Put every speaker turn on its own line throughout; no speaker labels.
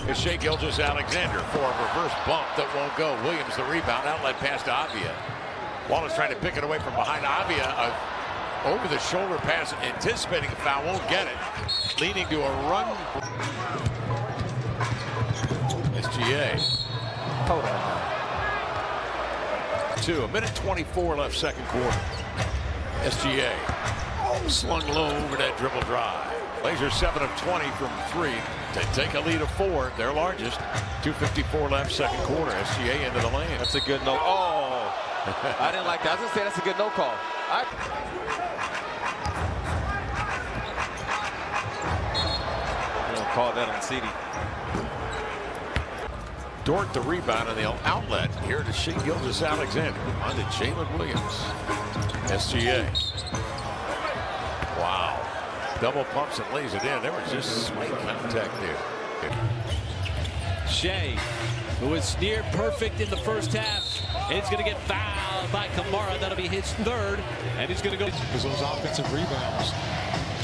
is Shai Alexander for a reverse bump that won't go. Williams the rebound, outlet pass to Avia. Wallace trying to pick it away from behind Avia. Over the shoulder pass, anticipating a foul, won't get it. Leading to a run. SGA.
Hold on.
1 minute 24 left second quarter. SGA slung low over that dribble drive. Blazers 7 of 20 from 3. They take a lead of 4, their largest. 2:54 left second quarter. SGA into the lane.
That's a good no. Oh, I didn't like that. I was gonna say that's a good no call. We'll call that on CD.
Dort the rebound on the outlet. Here to Shai Alexander. On to Jalen Williams. SGA. Wow. Double pumps and lays it in. There was just slight contact there.
Shai, who was near perfect in the first half, is going to get fouled by Kamara. That'll be his 3rd, and he's going to go.
Because those offensive rebounds,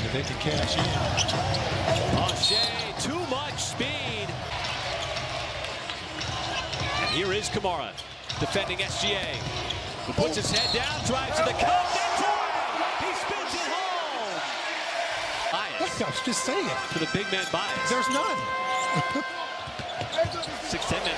if they can cash in.
Oh, Shai, too much speed. And here is Kamara defending SGA, who puts his head down, drives to the cup. He spins it home. Bias.
I was just saying.
For the big man bias.
There's none.
6'10" men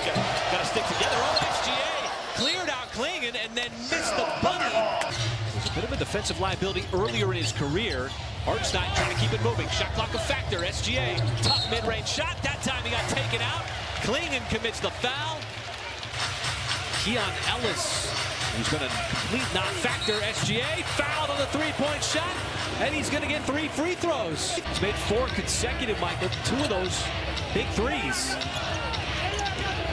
got to stick together. Oh, SGA cleared out Klingon and then missed the bunny. It was a bit of a defensive liability earlier in his career. Hartenstein trying to keep it moving. Shot clock a factor. SGA, tough mid-range shot. That time he got taken out. Klingon commits the foul. Keon Ellis, who's going to complete not factor. SGA fouled on the three-point shot, and he's going to get 3 free throws. He's made 4 consecutive, Michael. 2 of those big threes.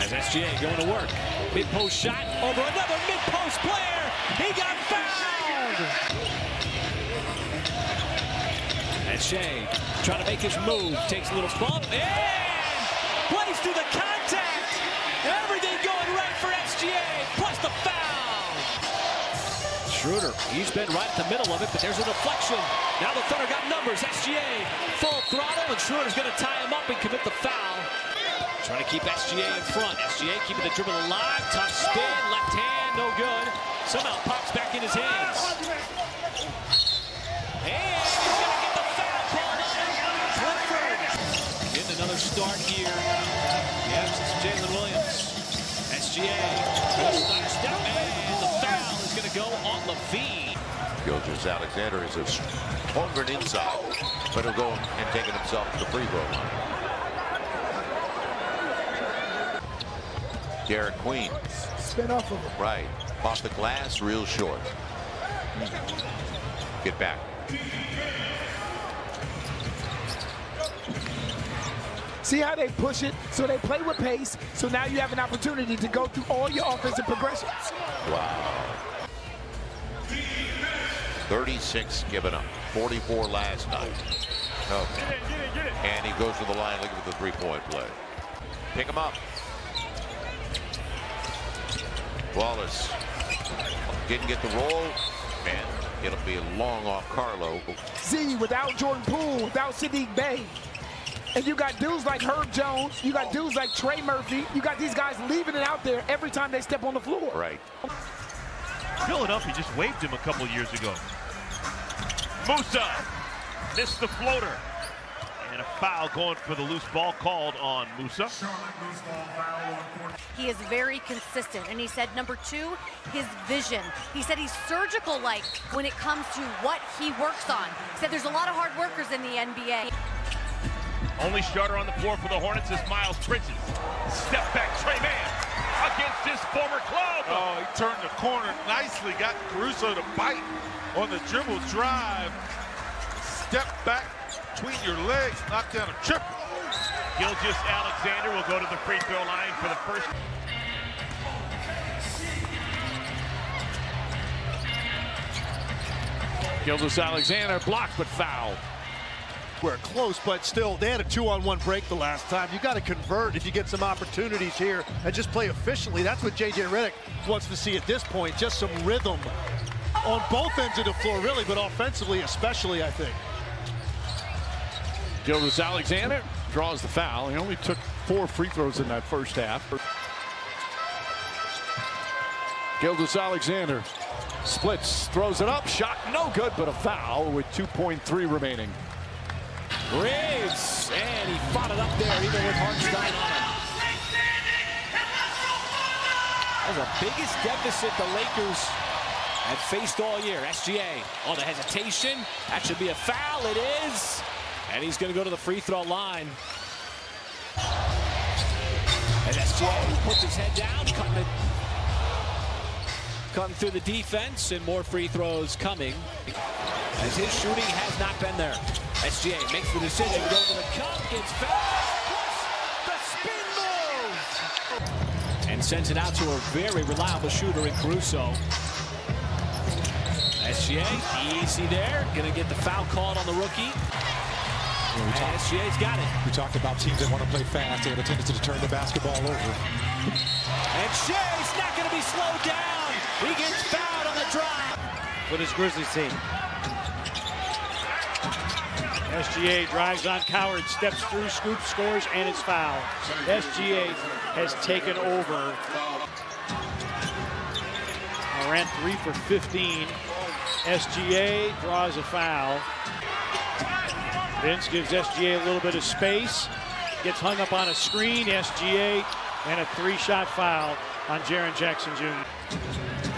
As SGA going to work. Mid-post shot over another mid-post player. He got fouled. And Shai trying to make his move. Takes a little bump and plays through the contact. Everything going right for SGA. Plus the foul. Schroeder, he's been right at the middle of it, but there's a deflection. Now the Thunder got numbers. SGA full throttle, and Schroeder's going to tie him up and commit the foul. Trying to keep SGA in front. SGA keeping the dribble alive. Tough spin. Left hand. No good. Somehow pops back in his hands. And he's going to get the foul called on Clifford. Getting another start here. The absence of Jalen Williams. SGA. Step, and the foul is going to go on Levine.
Alexander is a stronger inside, but he'll go and take it himself to the free throw line. Derek Queen.
Spin off of him.
Right. Off the glass, real short. Get back.
See how they push it? So they play with pace. So now you have an opportunity to go through all your offensive progressions.
Wow. 36 given up. 44 last night. Okay.
Get it.
And he goes to the line looking for the three-point play. Pick him up. Wallace didn't get the roll, and it'll be long off Carlo.
Z, without Jordan Poole, without Sadiq Bey, and you got dudes like Herb Jones, you got dudes like Trey Murphy, you got these guys leaving it out there every time they step on the floor.
Right.
Philadelphia just waived him a couple years ago. Musa missed the floater. And a foul going for the loose ball called on Musa.
He is very consistent, and he said number 2, his vision. He said he's surgical-like when it comes to what he works on. He said there's a lot of hard workers in the NBA.
Only starter on the floor for the Hornets is Miles Bridges. Step back, Trey Mann against his former club.
Oh, he turned the corner nicely, got Caruso to bite on the dribble drive. Step back between your legs, knock down a triple.
Alexander will go to the free throw line for the first.
Alexander blocked but fouled.
We're close, but still, they had a 2-on-1 break the last time. You got to convert if you get some opportunities here and just play efficiently. That's what J.J. Redick wants to see at this point. Just some rhythm on both ends of the floor, really, but offensively especially, I think.
Alexander draws the foul. He only took
4 free throws in that first half. Gilgeous-Alexander splits, throws it up, shot no good, but a foul with 2.3 remaining.
Reeves, and he fought it up there even with Hartenstein on him. That was the biggest deficit the Lakers have faced all year. SGA, oh, the hesitation. That should be a foul. It is. And he's going to go to the free throw line. And SGA puts his head down, cutting through the defense, and more free throws coming. As his shooting has not been there. SGA makes the decision, goes to the cup, gets fouled, plus the spin move! And sends it out to a very reliable shooter in Caruso. SGA, easy there, gonna get the foul called on the rookie. And SGA's got it.
We talked about teams that want to play fast. They have a tendency to turn the basketball over.
And Shai's not gonna be slowed down. He gets fouled on the drive.
For this Grizzlies team. SGA drives on Coward, steps through, scoops, scores, and it's foul. SGA has taken over. Morant 3 for 15. SGA draws a foul. Vince gives SGA a little bit of space. Gets hung up on a screen. SGA and a 3-shot foul on Jaren Jackson Jr.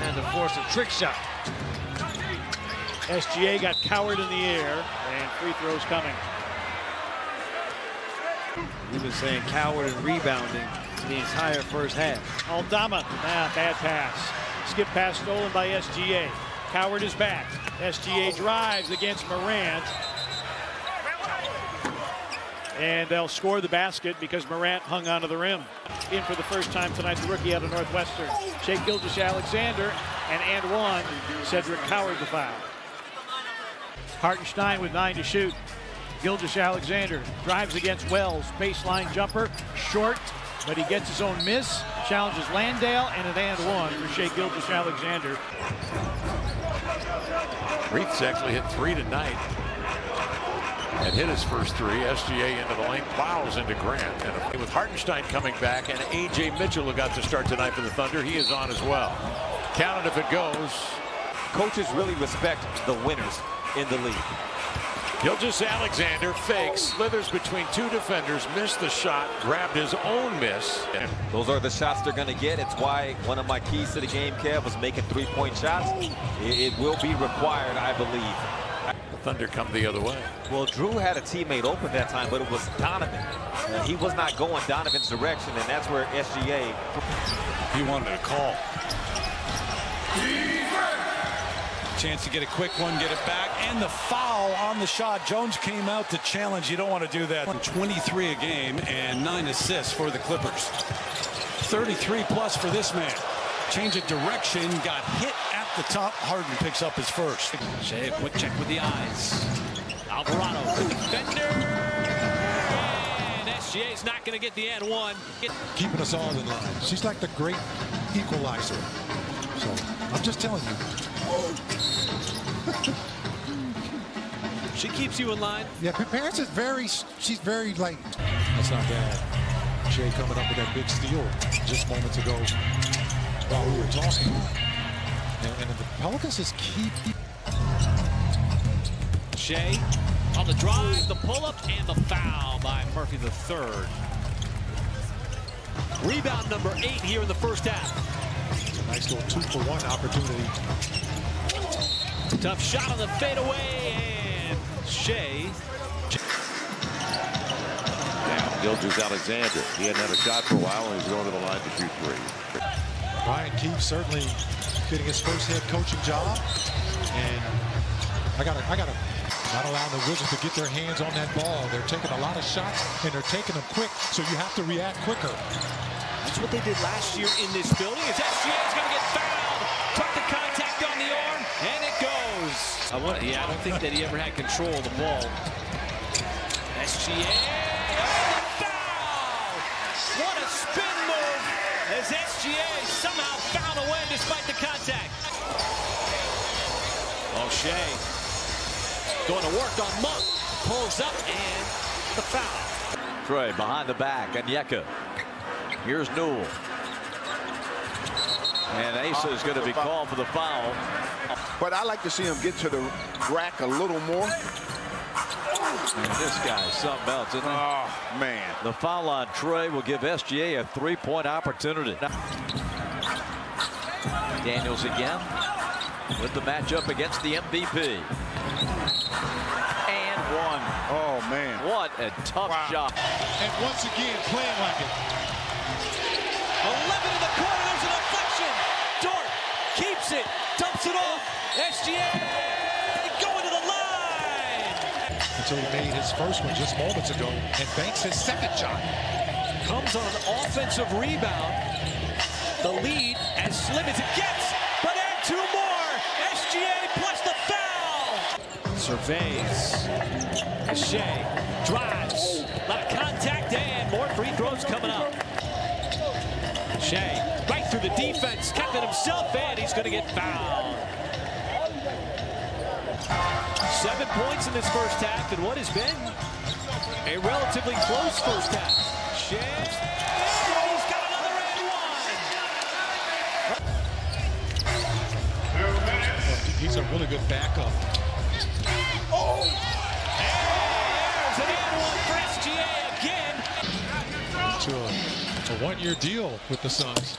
And to force a trick shot. SGA got Coward in the air, and free throws coming.
We've been saying Coward and rebounding the entire first half.
Aldama, bad pass. Skip pass stolen by SGA. Coward is back. SGA drives against Morant. And they'll score the basket because Morant hung onto the rim. In for the first time tonight, the rookie out of Northwestern. Shai Gilgeous-Alexander and one, Cedric Coward the foul. Hartenstein with 9 to shoot. Gilgeous-Alexander drives against Wells. Baseline jumper, short, but he gets his own miss. Challenges Landale and an and one for Shai Gilgeous-Alexander.
Reeves actually hit 3 tonight and hit his first 3. SGA into the lane, plows into Grant. And with Hartenstein coming back and A.J. Mitchell, who got to start tonight for the Thunder, he is on as well. Count it if it goes.
Coaches really respect the winners in the league.
Gilgeous-Alexander fakes, slithers between 2 defenders, missed the shot, grabbed his own miss.
Those are the shots they're going to get. It's why one of my keys to the game, Kev, was making 3-point shots. It will be required, I believe.
The Thunder come the other way.
Well, Drew had a teammate open that time, but it was Donovan. He was not going Donovan's direction, and that's where SGA...
He wanted a call. Chance to get a quick one, get it back, and the foul on the shot. Jones came out to challenge. You don't want to do that. 23 a game and 9 assists for the Clippers. 33 plus for this man. Change of direction, got hit at the top. Harden picks up his first.
Shai, quick check with the eyes. Alvarado, the defender. And SGA's not going to get the and one.
Keeping us all in line. She's like the great equalizer. So I'm just telling you.
She keeps you in line.
Yeah, Parents is she's very like, that's not bad. Shai coming up with that big steal just moments ago while we were talking. And the Pelicans just keep.
Shai on the drive, the pull-up, and the foul by Murphy III. Rebound number 8 here in the first half.
It's a nice little 2-for-1 opportunity.
Tough shot on the fadeaway, and Shai.
Now, Gilgeous-Alexander. He hadn't had a shot for a while, and he's going to the line to shoot 3.
Brian Keefe certainly getting his first head coaching job, and I gotta not allow the Wizards to get their hands on that ball. They're taking a lot of shots, and they're taking them quick, so you have to react quicker.
That's what they did last year in this building. As SGA's going to get fouled. Took the contact on the arm, and it goes. I don't think that he ever had control of the ball. SGA. Foul! What a spin move as SGA somehow found a way despite the contact. Oh, Shai going to work on Monk. Pulls up and the foul.
Trey behind the back. Onyeka. Here's Newell. And Asa is going to be called for the foul.
But I like to see him get to the rack a little more.
And this guy's something else, isn't he?
Oh, man.
The foul on Trey will give SGA a 3-point opportunity. Daniels again with the matchup against the MVP. And one.
Oh, man.
What a tough shot.
And once again, playing like it.
11 in the corner. There's an deflection. Dort keeps it, dumps it off. SGA going to the line.
Until he made his first one just moments ago and banks his second shot.
Comes on an offensive rebound. The lead as slim as it gets, but add 2 more. SGA plus the foul. Surveys. Shai drives. A lot of contact and more free throws coming up. Shai right through the defense, kept it himself, and he's going to get fouled. 7 points in this first half, and what has been a relatively close first half. Shai, he's got another and one.
He's a really good backup.
Oh! And there's an and one for SGA again.
To a one-year deal with the Suns.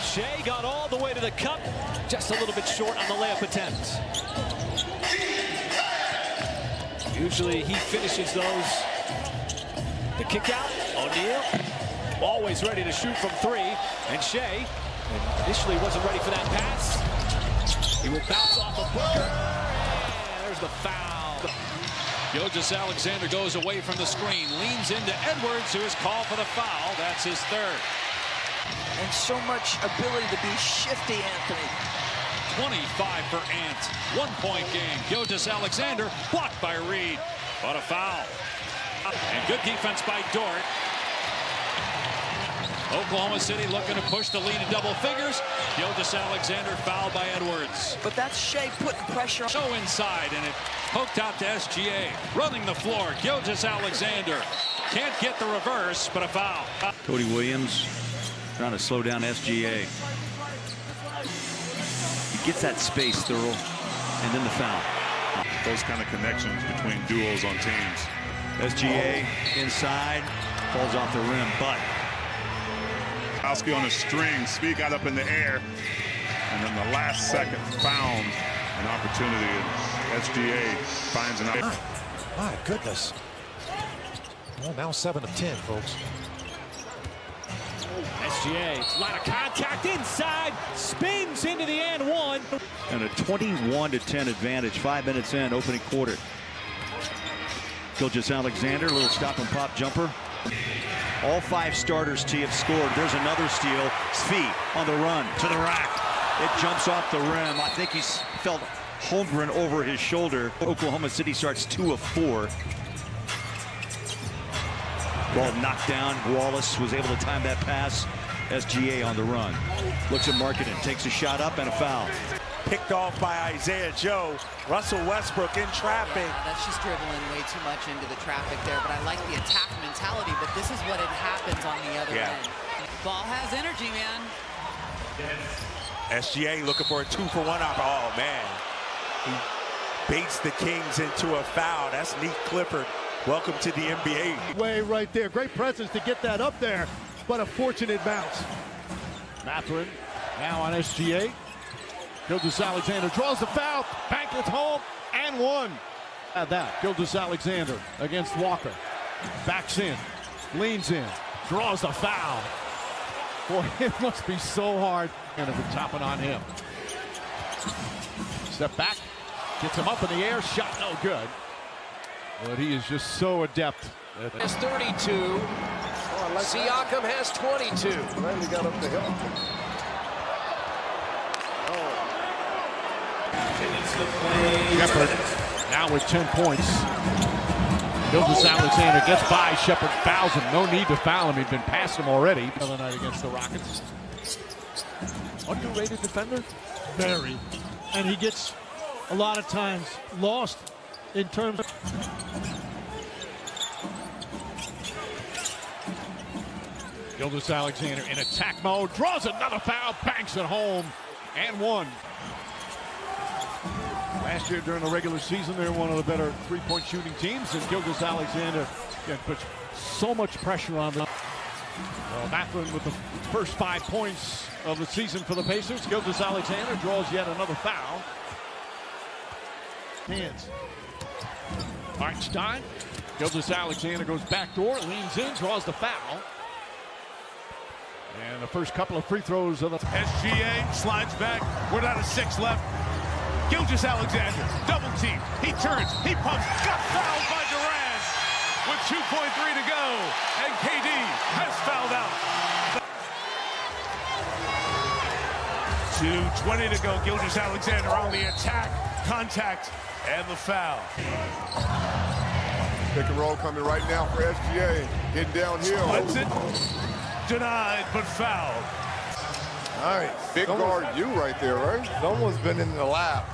Shai got all the way to the cup, just a little bit short on the layup attempt. Usually he finishes those. The kick out, O'Neal, always ready to shoot from 3. And Shai initially wasn't ready for that pass. He will bounce off of Booker. And there's the foul.
Gilgeous-Alexander goes away from the screen, leans into Edwards, who is called for the foul. That's his 3rd.
And so much ability to be shifty, Anthony.
25 for Ant. 1-point game. Gilgeous-Alexander blocked by Reed. But a foul. And good defense by Dort. Oklahoma City looking to push the lead to double figures. Gilgeous-Alexander fouled by Edwards.
But that's Shai putting pressure.
So inside, and it poked out to SGA. Running the floor, Gilgeous-Alexander. Can't get the reverse, but a foul.
Cody Williams trying to slow down SGA. He gets that space, Thurl, and then the foul.
Those kind of connections between duos on teams.
SGA inside, falls off the rim, but
Kowski on a string, Speed got up in the air, and then the last second found an opportunity, and SGA finds an opportunity.
My goodness. Well, now 7 of 10, folks.
SGA, a lot of contact inside, spins into the and one.
And a 21-10 advantage, 5 minutes in, opening quarter. Gilgeous-Alexander, a little stop and pop jumper. All 5 starters, T, have scored. There's another steal. Svi on the run to the rack. It jumps off the rim. I think he's felt Holmgren over his shoulder. Oklahoma City starts 2 of 4. Ball knocked down. Wallace was able to time that pass. SGA on the run. Looks at Markkanen, takes a shot up and a foul.
Picked off by Isaiah Joe. Russell Westbrook in traffic.
That's just dribbling way too much into the traffic there, but I like the attack mentality, but this is what it happens on the other end. Ball has energy, man.
SGA looking for a 2-for-1 op. Oh, man. He baits the Kings into a foul. That's Neat Clifford. Welcome to the NBA.
Way right there. Great presence to get that up there, but a fortunate bounce.
Mathurin now on SGA. Gilgeous-Alexander draws the foul. Banquet's home and one. At that, Gilgeous-Alexander against Walker. Backs in, leans in, draws the foul. Boy, it must be so hard. And if it's tapping on him. Step back, gets him up in the air, shot no good. But he is just so adept.
Has 32. Siakam has 22.
Finally got up the hill.
Shepard now with 10 points. Gilgeous-Alexander gets by. Shepard fouls him. No need to foul him. He'd been past him already. The other night against the Rockets. Underrated defender?
Very. And he gets a lot of times lost in terms of
Gilgeous-Alexander in attack mode, draws another foul, banks it home, and one. Last year during the regular season, they were one of the better three-point shooting teams, and Gilgeous-Alexander puts so much pressure on them. Mathurin with the first 5 points of the season for the Pacers. Gilgeous-Alexander draws yet another foul. Hands. Hartenstein. Gilgeous-Alexander goes backdoor, leans in, draws the foul. And the first couple of free throws of the
SGA slides back. We're down to 6 left. Gilgeous-Alexander, double team. He turns, he pumps, got fouled by Durant with 2.3 to go. And KD has fouled out. 2:20 to go. Gilgeous-Alexander on the attack, contact, and the foul.
Pick and roll coming right now for SGA. Getting downhill.
Splits it. Denied, but fouled.
All right. Big guard you right there, right? Someone's been in the lap.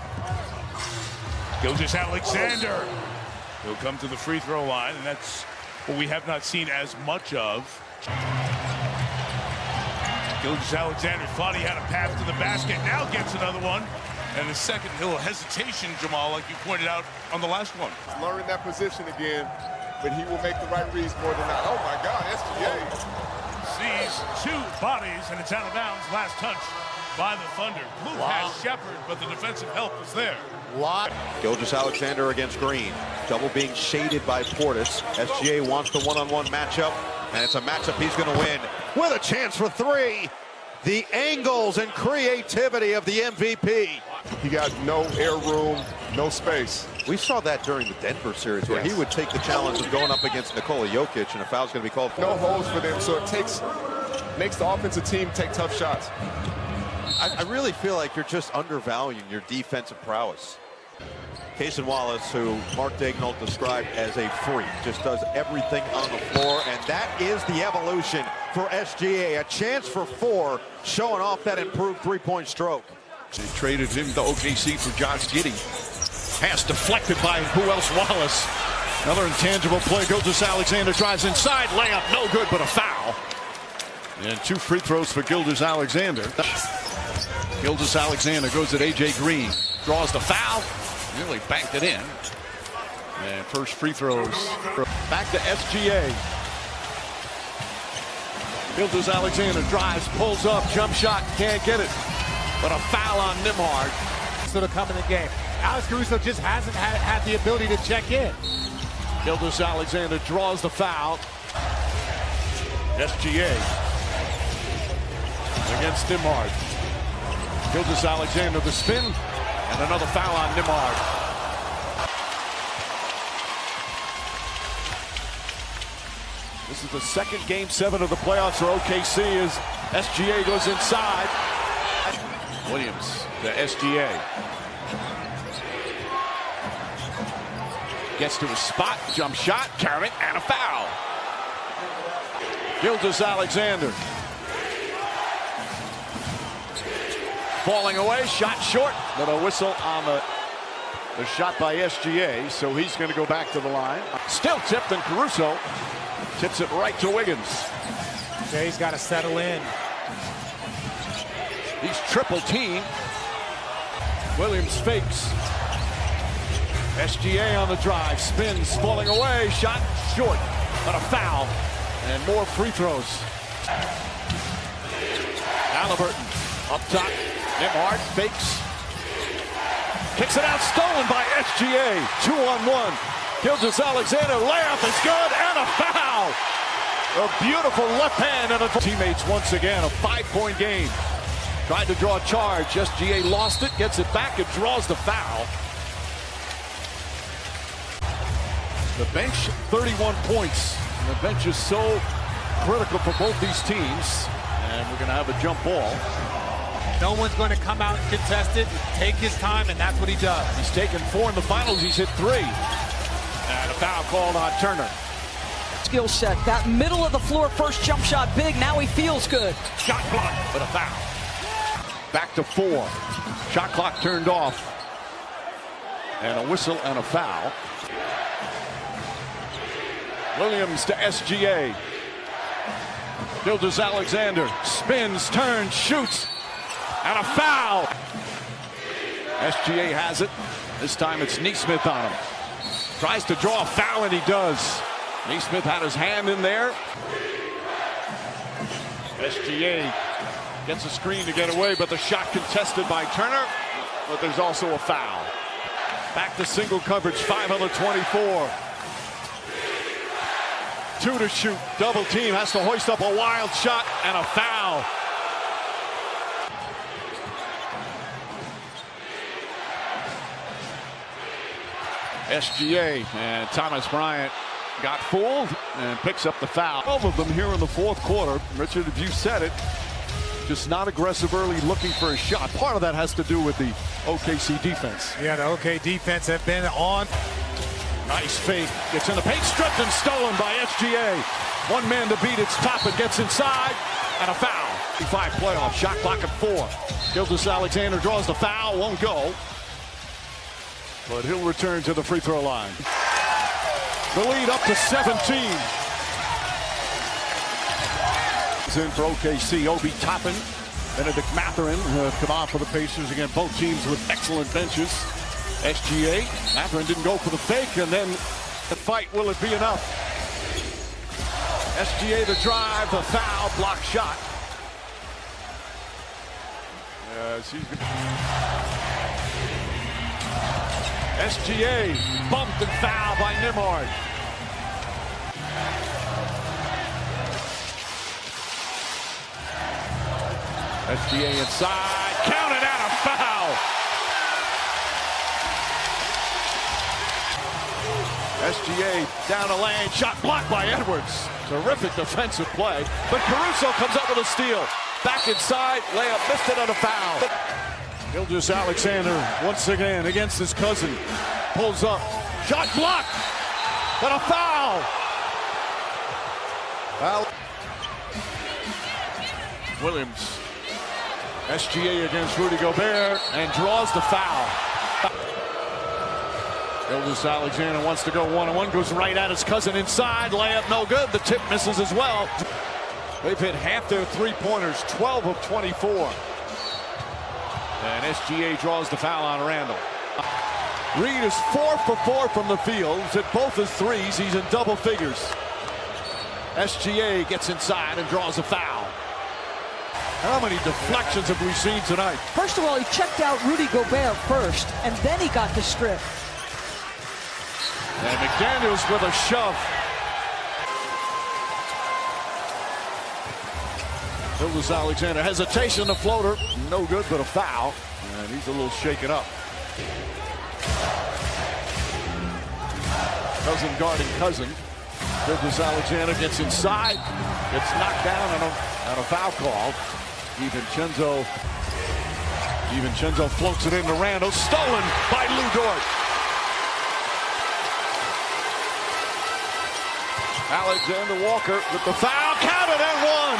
Gilgeous-Alexander. He'll come to the free throw line, and that's what we have not seen as much of. Gilgeous-Alexander thought he had a path to the basket, now gets another one. And the second little hesitation, Jamal, like you pointed out on the last one.
Learning that position again, but he will make the right reads more than not. Oh my God, SGA.
Sees 2 bodies, and it's out of bounds. Last touch by the Thunder. Blue has Shepard, but the defensive help is there.
Gilgeous-Alexander against Green. Double being shaded by Portis. SGA wants the one-on-one matchup, and it's a matchup he's going to win with a chance for 3. The angles and creativity of the MVP.
He got no air room, no space.
We saw that during the Denver series where he would take the challenge of going up against Nikola Jokic, and a foul's going to be called.
No holes for them, so it makes the offensive team take tough shots.
I really feel like you're just undervaluing your defensive prowess. Cason Wallace, who Mark Daigneault described as a freak, just does everything on the floor, and that is the evolution for SGA. A chance for 4, showing off that improved three-point stroke.
They traded him to OKC for Josh Giddey. Pass deflected by who else? Wallace. Another intangible play. Gilgeous-Alexander drives inside. Layup no good, but a foul. And 2 free throws for Gilgeous-Alexander. Gilgeous-Alexander goes at A.J. Green. Draws the foul. Really banked it in. And first free throws. Back to SGA. Gilgeous-Alexander drives, pulls up, jump shot, can't get it. But a foul on Nembhard.
Sort of come in the game. Alex Caruso just hasn't had the ability to check in.
Gilgeous-Alexander draws the foul. SGA against Nembhard. Gilgeous-Alexander the spin, and another foul on Nembhard. This is the second game 7 of the playoffs for OKC as SGA goes inside. Williams to SGA. Gets to his spot, jump shot, carry, and a foul. Gilgeous-Alexander. Falling away, shot short, but a whistle on the shot by SGA, so he's going to go back to the line. Still tipped, and Caruso tips it right to Wiggins.
Shai's got to settle in.
He's triple teamed. Williams fakes. SGA on the drive, spins, falling away, shot short, but a foul, and more free throws. Halliburton up top, Nembhard fakes, kicks it out, stolen by SGA, 2-on-1. Gilgeous-Alexander, layup is good, and a foul. A beautiful left hand, and teammates once again, a 5-point game. Tried to draw a charge, SGA lost it, gets it back, and draws the foul. The bench, 31 points. And the bench is so critical for both these teams. And we're going to have a jump ball.
No one's going to come out and contest it. Take his time, and that's what he does.
He's taken 4 in the finals. He's hit 3. And a foul called on Turner.
Skill set. That middle of the floor first jump shot big. Now he feels good.
Shot blocked, but a foul. Back to 4. Shot clock turned off. And a whistle and a foul. Williams to SGA. Gilgeous-Alexander spins, turns, shoots, and a foul. SGA has it. This time it's Neesmith on him. Tries to draw a foul, and he does. Neesmith had his hand in there. SGA gets a screen to get away, but the shot contested by Turner. But there's also a foul. Back to single coverage, 5 on the 24. 2 to shoot. Double team, has to hoist up a wild shot and a foul. SGA and Thomas Bryant got fooled and picks up the foul. All of them here in the fourth quarter. Richard, if you said it, just not aggressive early, looking for a shot. Part of that has to do with the OKC defense.
Yeah, the OK defense have been on.
Nice fake. Gets in the paint, stripped and stolen by SGA. One man to beat, it's top and gets inside, and a foul. 5 playoff, shot clock at 4. Gilgeous-Alexander draws the foul, won't go. But he'll return to the free throw line. The lead up to 17. In for OKC, Obi Toppin, Benedict Mathurin come off for the Pacers. Again, both teams with excellent benches. SGA, Mathurin didn't go for the fake, and then the fight, will it be enough? SGA the drive, the foul, block shot. SGA bumped and fouled by Nimard. SGA inside, counted out, a foul. SGA down the lane, shot blocked by Edwards. Terrific defensive play, but Caruso comes up with a steal. Back inside, layup, missed it on a foul. Gilgeous-Alexander once again against his cousin. Pulls up, shot blocked, and a foul. Foul. Williams. SGA against Rudy Gobert and draws the foul. Gilgeous-Alexander wants to go one-on-one, goes right at his cousin inside, layup no good, the tip misses as well. They've hit half their three-pointers, 12 of 24. And SGA draws the foul on Randall. Reed is 4 for 4 from the field. He's hit both his threes, he's in double figures. SGA gets inside and draws a foul. How many deflections have we seen tonight?
First of all, he checked out Rudy Gobert first, and then he got the strip.
And McDaniels with a shove. Gilgeous-Alexander, hesitation, the floater. No good, but a foul. And he's a little shaken up. Cousin guarding cousin. Gilgeous-Alexander gets inside. Gets knocked down on a foul call. DiVincenzo floats it into Randall. Stolen by Lou Dort. Alexander Walker with the foul. Counted and one.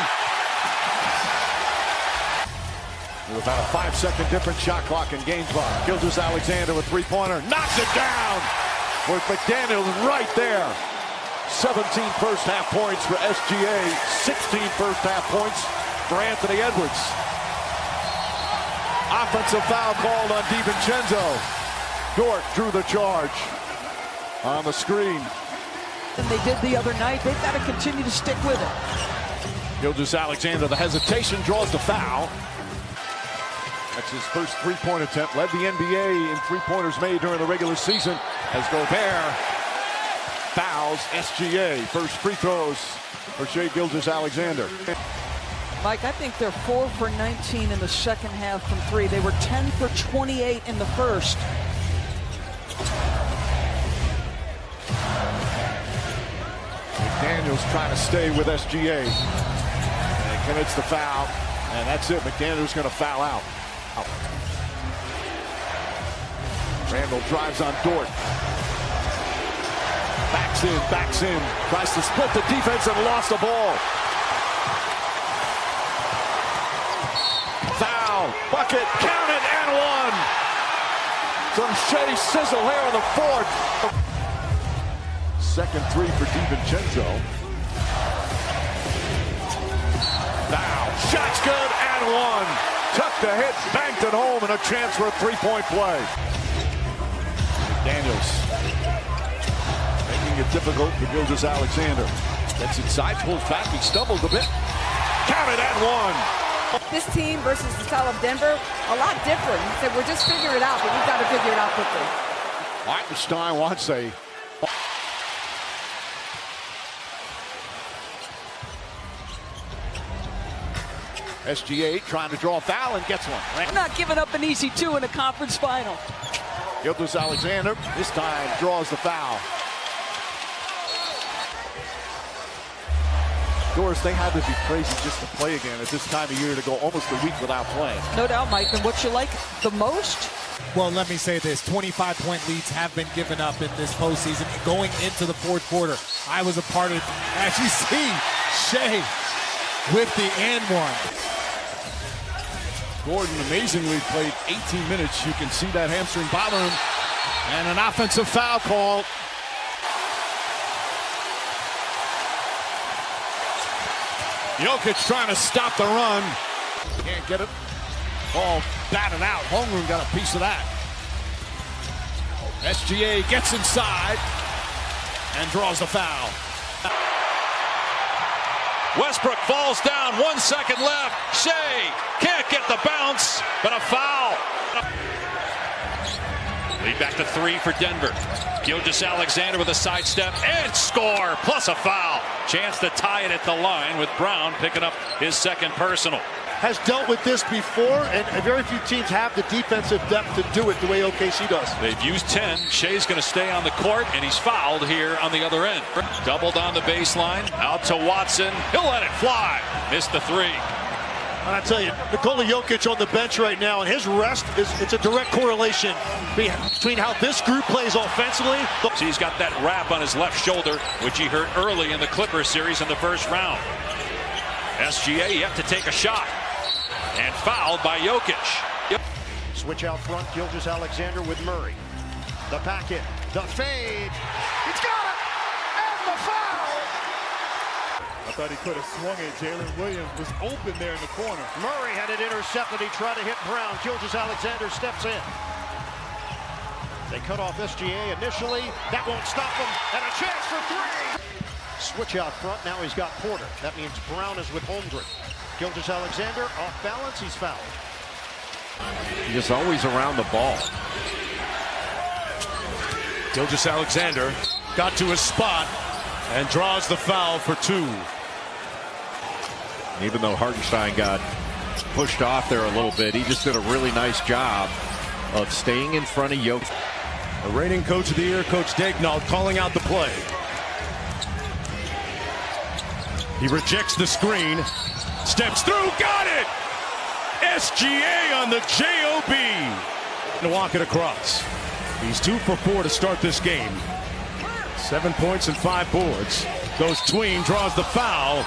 With about a 5-second difference, shot clock and game clock. Gilgeous-Alexander with three-pointer. Knocks it down. With McDaniels right there. 17 first half points for SGA. 16 first half points for Anthony Edwards. Offensive foul called on DiVincenzo. Dort drew the charge on the screen.
And they did the other night. They've got to continue to stick with it.
Gilgeous-Alexander, the hesitation, draws the foul. That's his first three-point attempt. Led the NBA in three-pointers made during the regular season as Gobert fouls SGA. First free throws for Shai Gilgeous-Alexander.
Mike, I think they're 4 for 19 in the second half from 3. They were 10 for 28 in the first.
McDaniels trying to stay with SGA. And commits the foul. And that's it. McDaniels going to foul out. Randall drives on Dort. Backs in. Tries to split the defense and lost the ball. Foul. Bucket. Counted and one. Some Shai sizzle here in the fourth. Second three for DiVincenzo. one. Tucked the hit, banked it home, and a chance for a three-point play. Daniels making it difficult for Gilgeous-Alexander. Gets inside, pulls back, he stumbled a bit. Count it at one.
This team versus the style of Denver, a lot different. He said, we're just figuring it out, but we've got to figure it out quickly.
Stein wants a... SGA trying to draw a foul and gets one.
I'm not giving up an easy two in a conference final.
Gilgeous-Alexander this time draws the foul. Doris, they had to be crazy just to play again at this time of year, to go almost a week without playing.
No doubt, Mike. And what you like the most?
Well, let me say this. 25-point leads have been given up in this postseason. Going into the fourth quarter, I was a part of it. As you see, Shai with the and one.
Gordon amazingly played 18 minutes. You can see that hamstring bother him. And an offensive foul call. Jokic trying to stop the run. Can't get it. Ball batted out. Holmgren got a piece of that. SGA gets inside and draws the foul.
Westbrook falls down, 1 second left. Shai can't get the bounce, but a foul. Lead back to 3 for Denver. Gilgeous-Alexander with a sidestep and score, plus a foul. Chance to tie it at the line with Brown picking up his second personal.
Has dealt with this before, and very few teams have the defensive depth to do it the way OKC does.
They've used 10. Shai's going to stay on the court, and he's fouled here on the other end. Doubled on the baseline, out to Watson. He'll let it fly. Missed the 3.
And I tell you, Nikola Jokic on the bench right now, and his rest it's a direct correlation between how this group plays offensively.
So he's got that wrap on his left shoulder, which he hurt early in the Clippers series in the first round. SGA yet to take a shot. And fouled by Jokic.
Switch out front, Gilgeous-Alexander with Murray. The packet, the fade. He's got it! And the foul!
I thought he could have swung it. Jalen Williams was open there in the corner.
Murray had it intercepted. He tried to hit Brown. Gilgeous-Alexander steps in. They cut off SGA initially. That won't stop him. And a chance for 3. Switch out front. Now he's got Porter. That means Brown is with Holmgren. Gilgeous-Alexander off balance. He's fouled.
He's always around the ball. Gilgeous-Alexander got to his spot and draws the foul for 2.
Even though Hartenstein got pushed off there a little bit, he just did a really nice job of staying in front of Jokic.
The reigning coach of the year, Coach Daignault, calling out the play. He rejects the screen, steps through, got it! SGA on the JOB. To walk it across. He's 2 for 4 to start this game. 7 points and 5 boards. Goes tween, draws the foul,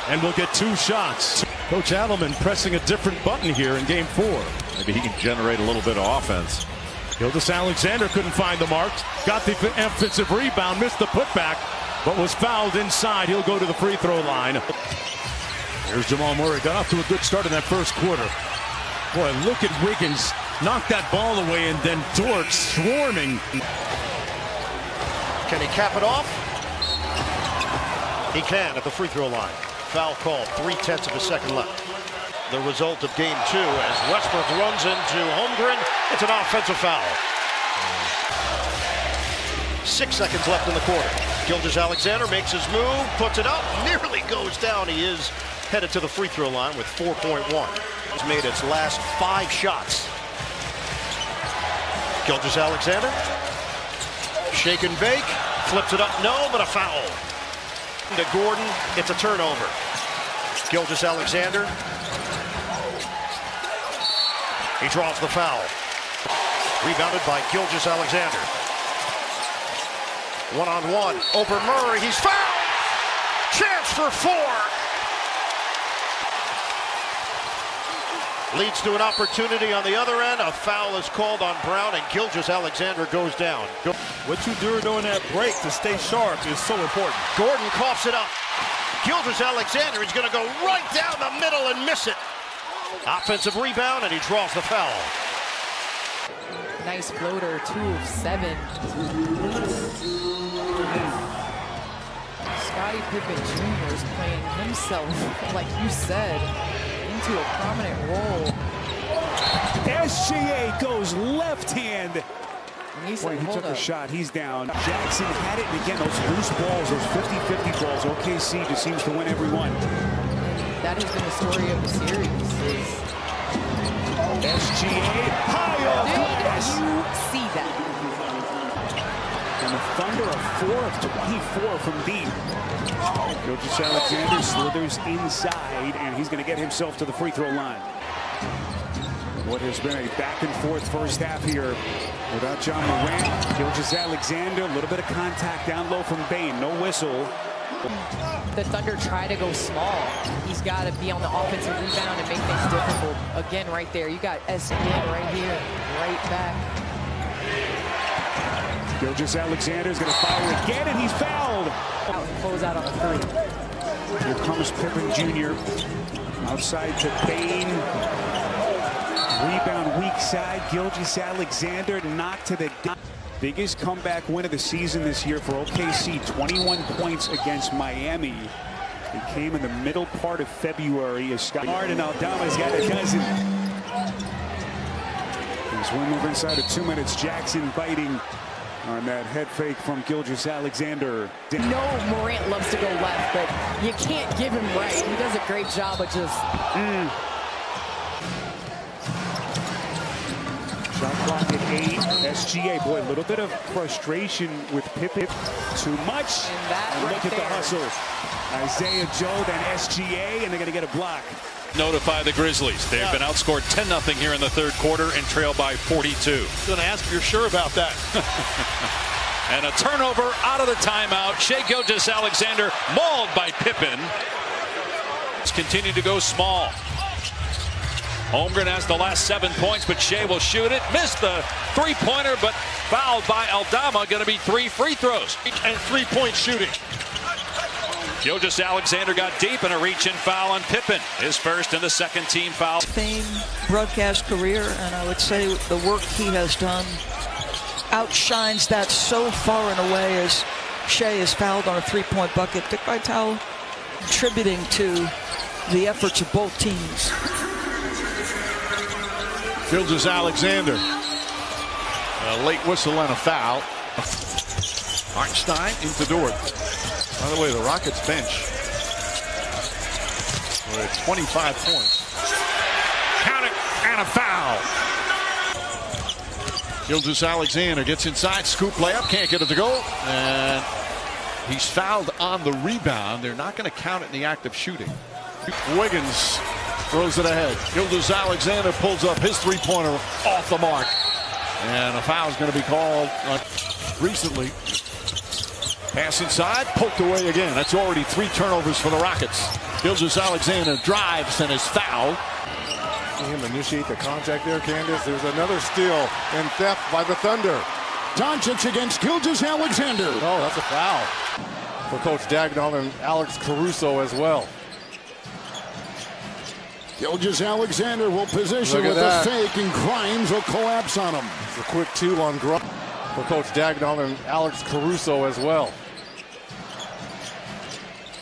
and will get 2 shots. Coach Adelman pressing a different button here in game 4.
Maybe he can generate a little bit of offense.
Gilgeous-Alexander couldn't find the mark. Got the offensive rebound, missed the putback, but was fouled inside. He'll go to the free throw line. Here's Jamal Murray. Got off to a good start in that first quarter. Boy, look at Wiggins. Knocked that ball away, and then Dort swarming.
Can he cap it off? He can at the free throw line. Foul called. 3/10 of a second left. The result of game 2 as Westbrook runs into Holmgren. It's an offensive foul. 6 seconds left in the quarter. Gilgeous-Alexander makes his move, puts it up, nearly goes down. He is headed to the free throw line with 4.1. He's made its last 5 shots. Gilgeous-Alexander. Shake and bake. Flips it up. No, but a foul. To Gordon. It's a turnover. Gilgeous-Alexander. He draws the foul. Rebounded by Gilgeous-Alexander. One-on-one. Over Murray. He's fouled. Chance for 4. Leads to an opportunity on the other end. A foul is called on Brown, and Gilgeous-Alexander goes down.
What you do during that break to stay sharp is so important.
Gordon coughs it up. Gilgeous-Alexander is going to go right down the middle and miss it.
Offensive rebound, and he draws the foul.
Nice floater, 2 of 7. Scottie Pippen Jr. is playing himself, like you said, into a prominent role.
SGA goes left hand.
Boy,
he took a shot. He's down. Jackson had it, and again, those loose balls, those 50-50 balls, OKC just seems to win every one.
That has been the story of the series.
SGA high off glass.
Did you see that?
And the Thunder are 4 of 24 from deep. Gilgeous-Alexander slithers inside, and he's going to get himself to the free throw line. What has been a back-and-forth first half here without John Morant. Gilgeous-Alexander, a little bit of contact down low from Bane. No whistle.
The Thunder try to go small. He's got to be on the offensive rebound and make things difficult. Again, right there. You got SGA right here, right back.
Gilgeous-Alexander is going to fire again, and he's fouled.
Out and close out on the 3.
Here comes Pippen Jr. outside to Bane. Rebound weak side. Gilgeous-Alexander knocked to the biggest comeback win of the season this year for OKC. 21 points against Miami. It came in the middle part of February as Scott and Aldama's got a dozen. Here's one move inside of 2 minutes. Jackson biting on that head fake from Gilgeous-Alexander.
No, Morant loves to go left, but you can't give him right. He does a great job of just...
Shot clock at 8. SGA, boy, a little bit of frustration with Pippen. Too much. And look at the hustle. Isaiah Joe, then SGA, and they're going to get a block.
Notify the Grizzlies. They've been outscored 10-0 here in the third quarter and trail by 42.
Going to ask if you're sure about that.
And a turnover out of the timeout. Shai Gilgeous-Alexander mauled by Pippen. It's continued to go small. Holmgren has the last 7 points, but Shai will shoot it. Missed the three-pointer, but fouled by Aldama. Going to be 3 free throws.
And 3-point shooting.
Gilgeous-Alexander got deep and a reach-in foul on Pippen. His first and the second team foul.
Fame broadcast career, and I would say the work he has done outshines that so far and away as Shai is fouled on a 3-point bucket. Dick Vitale contributing to the efforts of both teams.
Gilgeous-Alexander. A late whistle and a foul. Hartenstein into Dort. By the way, the Rockets bench with 25 points. Count it, and a foul. Gilgeous-Alexander gets inside, scoop layup, can't get it to go, and he's fouled on the rebound. They're not going to count it in the act of shooting. Wiggins throws it ahead. Gilgeous-Alexander pulls up his three-pointer off the mark, and a foul is going to be called recently. Pass inside, poked away again. That's already 3 turnovers for the Rockets. Gilgeous-Alexander drives and is fouled.
See him initiate the contact there, Candace. There's another steal and theft by the Thunder.
Doncic against Gilgeous-Alexander.
Oh, that's a foul for Coach Dagnall and Alex Caruso as well.
Gilgeous-Alexander will position with a fake, and Grimes will collapse on him.
It's a quick 2 on Grimes for Coach Dagnall and Alex Caruso as well.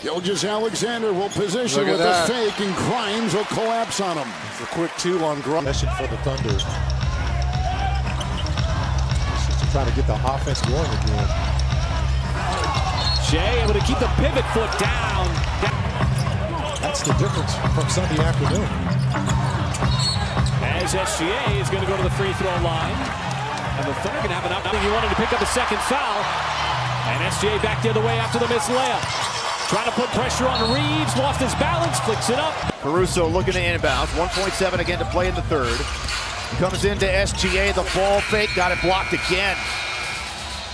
Gilgeous-Alexander will position with a fake, and Grimes will collapse on him.
It's a quick 2 on Grimes.
For the Thunder. Just to try to get the offense going again.
Shai able to keep the pivot foot down.
That's the difference from Sunday afternoon.
As SGA is going to go to the free throw line. And the Thunder can have an opportunity. He wanted to pick up a second foul. And SGA back the other way after the missed layup. Trying to put pressure on Reeves. Lost his balance. Flicks it up.
Caruso looking to inbounds. 1:7 again to play in the third. Comes into SGA. The ball fake. Got it blocked again.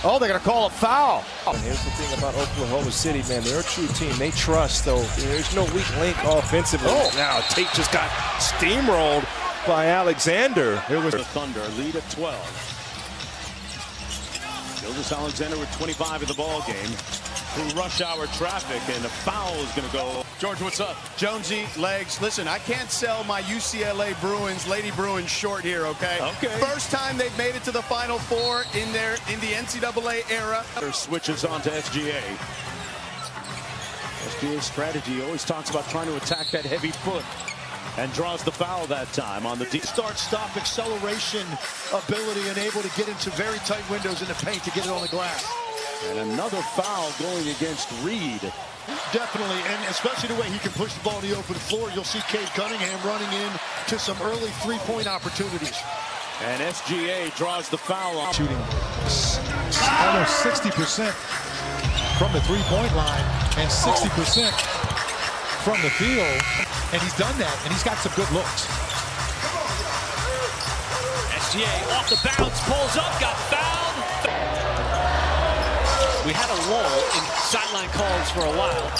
Oh, they're going to call a foul.
And here's the thing about Oklahoma City, man. They're a true team. They trust, though. There's no weak link offensively. Oh, now Tate just got steamrolled by Alexander.
Here was the Thunder lead at 12. Gilgeous-Alexander with 25 in the ball game.
through rush hour traffic, and the foul is going to go.
George, what's up?
Jonesy, legs. Listen, I can't sell my UCLA Bruins, Lady Bruins short here, okay?
Okay.
First time they've made it to the Final Four in the NCAA era.
Switches on to SGA. SGA's strategy always talks about trying to attack that heavy foot, and draws the foul that time on the deep.
Start-stop acceleration ability and able to get into very tight windows in the paint to get it on the glass.
And another foul going against Reed.
Definitely, and especially the way he can push the ball to the open floor. You'll see Cade Cunningham running in to some early three-point opportunities.
And SGA draws the foul off.
Shooting almost 60% from the three-point line and 60% from the field. And he's done that, and he's got some good looks.
SGA off the bounce, pulls up, got fouled. We had a lull in sideline calls for a while.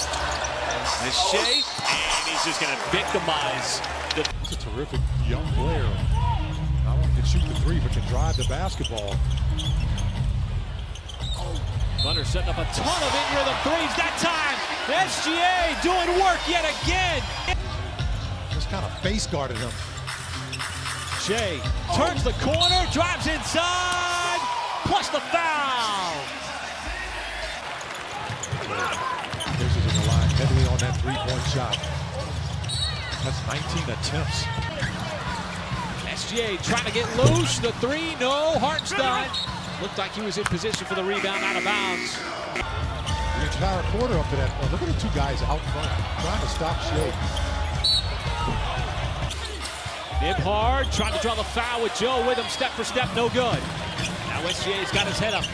And Shai, and he's just going to victimize.
He's a terrific young player. Not only can shoot the three, but can drive the basketball.
Thunder setting up a ton of in-rhythm threes that time. SGA doing work yet again.
Just kind of face guarded him.
Shai turns the corner, drives inside, plus the foul.
This is in the line heavily on that three-point shot. That's 19 attempts.
SGA trying to get loose. The three, no. Hartenstein looked like he was in position for the rebound, out of bounds.
The entire quarter up to that point. Look at the two guys out front trying to stop Shai.
Nembhard trying to draw the foul with Joe with him, step for step, no good. Now SGA's got his head up.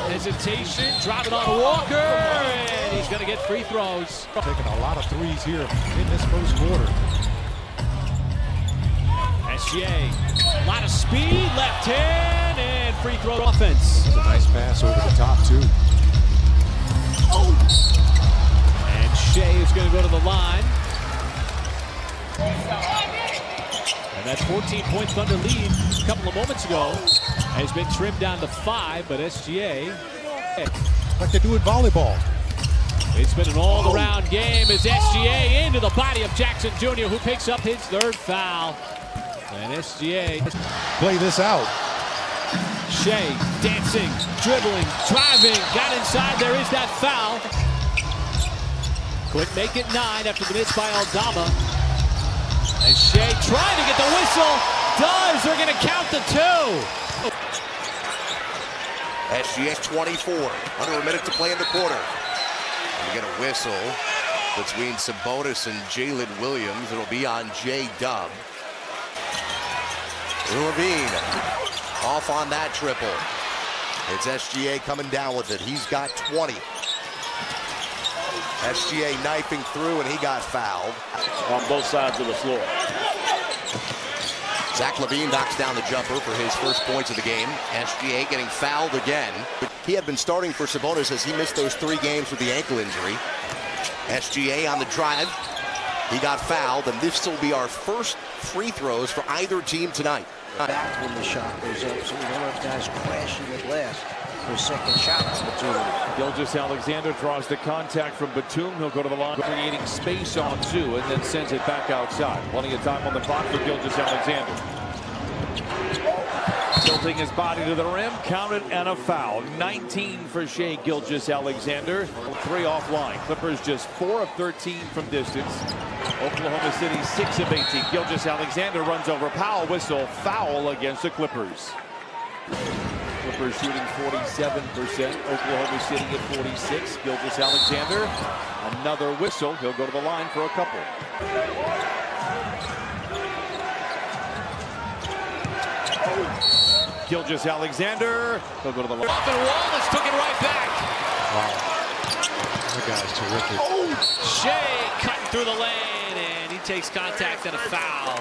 Hesitation, driving on Walker, and he's going to get free throws.
Taking a lot of threes here in this first quarter.
SGA, a lot of speed, left hand, and free throw offense.
That's a nice pass over the top, too.
And Shai is going to go to the line. And that 14-point Thunder lead a couple of moments ago has been trimmed down to 5, but SGA.
Like they do in volleyball.
It's been an all-around game as SGA into the body of Jackson Jr., who picks up his third foul. And SGA.
Play this out.
Shai dancing, dribbling, driving, got inside. There is that foul. Couldn't make it 9 after the miss by Aldama. And Shai trying to get the whistle. Does. They're going to count the 2.
SGA 24. Under a minute to play in the quarter. And we get a whistle between Sabonis and Jalen Williams. It'll be on J-Dub. Levine off on that triple. It's SGA coming down with it. He's got 20. SGA knifing through, and he got fouled.
On both sides of the floor.
Zach LaVine knocks down the jumper for his first points of the game. SGA getting fouled again. He had been starting for Sabonis as he missed those 3 games with the ankle injury. SGA on the drive. He got fouled, and this will be our first free throws for either team tonight.
Back when the shot goes up, so one of those guys crashing the glass for a second shot opportunity.
Gilgeous-Alexander draws the contact from Batum. He'll go to the line, creating space on 2, and then sends it back outside. Plenty of time on the clock for Gilgeous-Alexander. Tilting his body to the rim, counted, and a foul. 19 for Shai Gilgeous-Alexander. 3 offline. Clippers just 4 of 13 from distance. Oklahoma City 6 of 18. Gilgeous-Alexander runs over Powell. Whistle, foul against the Clippers. Clippers shooting 47%. Oklahoma City at 46. Gilgeous-Alexander, another whistle. He'll go to the line for a couple. Gilgeous-Alexander, he'll go to the line.
Up and Wallace took it right back.
Wow. That guy's terrific.
Shai cutting through the lane, and he takes contact and a foul.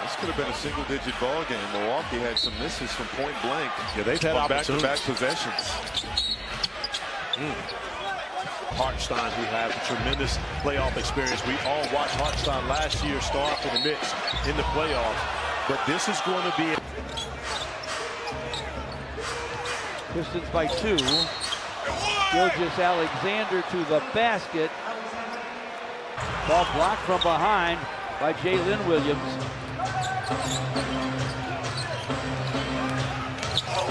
This could have been a single-digit ball game. Milwaukee had some misses from point blank.
Yeah, they've had
back-to-back possessions.
Hartenstein, who has a tremendous playoff experience. We all watched Hartenstein last year start for the Knicks in the playoffs. But this is going to be Pistons by 2.
Gilgeous Alexander to the basket. Ball blocked from behind by Jalen Williams.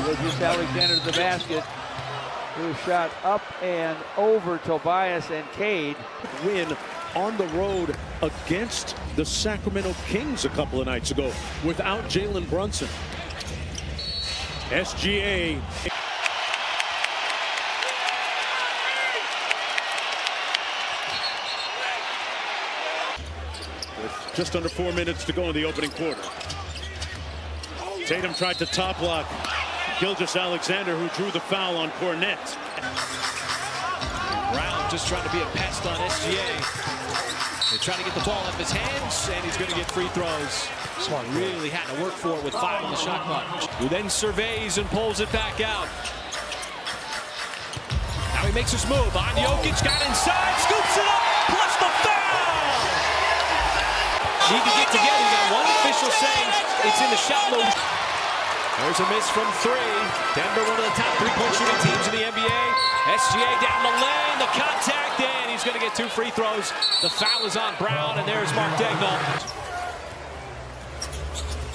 Gilgeous Alexander to the basket. Who shot up and over Tobias and Cade.
Win on the road against the Sacramento Kings a couple of nights ago without Jalen Brunson. SGA. With just under 4 minutes to go in the opening quarter. Tatum tried to top block Gilgeous Alexander, who drew the foul on Cornette.
Brown just trying to be a pest on SGA. They're trying to get the ball out of his hands, and he's going to get free throws. Smart. Really had to work for it with 5 on the shot clock. Who then surveys and pulls it back out. Now he makes his move on Jokic, got inside, scoops it up, plus the foul! Need to get together. You got one official saying it's in the shot load. There's a miss from 3. Denver, one of the top three-point shooting teams in the NBA. SGA down the lane, the contact, and he's going to get 2 free throws. The foul is on Brown, and there's Mark Daigneault.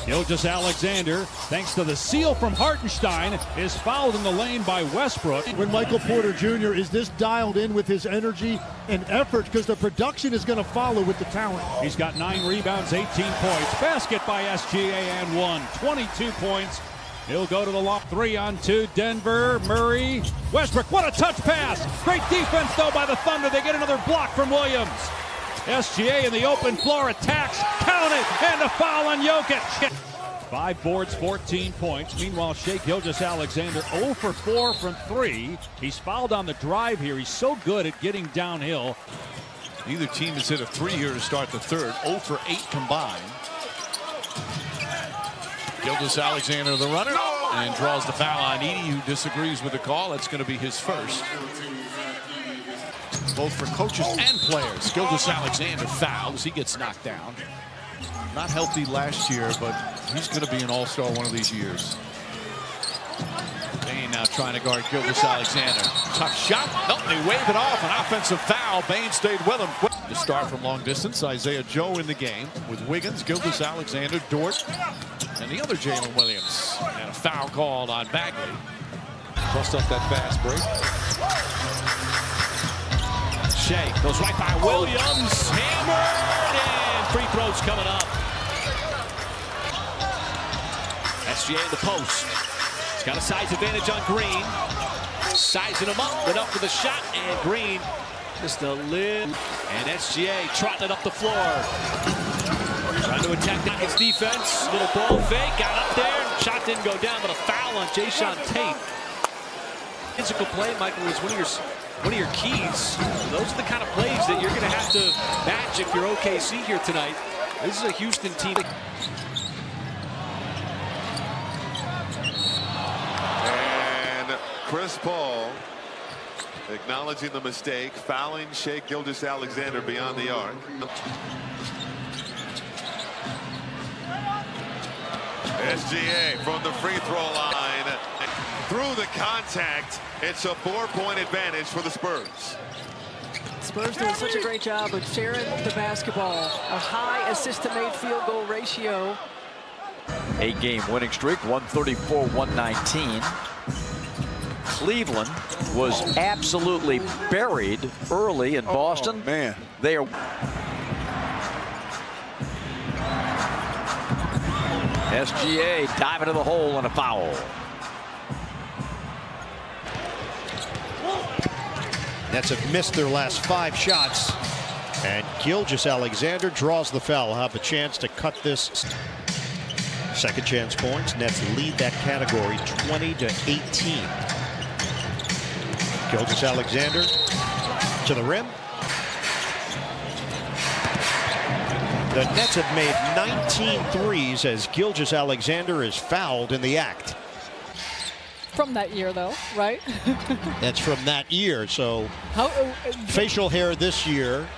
Gilgeous Alexander, thanks to the seal from Hartenstein, is fouled in the lane by Westbrook.
When Michael Porter Jr. is this dialed in with his energy and effort, because the production is going to follow with the talent.
He's got 9 rebounds, 18 points. Basket by SGA and 1. 22 points. He'll go to the lob. 3 on 2. Denver, Murray, Westbrook. What a touch pass. Great defense, though, by the Thunder. They get another block from Williams. SGA in the open floor attacks. Count it. And a foul on Jokic. 5 boards, 14 points. Meanwhile, Shai Gilgeous-Alexander 0 for 4 from 3. He's fouled on the drive here. He's so good at getting downhill.
Neither team has hit a 3 here to start the third. 0 for 8 combined. Gilgeous-Alexander, the runner, and draws the foul on Edey, who disagrees with the call. That's going to be his first. Both for coaches and players. Gilgeous-Alexander fouls. He gets knocked down. Not healthy last year, but he's going to be an all-star one of these years. Bane now trying to guard Gilgeous-Alexander. Tough shot. Nope, they wave it off. An offensive foul. Bane stayed with him. To start from long distance, Isaiah Joe in the game with Wiggins, Gilgeous-Alexander, Dort, and the other Jalen Williams. And a foul called on Bagley. Bust up that fast break. Shai goes right by Williams. Hammered, and free throws coming up. SGA in the post. He's got a size advantage on Green. Sizing him up, went up for the shot, and Green just a lid. And SGA trotting it up the floor. Trying to attack the Nuggets defense. Little ball fake, got up there. Shot didn't go down, but a foul on Jayshawn Tate. Physical play, Michael, is one of your keys. Those are the kind of plays that you're going to have to match if you're OKC here tonight. This is a Houston team.
And Chris Paul acknowledging the mistake, fouling Shai Gilgeous-Alexander beyond the arc. SGA from the free throw line. Through the contact, it's a 4-point advantage for the Spurs.
Spurs doing such a great job of sharing the basketball. A high assist-to-made field goal ratio.
8-game winning streak, 134-119. Cleveland was absolutely buried early in Boston.
Man,
they are. SGA diving to the hole and a foul.
Nets have missed their last 5 shots, and Gilgeous-Alexander draws the foul. Have a chance to cut this. Second chance points. Nets lead that category 20-18. Gilgeous-Alexander to the rim. The Nets have made 19 threes as Gilgeous-Alexander is fouled in the act.
From that year, though, right?
That's from that year. So facial hair this year,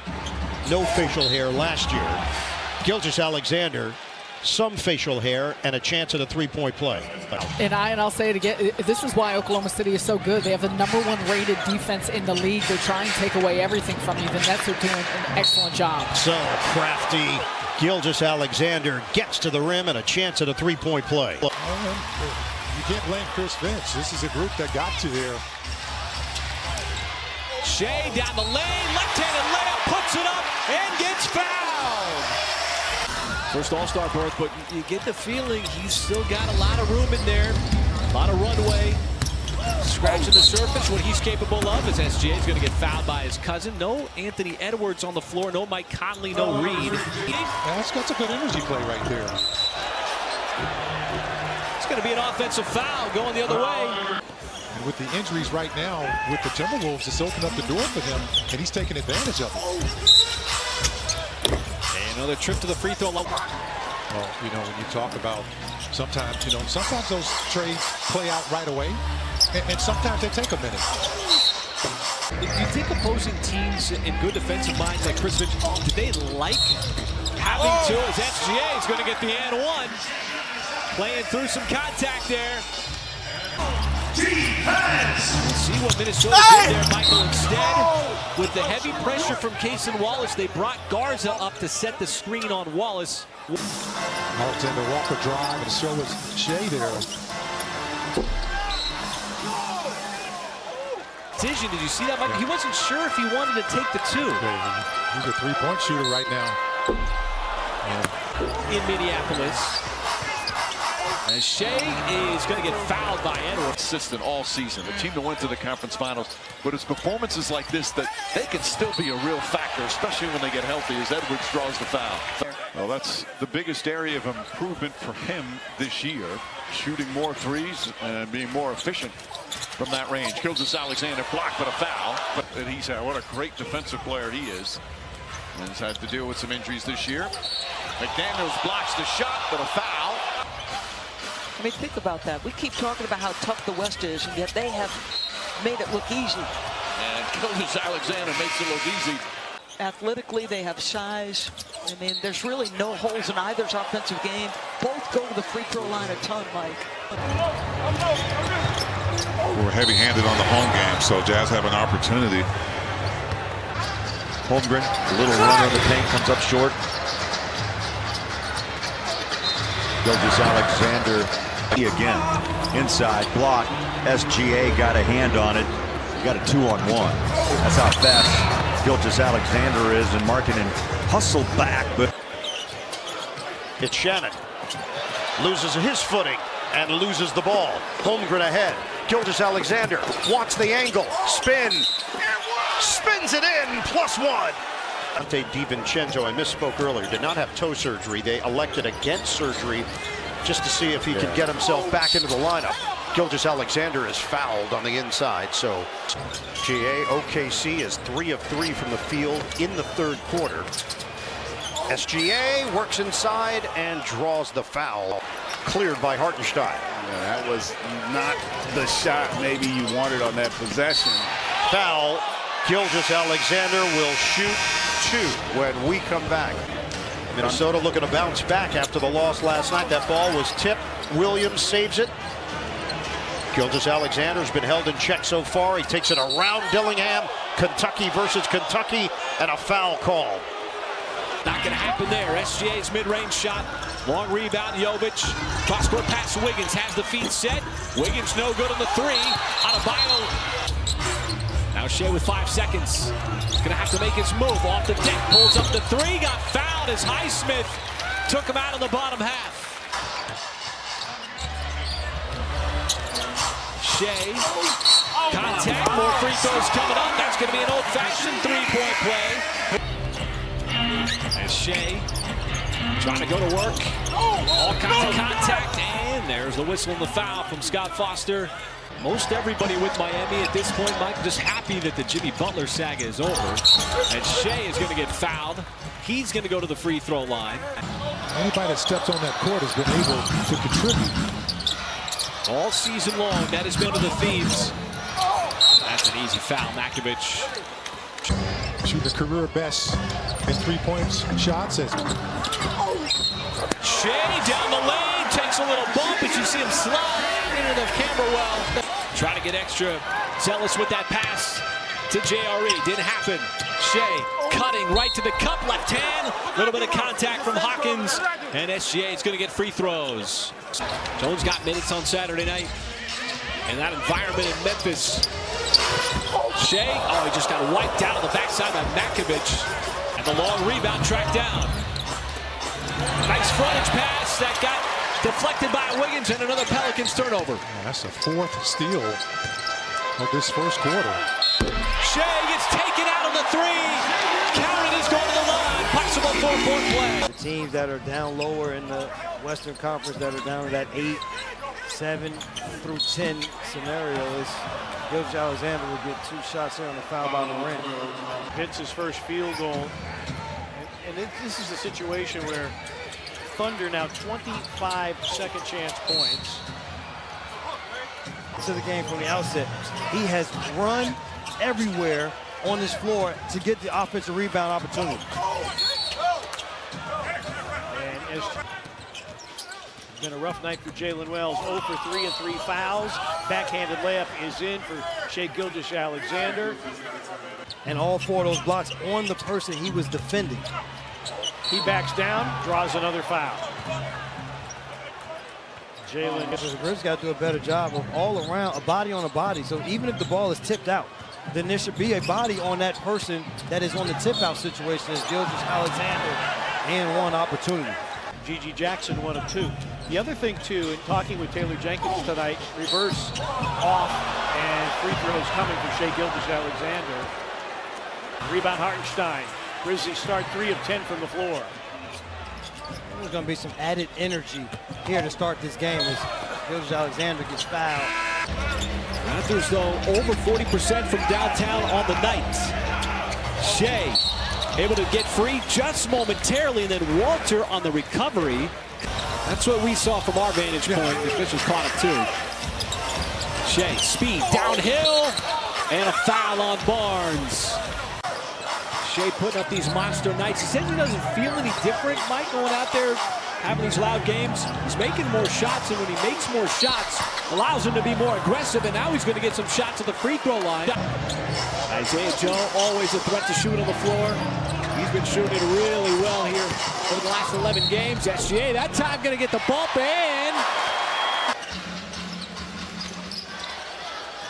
no facial hair last year. Gilgeous-Alexander some facial hair, and a chance at a three-point play.
And I'll say it again, this is why Oklahoma City is so good. They have the #1 rated defense in the league. They try and take away everything from you. The Nets are doing an excellent job.
So crafty Gilgeous-Alexander gets to the rim and a chance at a three-point play.
You can't blame Chris Finch. This is a group that got to there.
Shai down the lane, left-handed layup, puts it up, and gets fouled. First All-Star berth, but you get the feeling he's still got a lot of room in there, a lot of runway. Scratching the surface, what he's capable of is SGA is going to get fouled by his cousin. No Anthony Edwards on the floor, no Mike Conley, no Reed.
That's a good energy play right there.
It's going to be an offensive foul going the other way.
And with the injuries right now with the Timberwolves, it's opened up the door for him, and he's taking advantage of it.
And another trip to the free throw line.
Well, you know, when you talk about sometimes those trades play out right away, and sometimes they take a minute.
You think opposing teams in good defensive minds like Chris Finch, do they like having to, as SGA is going to get the and one, playing through some contact there. See what Minnesota did there, Michael. Instead, with the heavy pressure from Cason Wallace, they brought Garza up to set the screen on Wallace.
Alexander Walker drive, and so was Shai there.
Decision, did you see that, Michael? He wasn't sure if he wanted to take the two.
He's a three-point shooter right now.
In Minneapolis. And Shai is going to get fouled by Edwards.
Consistent all season. The team that went to the conference finals. But it's performances like this that they can still be a real factor, especially when they get healthy, as Edwards draws the foul. Well, that's the biggest area of improvement for him this year. Shooting more threes and being more efficient from that range. Gilgeous-Alexander blocked, but a foul. But he's had, what a great defensive player he is. And has had to deal with some injuries this year. McDaniels blocks the shot, but a foul.
I mean, think about that. We keep talking about how tough the West is, and yet they have made it look easy.
And Gilgeous-Alexander makes it look easy.
Athletically, they have size. I mean, there's really no holes in either's offensive game. Both go to the free throw line a ton, Mike.
We're heavy-handed on the home game, so Jazz have an opportunity.
Holmgren, a little run on the paint, comes up short. Gilgeous-Alexander again, inside block. SGA got a hand on it. Got a 2-on-1. That's how fast Gilgeous-Alexander is, and Markkanen hustled back, but it's Shannon. Loses his footing and loses the ball. Holmgren ahead. Gilgeous-Alexander wants the angle. Spin. Spins it in. +1. Dante DiVincenzo, I misspoke earlier, did not have toe surgery. They elected against surgery just to see if he could get himself back into the lineup. Gilgeous-Alexander is fouled on the inside, so SGA OKC is 3 of 3 from the field in the third quarter. SGA works inside and draws the foul. Cleared by Hartenstein.
Yeah, that was not the shot maybe you wanted on that possession.
Foul. Gilgeous-Alexander will shoot 2 when we come back. Minnesota looking to bounce back after the loss last night. That ball was tipped. Williams saves it. Gilgeous-Alexander's been held in check so far. He takes it around Dillingham. Kentucky versus Kentucky, and a foul call.
Not going to happen there. SGA's mid-range shot. Long rebound, Jovic. Cross-court pass to Wiggins. Has the feet set. Wiggins no good on the 3. Adebayo. Now Shai with 5 seconds. He's going to have to make his move. Off the deck. Pulls up the 3. Got fouled as Highsmith took him out in the bottom half. Shai. Contact. More free throws coming up. That's going to be an old-fashioned 3-point play. As Shai trying to go to work. All kinds of contact. And there's the whistle and the foul from Scott Foster. Most everybody with Miami at this point, Mike, just happy that the Jimmy Butler saga is over. And Shai is going to get fouled. He's going to go to the free throw line.
Anybody that steps on that court has been able to contribute.
All season long, that has been to the Thieves. That's an easy foul, Makovic.
Shooting a career best in 3-point shots.
Shai down the lane, takes a little bump, but you see him slide into the camera well. Trying to get extra zealous with that pass to JRE. Didn't happen. Shai cutting right to the cup, left hand. A little bit of contact from Hawkins, and SGA is going to get free throws. Jones got minutes on Saturday night in that environment in Memphis. Shai, he just got wiped out on the backside by Makovic. And the long rebound tracked down. Nice frontage pass that got deflected by Wiggins, and another Pelicans turnover.
That's the fourth steal of this first quarter.
Shai gets taken out on the three. Counting is going to the line. Possible 4-point play.
The teams that are down lower in the Western Conference that are down to that 8, 7 through 10 scenario is Gilgeous-Alexander will get 2 shots here on the foul by the rim.
Vince's first field goal. And this is a situation where Thunder now 25 second chance points.
To the game from the outset, he has run everywhere on this floor to get the offensive rebound opportunity.
And it's been a rough night for Jalen Wells. 0 for 3 and 3 fouls. Backhanded layup is in for Shai Gilgeous-Alexander.
And all 4 of those blocks on the person he was defending.
He backs down, draws another foul. Jalen.
The Grizzlies got to do a better job of all around, a body on a body. So even if the ball is tipped out, then there should be a body on that person that is on the tip-out situation as Gilgeous-Alexander and 1 opportunity.
G.G. Jackson 1 of 2. The other thing, too, in talking with Taylor Jenkins tonight, reverse off and free throws coming for Shai Gilgeous-Alexander. Rebound Hartenstein. Grizzlies start 3 of 10 from the floor.
There's going to be some added energy here to start this game as Gilgeous-Alexander gets fouled.
Panthers, though, over 40% from downtown on the night. Shai able to get free just momentarily, and then Walter on the recovery. That's what we saw from our vantage point. The officials caught it, too. Shai, speed downhill, and a foul on Barnes. Shai putting up these monster nights. He says he doesn't feel any different, Mike, going out there having these loud games. He's making more shots, and when he makes more shots, allows him to be more aggressive, and now he's going to get some shots at the free throw line. Isaiah Joe, always a threat to shoot on the floor. He's been shooting it really well here over the last 11 games. SGA that time going to get the bump in.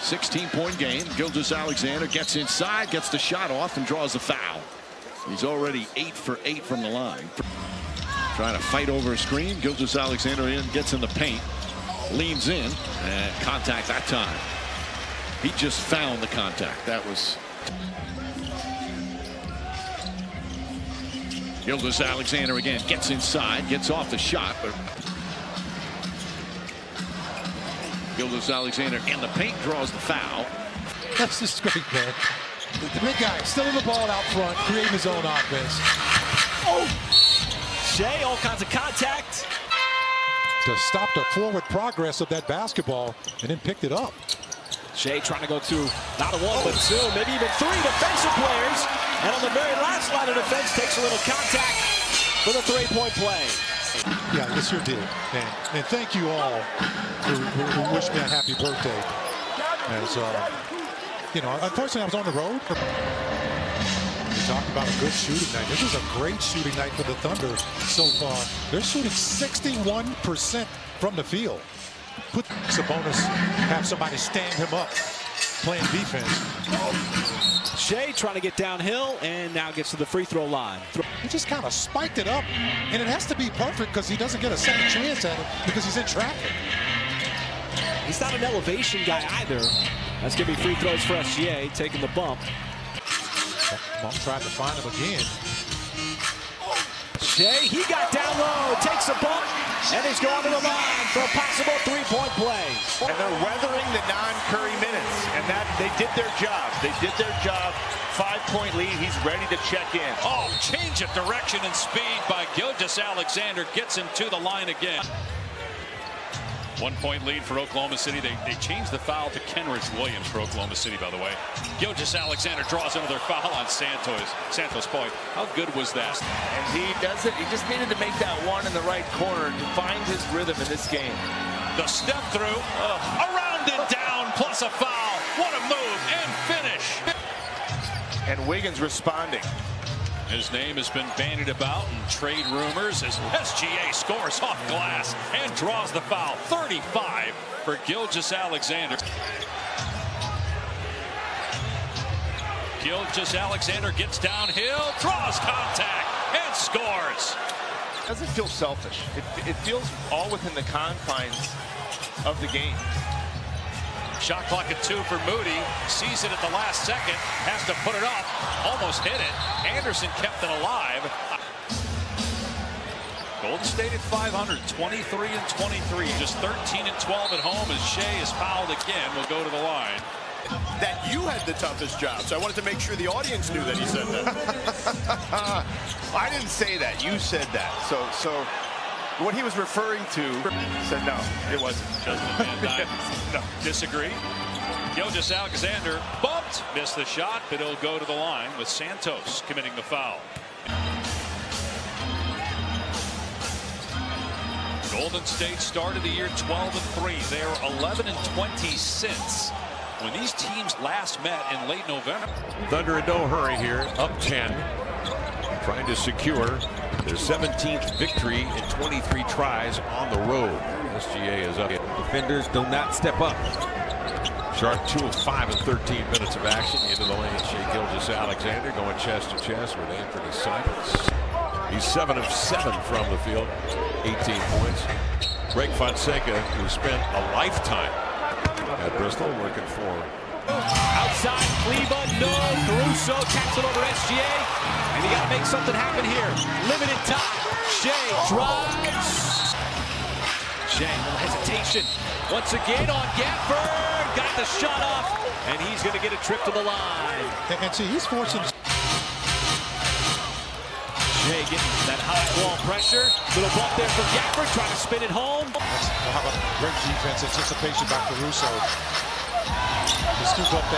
16-point game. Gilgeous-Alexander gets inside, gets the shot off, and draws the foul. He's already 8 for 8 from the line. Trying to fight over a screen. Gilgeous-Alexander gets in the paint, leans in, and contact that time. He just found the contact. That was Gilgeous-Alexander again. Gets inside, gets off the shot, but Gilgeous-Alexander in the paint draws the foul.
That's just great, man. The big guy still in the ball out front, creating his own offense.
Shai, all kinds of contact.
To stop the forward progress of that basketball and then picked it up.
Shai trying to go to not a 1 but 2, maybe even 3 defensive players. And on the very last line of defense, takes a little contact for the 3-point play.
Yeah, it sure did. And thank you all who wished me a happy birthday. As you know, unfortunately I was on the road. We talked about a good shooting night. This is a great shooting night for the Thunder so far. They're shooting 61% from the field. Put Sabonis, have somebody stand him up, playing defense.
Shai trying to get downhill and now gets to the free throw line.
He just kind of spiked it up, and it has to be perfect because he doesn't get a second chance at it because he's in traffic.
He's not an elevation guy either. That's going to be free throws for SGA, taking the bump.
Monk tried to find him again.
Shai, he got down low, takes a bump, and he's going to the line for a possible 3-point play.
And they're weathering the non-Curry minutes, and that they did their job. They did their job. 5-point lead. He's ready to check in.
Oh, change of direction and speed by Gilgeous-Alexander. Gets him to the line again. 1-point lead for Oklahoma City. They changed the foul to Kenrich Williams for Oklahoma City, by the way. Gilgeous-Alexander draws another foul on Santos Boy. How good was that?
And he does it. He just needed to make that one in the right corner to find his rhythm in this game.
The step through, around and down, plus a foul. What a move and finish.
And Wiggins responding.
His name has been bandied about in trade rumors as SGA scores off glass and draws the foul. 35 for Gilgeous-Alexander. Gilgeous-Alexander gets downhill, draws contact, and scores.
Doesn't feel selfish. It feels all within the confines of the game.
Shot clock at 2 for Moody. Sees it at the last second. Has to put it up. Almost hit it. Anderson kept it alive. Golden State at 500. 23 and 23. Just 13 and 12 at home as Shai is fouled again. Will go to the line.
That you had the toughest job, so I wanted to make sure the audience knew that he said that.
I didn't say that. You said that. So what he was referring to said no, it wasn't.
Justin Van Dyke.
No.
Disagree. Gilgeous-Alexander bumped, missed the shot, but he'll go to the line with Santos committing the foul. Golden State started the year 12-3. They are 11-20 since when these teams last met in late November.
Thunder in no hurry here, up 10, trying to secure their 17th victory in 23 tries on the road. SGA is up. Defenders do not step up. Sharp 2 of 5 in 13 minutes of action. Into the lane, Shai Gilgeous-Alexander going chest to chest with Anthony Simons. He's 7 of 7 from the field, 18 points. Greg Fonseca, who spent a lifetime at Bristol working for him.
Outside, Kleba, no. Caruso taps it over SGA. And you got to make something happen here. Limited time. Shai drives. Shai, no hesitation. Once again on Gafford. Got the shot off. And he's going to get a trip to the line.
And see, he's forcing.
Shai getting that high wall pressure. Little bump there from Gafford. Trying to spin it home.
How about great defense, anticipation by Caruso. Scoop up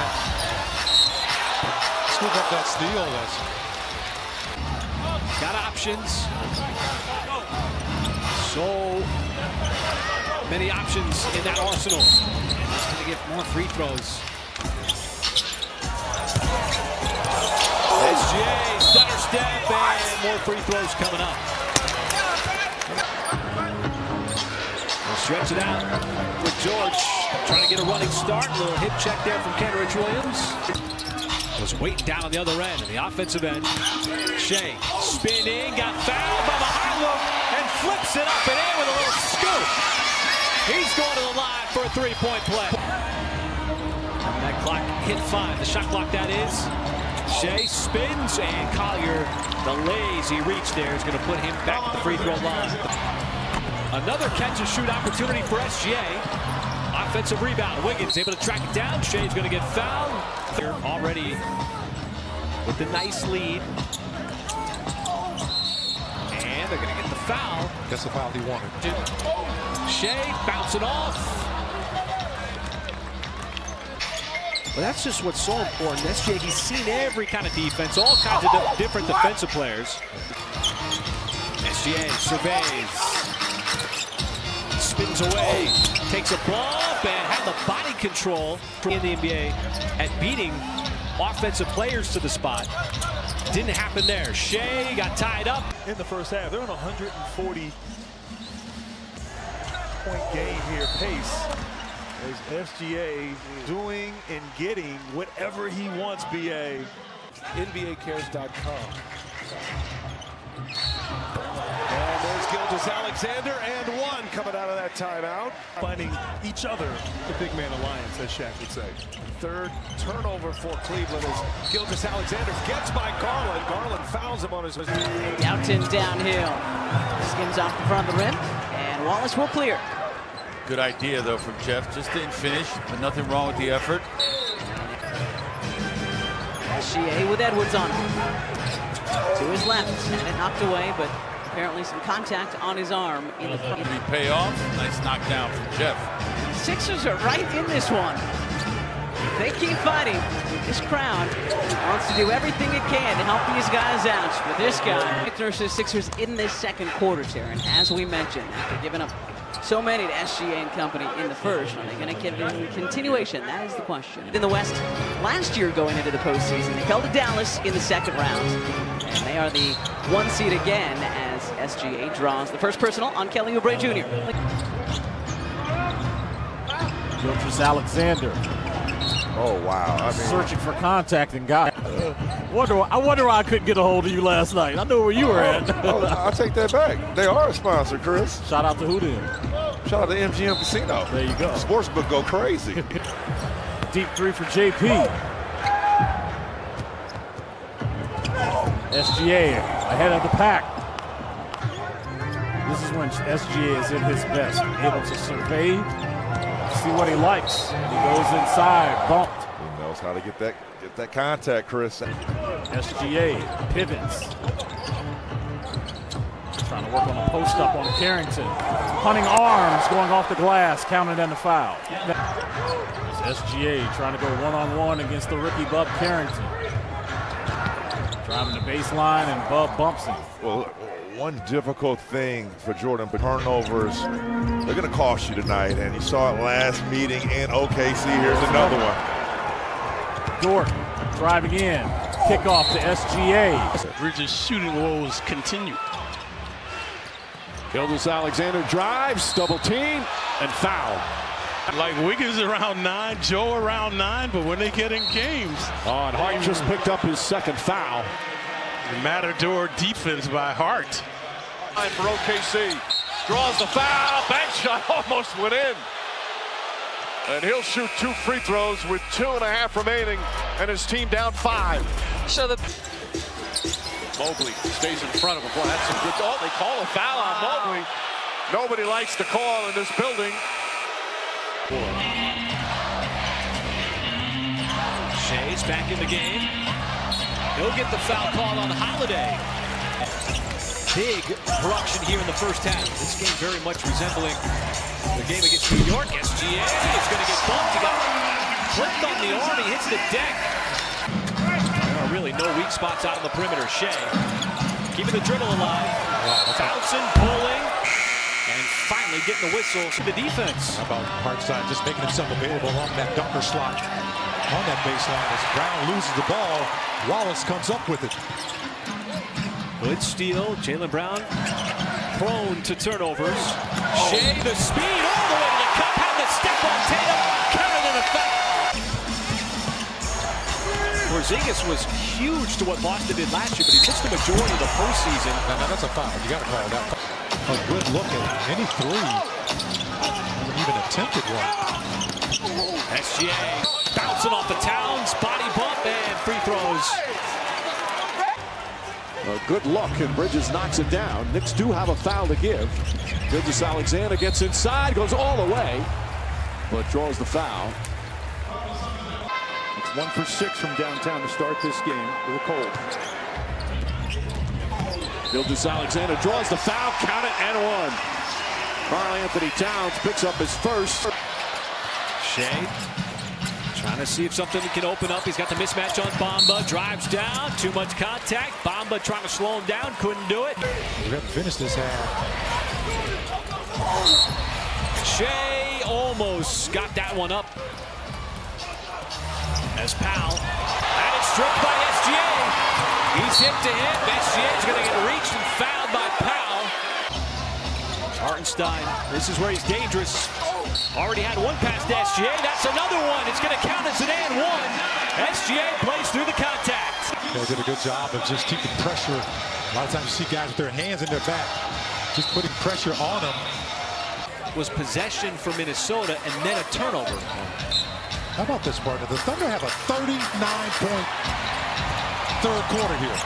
that steal.
Got options. So many options in that arsenal. He's going to get more free throws. SGA, stutter step, and more free throws coming up. We'll stretch it out with George. Trying to get a running start. A little hip check there from Kenrich Williams. Was waiting down on the other end, on the offensive end. Shai spinning, got fouled by the high look, and flips it up and in with a little scoop. He's going to the line for a three-point play. That clock hit 5, the shot clock that is. Shai spins, and Collier, the lazy reach there is going to put him back at the free throw line. Another catch-and-shoot opportunity for SGA. Offensive rebound. Wiggins able to track it down. Shai's going to get fouled. They're already with the nice lead. And they're going to get the foul.
That's the foul he wanted.
Shai bouncing off. Well, that's just what's so important. SGA, he's seen every kind of defense, all kinds of different defensive players. SGA surveys. Spins away, takes a bump, and had the body control in the NBA at beating offensive players to the spot. Didn't happen there. Shai got tied up.
In the first half, they're on a 140-point game here, pace. As SGA doing and getting whatever he wants, BA. NBAcares.com. And there's Gilgeous-Alexander and one coming out of that timeout. Finding each other, the big man alliance, as Shaq would say. Third turnover for Cleveland as Gilgeous-Alexander gets by Garland. Garland fouls him on his...
Downton downhill. Skims off the front of the rim, and Wallace will clear.
Good idea, though, from Jeff. Just didn't finish, but nothing wrong with the effort.
SGA with Edwards on him. To his left, and it knocked away, but Apparently some contact on his arm. In the
payoff. Nice knockdown from Jeff.
Sixers are right in this one. They keep fighting. This crowd wants to do everything it can to help these guys out. But this guy versus Sixers in this second quarter, Taryn. As we mentioned, after giving up so many to SGA and company in the first, are they going to give in continuation? That is the question. In the West, last year going into the postseason, they fell to Dallas in the second round. And they are the 1 seed again as SGA draws the first personal on Kelly Oubre Jr.
Gilgeous-Alexander.
Oh, wow. I mean,
searching for contact and got. I wonder why I couldn't get a hold of you last night. I know where you were at.
I'll take that back. They are a sponsor, Chris.
Shout out to who then?
Shout out to MGM Casino.
There you go.
Sportsbook go crazy.
Deep three for JP. SGA ahead of the pack. This is when SGA is in his best, able to survey, see what he likes. He goes inside, bumped.
He knows how to get that contact, Chris.
SGA pivots. Trying to work on a post up on Carrington. Hunting arms going off the glass, counted and a foul. It's SGA trying to go one-on-one against the rookie Bub Carrington. Driving the baseline and Bub bumps him.
Well, one difficult thing for Jordan, but turnovers, they're going to cost you tonight. And you saw it last meeting in OKC. Here's another one.
Dort driving in. Kickoff to SGA.
Bridges' shooting woes continue. Gilgeous-Alexander drives, double team, and foul. Like Wiggins around 9, Joe around 9, but when they get in games. Oh, and Hart just picked up his second foul. Matador defense by Hart.
For OKC, draws the foul, bank shot almost went in. And he'll shoot 2 free throws with 2.5 remaining, and his team down 5. So Mobley stays in front of him. Boy, that's a good. Oh, they call a foul on Mobley. Nobody likes to call in this building.
Shai's back in the game. He'll get the foul call on Holiday. Big production here in the first half. This game very much resembling the game against New York. SGA is going to get bumped. He got flipped on the arm. He hits the deck. There are really no weak spots out on the perimeter. Shai keeping the dribble alive. Bouncing, pulling, and finally getting the whistle to the defense.
How about Hartside just making himself available along that dunker slot on that baseline as Brown loses the ball. Wallace comes up with it.
Good steal. Jaylen Brown prone to turnovers. Shai, the speed all the way to the cup. Had the step on Tatum. Counted in a foul. Porzingis was huge to what Boston did last year, but he missed the majority of the postseason.
Now that's a foul. You got to call that. A good look at any three. Even attempted one.
SGA bouncing off the Towns. Body bump and free throws.
A good look, and Bridges knocks it down. Knicks do have a foul to give. Gilgeous-Alexander gets inside, goes all the way, but draws the foul.
It's 1 for 6 from downtown to start this game with a cold.
Gilgeous-Alexander draws the foul, count it, and 1. Karl-Anthony Towns picks up his first.
Shai trying to see if something can open up. He's got the mismatch on Bamba. Drives down. Too much contact. Bamba trying to slow him down. Couldn't do it.
We haven't finished this half.
Shai almost got that one up. As Powell. And it's stripped by SGA. He's hip to hip. SGA is going to get reached and fouled by Powell. Hartenstein. This is where he's dangerous. Already had one pass to SGA. That's another one. It's going to count as an and 1. SGA plays through the contact.
They did a good job of just keeping pressure. A lot of times you see guys with their hands in their back, just putting pressure on them.
Was possession for Minnesota and then a turnover.
How about this, partner? The Thunder have a 39-point third quarter here.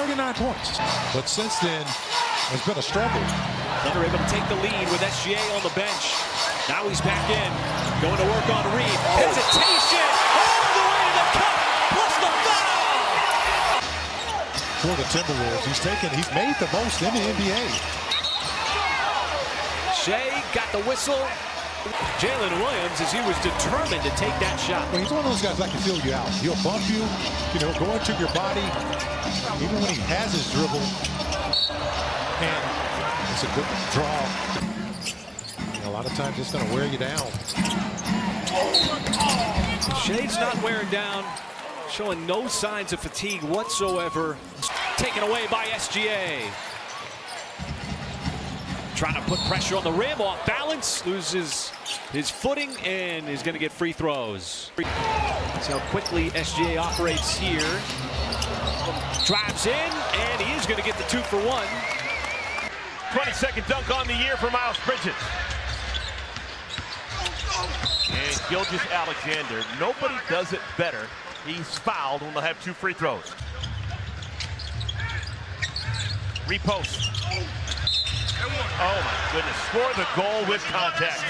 39 points. But since then, it's been a struggle.
Thunder able to take the lead with SGA on the bench. Now he's back in. Going to work on Reed. Hesitation! All the way to the cup! Plus the foul!
for the Timberwolves. He's made the most in the NBA.
Shai got the whistle. Jalen Williams, as he was determined to take that shot.
Well, he's one of those guys that can feel you out. He'll bump you, go into your body, even when he has his dribble. And it's a good draw. A lot of times it's going to wear you down.
Shai's not wearing down, showing no signs of fatigue whatsoever. Taken away by SGA. Trying to put pressure on the rim, off balance, loses his footing, and is going to get free throws. That's how quickly SGA operates here. Drives in, and he is going to get the 2 for 1.
22nd dunk on the year for Miles Bridges. And Gilgeous-Alexander, nobody does it better. He's fouled when they'll have 2 free throws. Repost. Oh my goodness, score the goal with contact.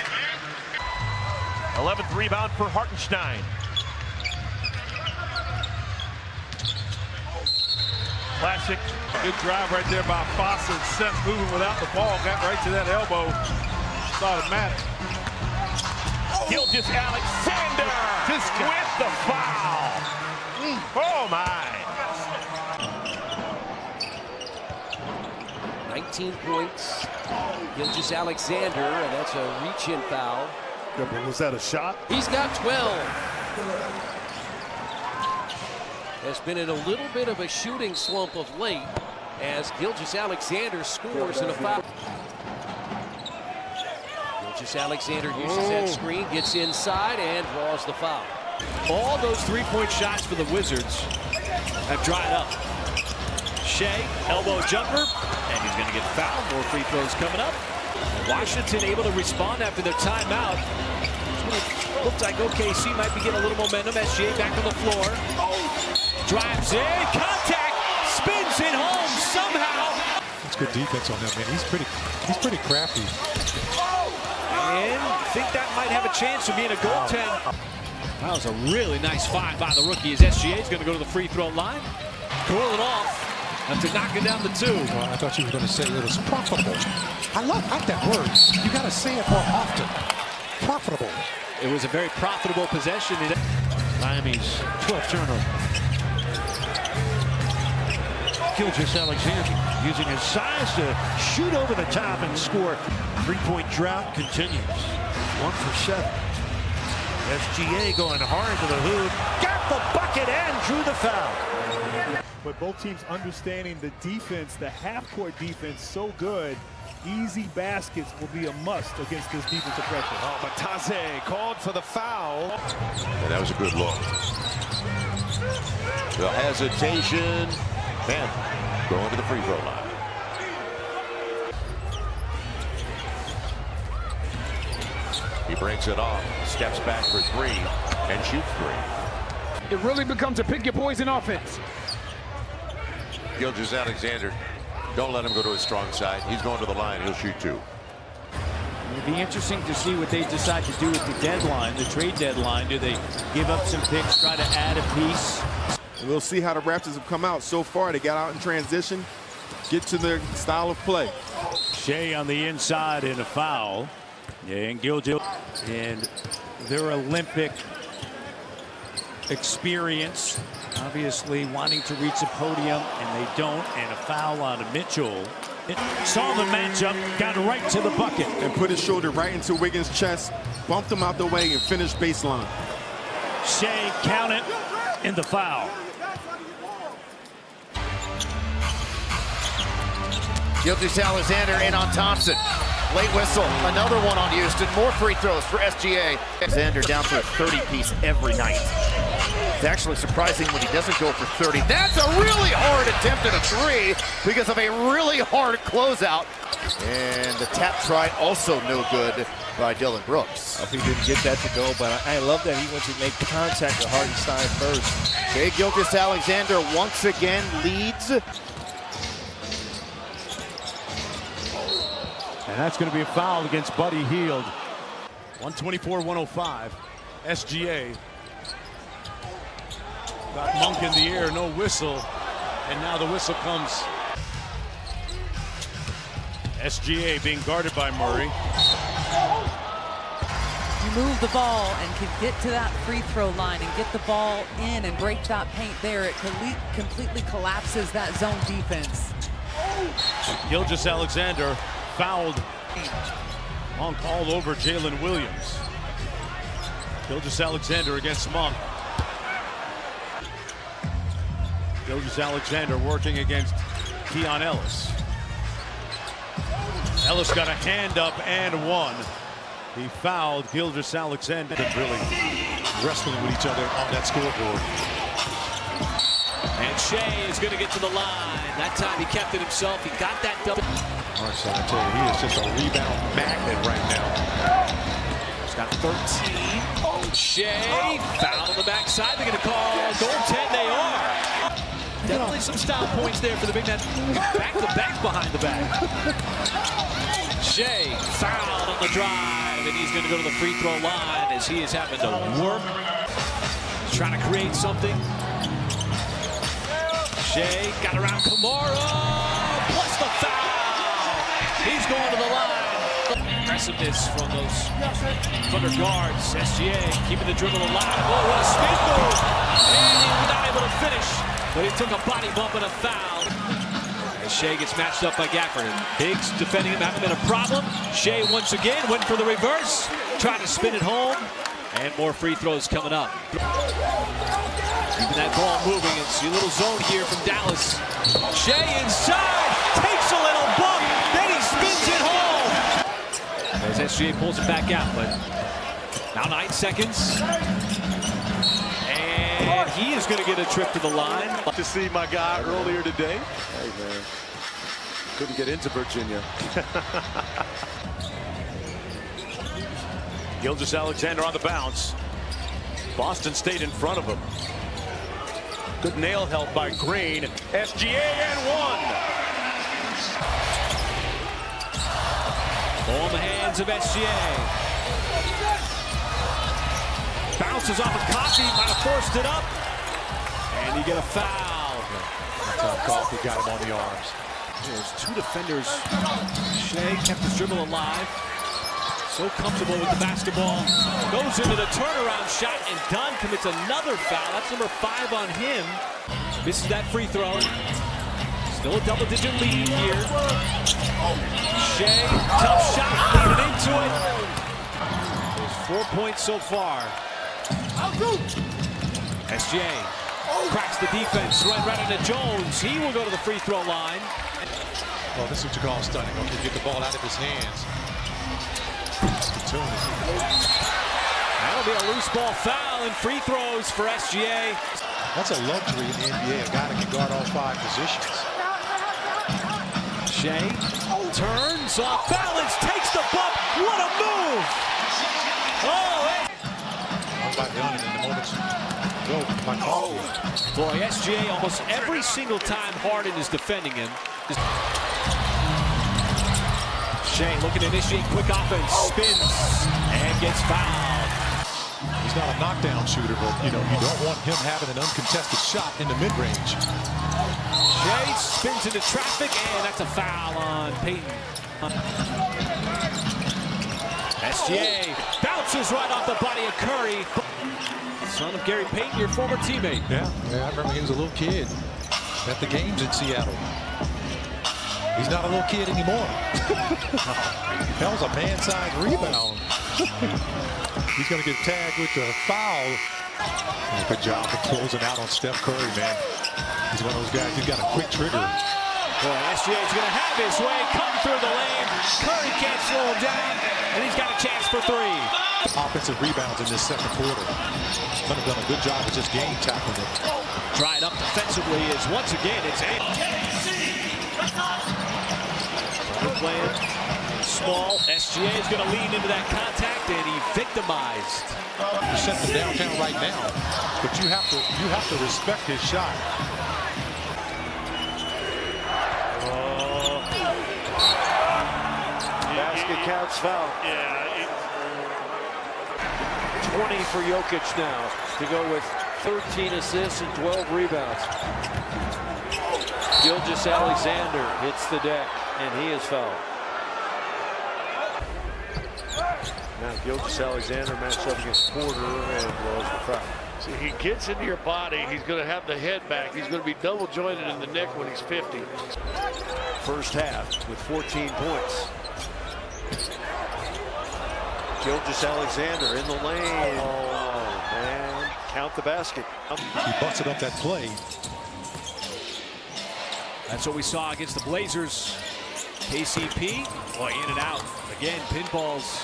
11th rebound for Hartenstein. Classic.
Good drive right there by Foster. Seth moving without the ball, got right to that elbow. It's automatic.
Gilgeous-Alexander with the foul. Oh my.
19 points. Gilgeous-Alexander, and that's a reach-in foul.
Was that a shot?
He's got 12. Has been in a little bit of a shooting slump of late as Gilgeous-Alexander scores in a foul. Gilgeous-Alexander uses that screen, gets inside, and draws the foul. All those three-point shots for the Wizards have dried up. Shai, elbow jumper, and he's going to get fouled. More free throws coming up. Washington able to respond after their timeout. Looks like OKC might be getting a little momentum. SGA back on the floor. Drives in, contact, spins it home somehow.
That's good defense on him, man. He's pretty crafty.
And I think that might have a chance of being a goaltend. That was a really nice find by the rookie as SGA is going to go to the free throw line. Cool it off. After knocking down the 2.
Well, I thought you were going to say it was profitable. I like that word. You got to say it more often. Profitable.
It was a very profitable possession.
Miami's 12th turnover. Gilgeous-Alexander using his size to shoot over the top and score. 3-point drought continues. 1 for 7. SGA going hard to the hoop. Got the bucket and drew the foul.
But both teams understanding the defense, the half-court defense, so good. Easy baskets will be a must against this defensive pressure.
Oh, Batase called for the foul.
And that was a good look. The hesitation. Man, going to the free throw line. He brings it off, steps back for 3, and shoots 3.
It really becomes a pick your poison offense.
Gilgeous-Alexander, don't let him go to his strong side. He's going to the line. He'll shoot 2.
It'll be interesting to see what they decide to do with the deadline, the trade deadline. Do they give up some picks, try to add a piece?
And we'll see how the Raptors have come out so far. They got out in transition, get to their style of play.
Shai on the inside in a foul. And Gilgeous and their Olympic experience, obviously wanting to reach the podium, and they don't, and a foul on Mitchell. Saw the matchup, got right to the bucket.
And put his shoulder right into Wiggins' chest, bumped him out the way, and finished baseline.
Shai count it in the foul.
Gilgeous-Alexander in on Thompson. Late whistle, another one on Houston. More free throws for SGA. Alexander down to a 30-piece every night. It's actually surprising when he doesn't go for 30. That's a really hard attempt at a 3 because of a really hard closeout. And the tap try also no good by Dylan Brooks.
He didn't get that to go, but I love that he went to make contact with Hartenstein first.
Shai Gilgeous-Alexander once again leads.
And that's going to be a foul against Buddy Hield. 124-105. SGA. Got Monk in the air, no whistle. And now the whistle comes. SGA being guarded by Murray.
You move the ball and can get to that free throw line and get the ball in and break that paint there. It completely collapses that zone defense.
Gilgeous-Alexander fouled. Monk all over Jalen Williams. Gilgeous-Alexander against Monk. Gilgeous-Alexander working against Keon Ellis. Ellis got a hand up and one. He fouled Gilgeous-Alexander.
Really wrestling with each other on that scoreboard.
And Shai is going to get to the line. That time he kept it himself. He got that double.
Marcel, I tell you, he is just a rebound magnet right now.
He's got 13. Shai foul on the backside. They're going to call goaltend. They are. Definitely some style points there for the big man. Back to back behind the back. Shai fouled on the drive, and he's going to go to the free throw line as he is having to work. He's trying to create something. Shai got around Kamara, plus the foul. He's going to the line. Aggressiveness from those Thunder guards. SGA keeping the dribble alive. Oh, what a spin move. And he was not able to finish, but he took a body bump and a foul. As Shai gets matched up by Gafford. Higgs defending him, haven't been a problem. Shai once again went for the reverse, trying to spin it home, and more free throws coming up. Keeping that ball moving. It's a little zone here from Dallas. Shai inside, takes a little bump, then he spins it home. As SGA pulls it back out, but now 9 seconds. And he is going to get a trip to the line.
To see my guy earlier today. Hey, man. Couldn't get into Virginia.
Gilgeous-Alexander on the bounce. Boston stayed in front of him. Good nail help by Green. SGA and one.
Ball in the hands of SGA. Bounces off of Coffee, might have forced it up. And you get a foul.
Coffee got him on the arms.
There's two defenders. Shai kept his dribble alive. So comfortable with the basketball. Goes into the turnaround shot, and Dunn commits another foul. That's number 5 on him. Misses that free throw. Still a double-digit lead here. Shai, tough shot, leading into it. There's 4 points so far. SGA cracks the defense, right into Jones. He will go to the free throw line.
Well, this is what you call stunning. Okay, get the ball out of his hands.
That'll be a loose ball foul and free throws for SGA.
That's a luxury in the NBA, a guy that can guard all 5 positions.
Shai turns off balance, takes the bump. What a move! Oh, boy, SGA almost every single time Harden is defending him. Shai looking to initiate quick offense, spins, and gets fouled.
He's not a knockdown shooter, but you don't want him having an uncontested shot in the mid-range.
Shai spins into traffic, and that's a foul on Payton. SGA bounces right off the body of Curry. Son of Gary Payton, your former teammate.
Yeah, I remember he was a little kid at the games in Seattle. He's not a little kid anymore. That was a man-sized rebound. He's going to get tagged with the foul. Good job of closing out on Steph Curry, man. He's one of those guys who's got a quick trigger.
Boy, SGA's going to have his way, come through the lane. Curry can't slow him down, and he's got a chance for 3.
Offensive rebounds in this second quarter. Could have done a good job of just game tackling it.
Dried up defensively is once again it's playing small. SGA is going to lean into that contact, and he victimized.
You're setting him downtown right now, but you have to respect his shot.
Basket counts foul. Yeah. 20 for Jokic now to go with 13 assists and 12 rebounds.
Gilgeous-Alexander hits the deck, and he is fouled. Now Gilgeous-Alexander matched up against Porter and draws the foul.
See, he gets into your body, he's going to have the head back. He's going to be double jointed in the neck when he's 50.
First half with 14 points. Gilgeous-Alexander in the lane. Oh, man. Count the basket.
He busted up that play.
That's what we saw against the Blazers. KCP, boy, in and out. Again, pinballs.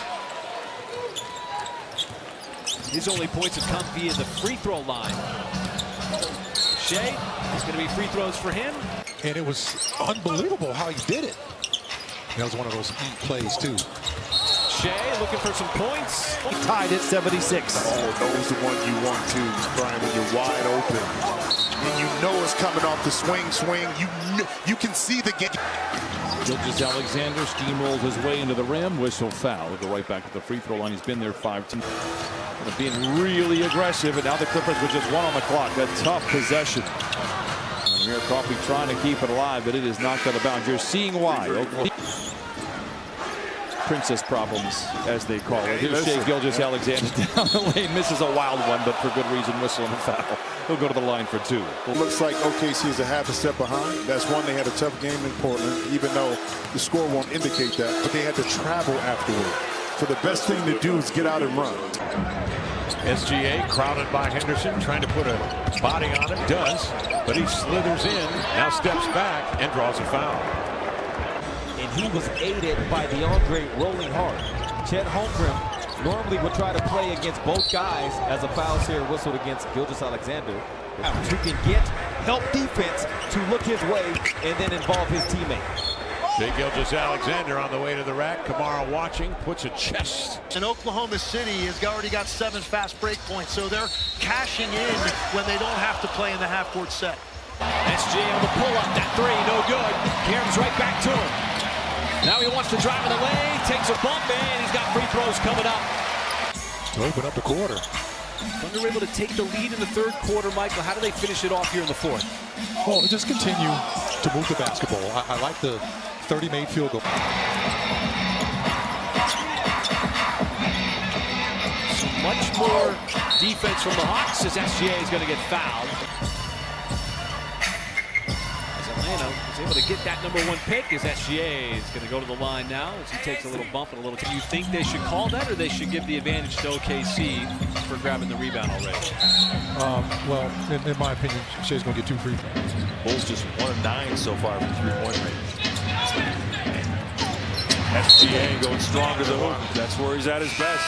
His only points have come via the free throw line. Shai, it's going to be free throws for him.
And it was unbelievable how he did it. That was one of those plays, too.
Shai looking for some points.
Tied at 76.
Oh, those the one you want to, Brian, when you're wide open. And you know it's coming off the swing. You can see the game.
Gilgeous-Alexander steamrolled his way into the rim. Whistle foul. He'll go right back at the free throw line. He's been there 5 times. Being really aggressive, and now the Clippers with just 1 on the clock. A tough possession. Amir Coffey trying to keep it alive, but it is knocked out of bounds. You're seeing why. Oklahoma. Princess problems, as they call it. Here's Shai Gilgeous-Alexander down the lane. Misses a wild one, but for good reason. Whistle and a foul. He'll go to the line for 2.
It looks like OKC is a half a step behind. That's one, they had a tough game in Portland, even though the score won't indicate that. But they had to travel afterward. So the best thing to do is get out and run.
SGA crowded by Henderson, trying to put a body on him. Does, but he slithers in, now steps back and draws a foul.
And he was aided by DeAndre rolling hard. Chet Holmgren normally would try to play against both guys as a foul's here whistled against Gilgeous-Alexander. He can get help defense to look his way and then involve his teammate.
Shai Gilgeous-Alexander on the way to the rack. Kamara watching, puts a chest.
And Oklahoma City has already got 7 fast break points, so they're cashing in when they don't have to play in the half-court set.
SGA on the pull-up, that 3, no good. Karam's right back to him. Now he wants to drive in the lane, takes a bump, and he's got free throws coming up.
To open up the quarter.
Thunder were able to take the lead in the 3rd quarter, Michael. How do they finish it off here in the 4th?
Well, just continue to move the basketball. I like the 30-made field goal.
So much more defense from the Hawks as SGA is going to get fouled. As Atlanta is able to get that #1 pick, as SGA is going to go to the line now as he takes a little bump and a little. Do you think they should call that, or they should give the advantage to OKC for grabbing the rebound already?
Well, in my opinion, Shai's going to get 2 free throws.
Bulls just 1 of 9 so far from 3-point range.
SGA going strong to the hoop. That's where he's at his best.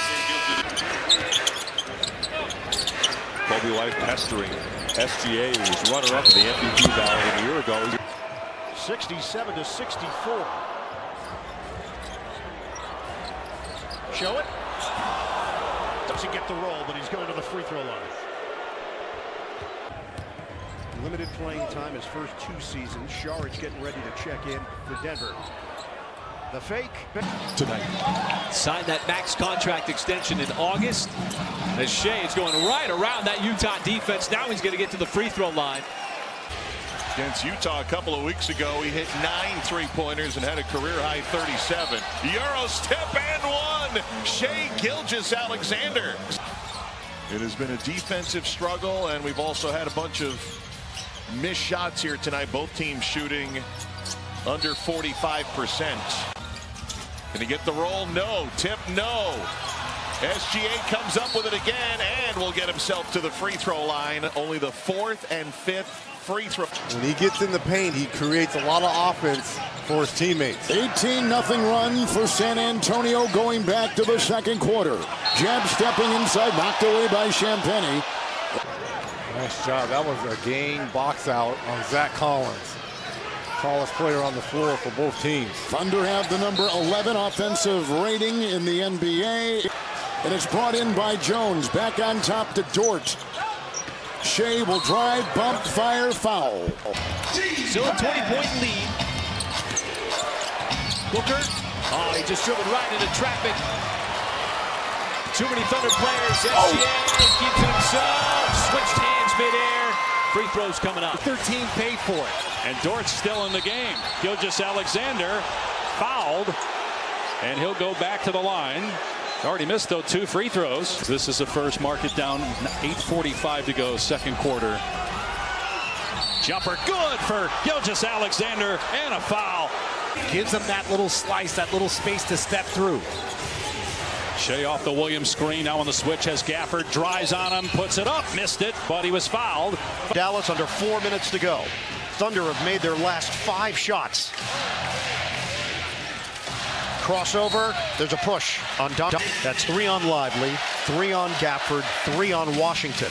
Kobe White pestering SGA, who was runner-up in the MVP ballot a year ago.
67-64. Show it. Doesn't get the roll, but he's going to the free throw line. Limited playing time his first 2 seasons. Sharage getting ready to check in for Denver. The fake
tonight.
Signed that max contract extension in August. As Shai is going right around that Utah defense. Now he's going to get to the free throw line.
Against Utah a couple of weeks ago, he hit 9 3-pointers and had a career-high 37. Euro step and 1. Shai Gilgeous-Alexander. It has been a defensive struggle, and we've also had a bunch of missed shots here tonight. Both teams shooting under 45%. Can he get the roll? No. Tip? No. SGA comes up with it again and will get himself to the free throw line. Only the 4th and 5th free throw.
When he gets in the paint, he creates a lot of offense for his teammates.
18-0 run for San Antonio going back to the 2nd quarter. Jab stepping inside, knocked away by Champagnie.
Nice job. That was a game box out on Zach Collins. Tallest player on the floor for both teams.
Thunder have the #11 offensive rating in the NBA. And it's brought in by Jones. Back on top to Dort. Shai will drive, bump, fire, foul.
Still a 20-point lead. Booker. Oh, he just dribbled right into traffic. Too many Thunder players. SGA keeps it himself. Switched hands midair. Free throws coming up.
13 paid for it.
And Dort's still in the game. Gilgeous-Alexander fouled, and he'll go back to the line. Already missed, though, 2 free throws. This is the first. Mark it down. 8:45 to go, second quarter. Jumper good for Gilgeous-Alexander, and a foul.
Gives him that little slice, that little space to step through.
Shai off the Williams screen. Now on the switch has Gafford. Drives on him, puts it up, missed it, but he was fouled.
Dallas under 4 minutes to go. Thunder have made their last 5 shots. Crossover, there's a push on Don. That's 3 on Lively, 3 on Gafford, 3 on Washington.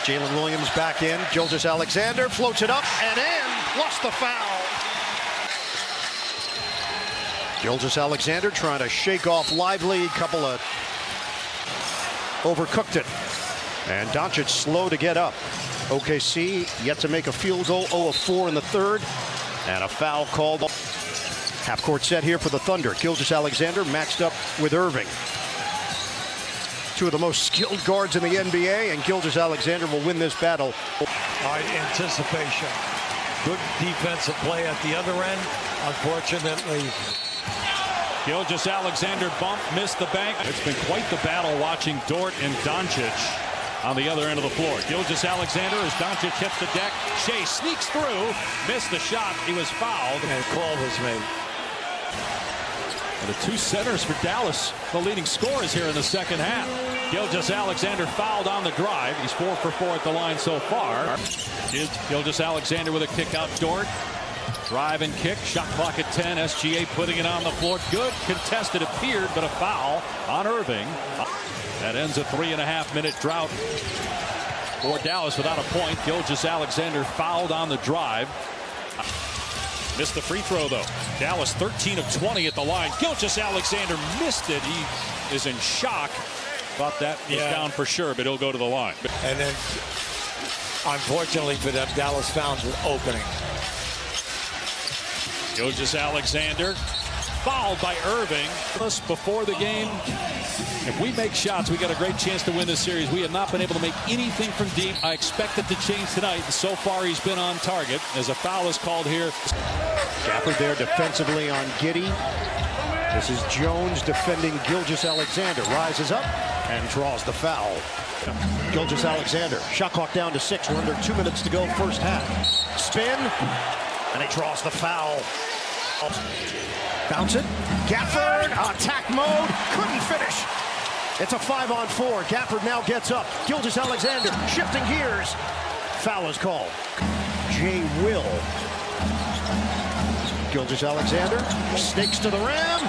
Jalen Williams back in. Gilgeous-Alexander floats it up and in. Lost the foul. Gilgeous-Alexander trying to shake off Lively. Couple of overcooked it. And Doncic slow to get up. OKC yet to make a field goal. 0 of 4 in the third. And a foul called. Half-court set here for the Thunder. Gilgeous-Alexander matched up with Irving. 2 of the most skilled guards in the NBA, and Gilgeous-Alexander will win this battle.
Anticipation. Good defensive play at the other end. Unfortunately,
Gilgeous-Alexander bump, missed the bank. It's been quite the battle watching Dort and Doncic on the other end of the floor. Gilgeous-Alexander as Doncic hits the deck. Shai sneaks through, missed the shot. He was fouled.
And a call was made.
And the 2 centers for Dallas, the leading scorers here in the second half. Gilgeous-Alexander fouled on the drive. He's 4 for 4 at the line so far. Gilgeous-Alexander with a kick out. Dort. Drive and kick. Shot clock at 10. SGA putting it on the floor. Good. Contested appeared, but a foul on Irving. That ends a 3.5-minute drought for Dallas without a point. Gilgeous-Alexander fouled on the drive. Missed the free throw, though. Dallas 13 of 20 at the line. Gilgeous-Alexander missed it. He is in shock. Thought that was down for sure, but he'll go to the line.
And then, unfortunately for them, Dallas found an opening.
Gilgeous-Alexander fouled by Irving. Before the game, if we make shots, we got a great chance to win this series. We have not been able to make anything from deep. I expect it to change tonight. So far, he's been on target as a foul is called here.
Gafford there defensively on Giddey. This is Jones defending Gilgeous-Alexander. Rises up and draws the foul. Gilgeous-Alexander, shot clock down to 6. We're under 2 minutes to go, first half. Spin, and he draws the foul. Bounce it. Gafford, attack mode, couldn't finish. It's a 5-on-4. Gafford now gets up. Gilgeous-Alexander shifting gears. Foul is called. Jay Will. Gilgeous-Alexander snakes to the rim.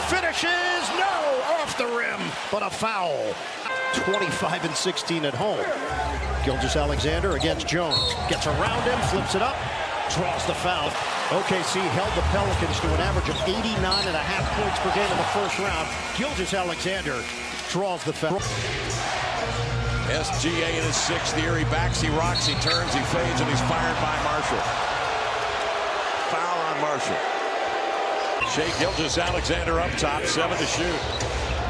Finishes. No, off the rim, but a foul. 25 and 16 at home. Gilgeous-Alexander against Jones. Gets around him, flips it up, draws the foul. OKC held the Pelicans to an average of 89.5 points per game in the first round. Gilgeous-Alexander draws the foul.
SGA in his 6th year. He backs, he rocks, he turns, he fades, and he's fired by Marshall. Foul on Marshall. Shai Gilgeous-Alexander up top, 7 to shoot.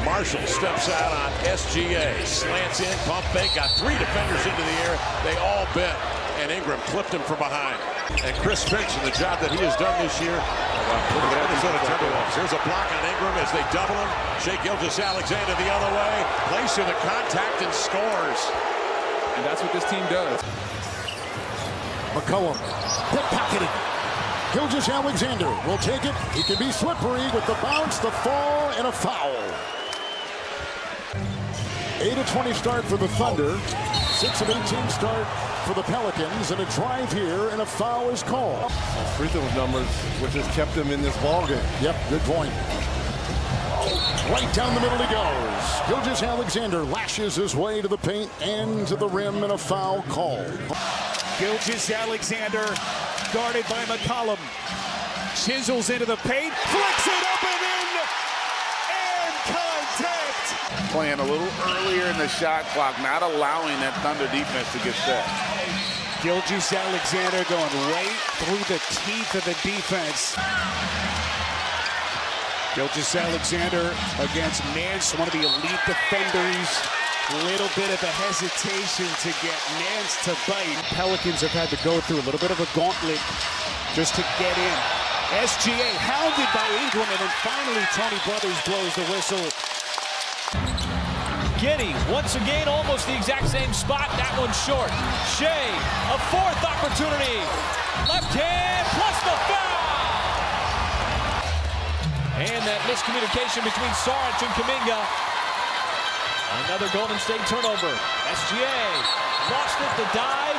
Marshall steps out on SGA, slants in, pump fake, got 3 defenders into the air. They all bent, and Ingram clipped him from behind. And Chris Finch, and the job that he has done this year for the Minnesota Timberwolves. Here's a block on Ingram as they double him. Shai Gilgeous-Alexander the other way, plays to the contact and scores.
And that's what this team does.
McCollum, pickpocketing. Gilgeous-Alexander will take it. He can be slippery with the bounce, the fall, and a foul. 8 of 20 start for the Thunder. 6 of 18 start for the Pelicans, and a drive here, and a foul is called.
Free throw numbers, which has kept them in this ballgame.
Yep, good point. Right down the middle he goes. Gilgeous-Alexander lashes his way to the paint and to the rim, and a foul called.
Gilgeous-Alexander guarded by McCollum. Chisels into the paint, flicks it up and in, and contact.
Playing a little earlier in the shot clock, not allowing that Thunder defense to get set.
Gilgeous-Alexander going right through the teeth of the defense. Gilgeous-Alexander against Nance, one of the elite defenders
Little bit of a hesitation to get Nance to bite. Pelicans have had to go through a little bit of a gauntlet just to get in. SGA hounded by Ingram, and then finally Tony Brothers blows the whistle.
Giddey, once again, almost the exact same spot. That one short. Shai, a fourth opportunity. Left hand plus the foul. And that miscommunication between Saric and Kuminga. Another Golden State turnover. SGA lost it, the dive.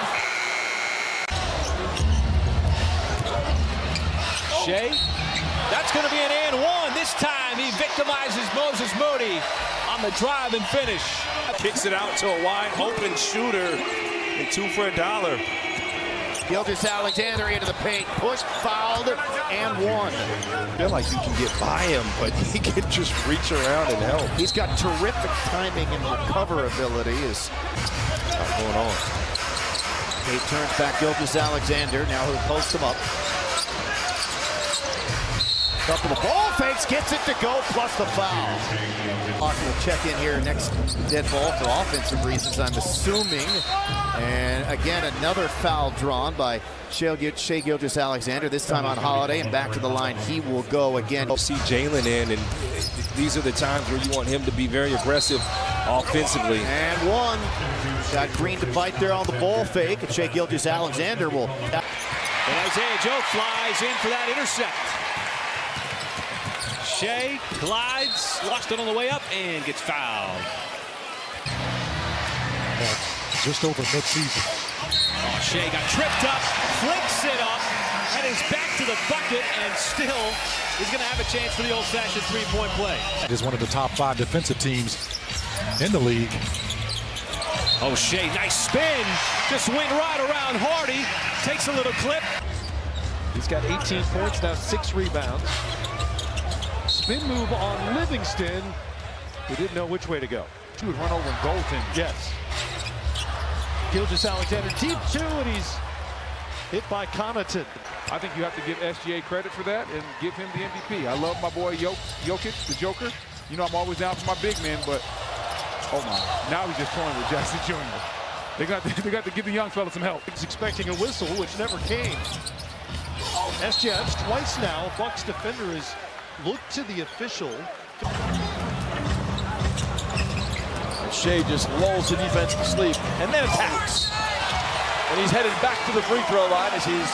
Shai, that's going to be an and one. This time he victimizes Moses Moody on the drive and finish.
Kicks it out to a wide open shooter. And 2 for $1.
Gilgeous-Alexander into the paint, pushed, fouled, and one.
I feel like you can get by him, but he can just reach around and help.
He's got terrific timing and recover ability. Is
going on.
He turns back Gilgeous-Alexander. Now he'll post him up. Couple of ball fakes, gets it to go, plus the foul. Hawks will check in here next dead ball for offensive reasons, I'm assuming. And again, another foul drawn by Shai Gilgeous-Alexander, this time on Holiday, and back to the line he will go again.
See Jalen in, and these are the times where you want him to be very aggressive offensively.
And one. Got Green to bite there on the ball fake, and Shai Gilgeous-Alexander will.
And Isaiah Joe flies in for that intercept. Shai glides, lost it on the way up, and gets fouled.
Just over midseason.
Oh, Shai got tripped up, flicks it up, and is back to the bucket, and still is going to have a chance for the old-fashioned three-point play.
It is one of the top 5 defensive teams in the league.
Oh, Shai, nice spin. Just went right around Hardy. Takes a little clip.
He's got 18 points, now 6 rebounds. Spin move on Livingston, who didn't know which way to go. He would run over and goaltend. Yes. Gilgeous-Alexander deep 2, and he's hit by Connaughton.
I think you have to give SGA credit for that and give him the MVP. I love my boy Jokic, the Joker. You know I'm always down for my big men, but oh my, now he's just toying with Jackson Jr. They got to give the young fella some help.
He's expecting a whistle, which never came. SGA, that's twice now. Bucks defender has looked to the official.
Shai just lulls the defense to sleep and then attacks. And he's headed back to the free throw line as he's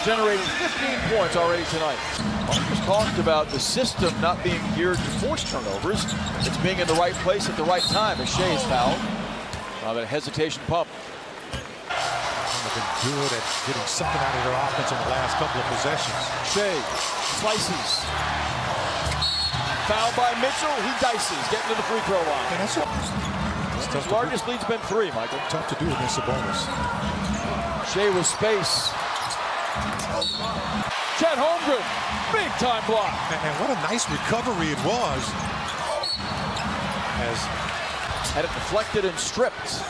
generated 15 points already tonight. Marcus talked about the system not being geared to force turnovers. It's being in the right place at the right time as Shai is fouled. That hesitation pump.
They've been good at getting something out of their offense in the last couple of possessions.
Shai slices. Fouled by Mitchell. He dices, getting to the free throw line.
And that's
his largest lead's been 3, Michael.
Tough to do against Sabonis.
Shai with space. Chet Holmgren, big time block.
And what a nice recovery it was.
As had it deflected and stripped.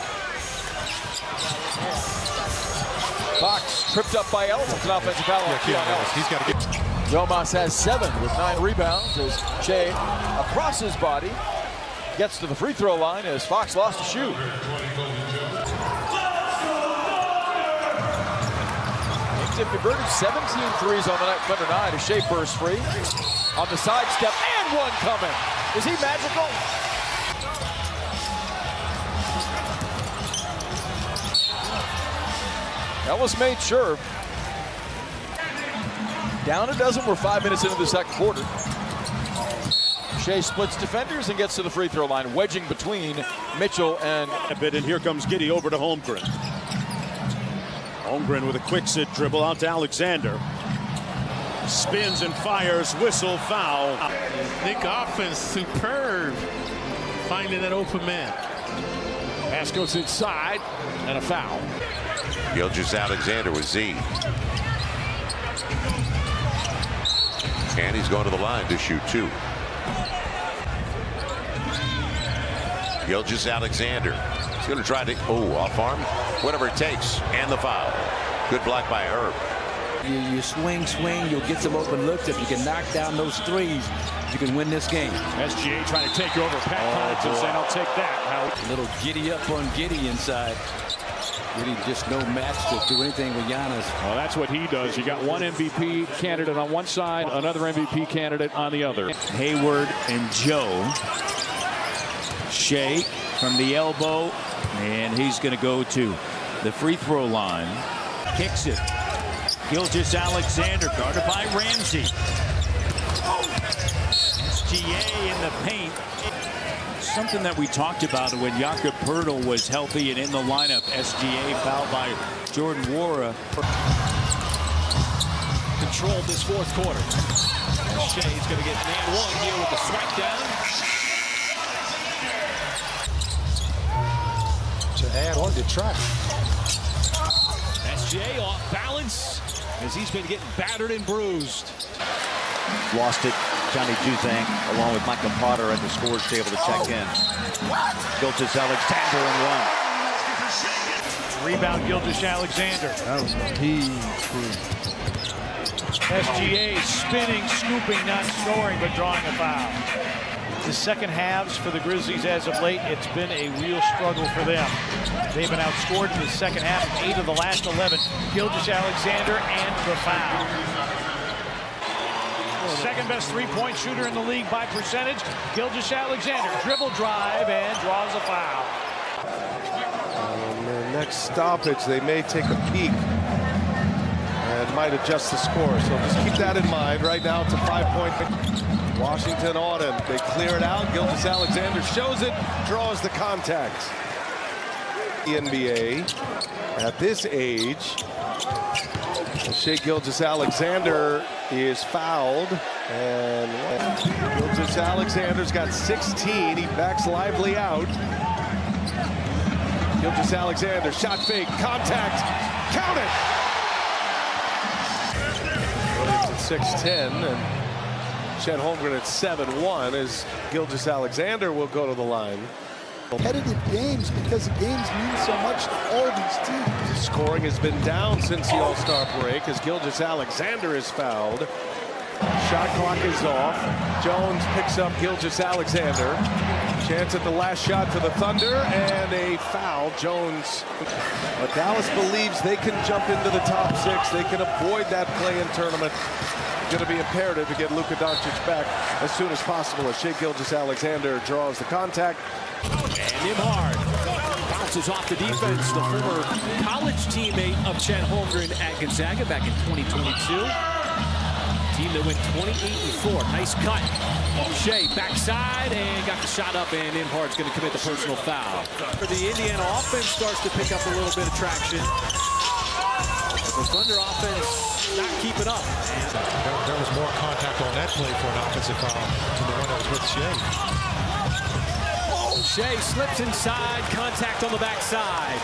Fox tripped up by Ellis. It's an offensive foul on Ellis.
He's got to get.
Domas has 7 with 9 rebounds as Shai across his body gets to the free throw line as Fox lost a shoe. He's converted 17 threes on the night Thunder night as Shai bursts free on the sidestep and one coming. Is he magical? Ellis made sure. Down a dozen. We're 5 minutes into the second quarter. Shai splits defenders and gets to the free throw line, wedging between Mitchell and
and here comes Giddey over to Holmgren. Holmgren with a quick sit dribble out to Alexander. Spins and fires, whistle, foul.
Nick offense superb, finding an open man. Pass goes inside and a foul.
Gilgeous-Alexander with Z. And he's going to the line to shoot 2. Gilgeous-Alexander. He's going to try to, off arm, whatever it takes, and the foul. Good block by Herb.
You swing, you'll get some open looks. If you can knock down those threes, you can win this game.
SGA trying to take over. Pat Connaughton saying, I'll take that.
A little giddy up on Giddy inside. Giddy just no match to do anything with Giannis.
Well, that's what he does. You got one MVP candidate on one side, another MVP candidate on the other.
Hayward and Joe. Shai from the elbow, and he's going to go to the free throw line. Kicks it. Gilgeous-Alexander guarded by Ramsey. SGA in the paint. Something that we talked about when Jakob Poeltl was healthy and in the lineup. SGA fouled by Jordan Nwora.
Controlled this fourth quarter. Shai's going to get man one here with the swipe down.
To add or detract.
SGA off balance as he's been getting battered and bruised.
Lost it. Johnny Juzang along with Michael Potter at the scores table to check in. Gilgeous-Alexander and one.
Rebound Gilgeous-Alexander.
That was a huge move.
SGA spinning, scooping, not scoring, but drawing a foul. The second halves for the Grizzlies as of late, it's been a real struggle for them. They've been outscored in the second half of 8 of the last 11. Gilgeous-Alexander and the foul. Second best three-point shooter in the league by percentage. Gilgeous-Alexander dribble drive and draws a foul.
On their next stoppage, they may take a peek and might adjust the score. So just keep that in mind. Right now it's a 5-point. Washington Auden. They clear it out. Gilgeous-Alexander shows it, draws the contact. The NBA at this age, Shai Gilgeous-Alexander is fouled, and Gilgeous-Alexander's got 16. He backs Lively out. Gilgeous-Alexander, shot fake, contact, count it! Williams at 6'10", and Chet Holmgren at 7'1", as Gilgeous-Alexander will go to the line.
Competitive games, because the games mean so much to all these teams.
Scoring has been down since the All-Star break as Gilgeous-Alexander is fouled. Shot clock is off. Jones picks up Gilgeous-Alexander. Chance at the last shot for the Thunder, and a foul. Jones. But Dallas believes they can jump into the top 6. They can avoid that play-in tournament. It's going to be imperative to get Luka Doncic back as soon as possible as Shai Gilgeous-Alexander draws the contact.
And Nembhard bounces off the defense. The former college teammate of Chet Holmgren at Gonzaga back in 2022. Team that went 28-4. Nice cut. Shai backside and got the shot up, and Nembhard's going to commit the personal foul. The Indiana offense starts to pick up a little bit of traction. The Thunder offense not keeping up.
There was more contact on that play for an offensive foul than the one that was with Shai.
Shai slips inside, contact on the backside.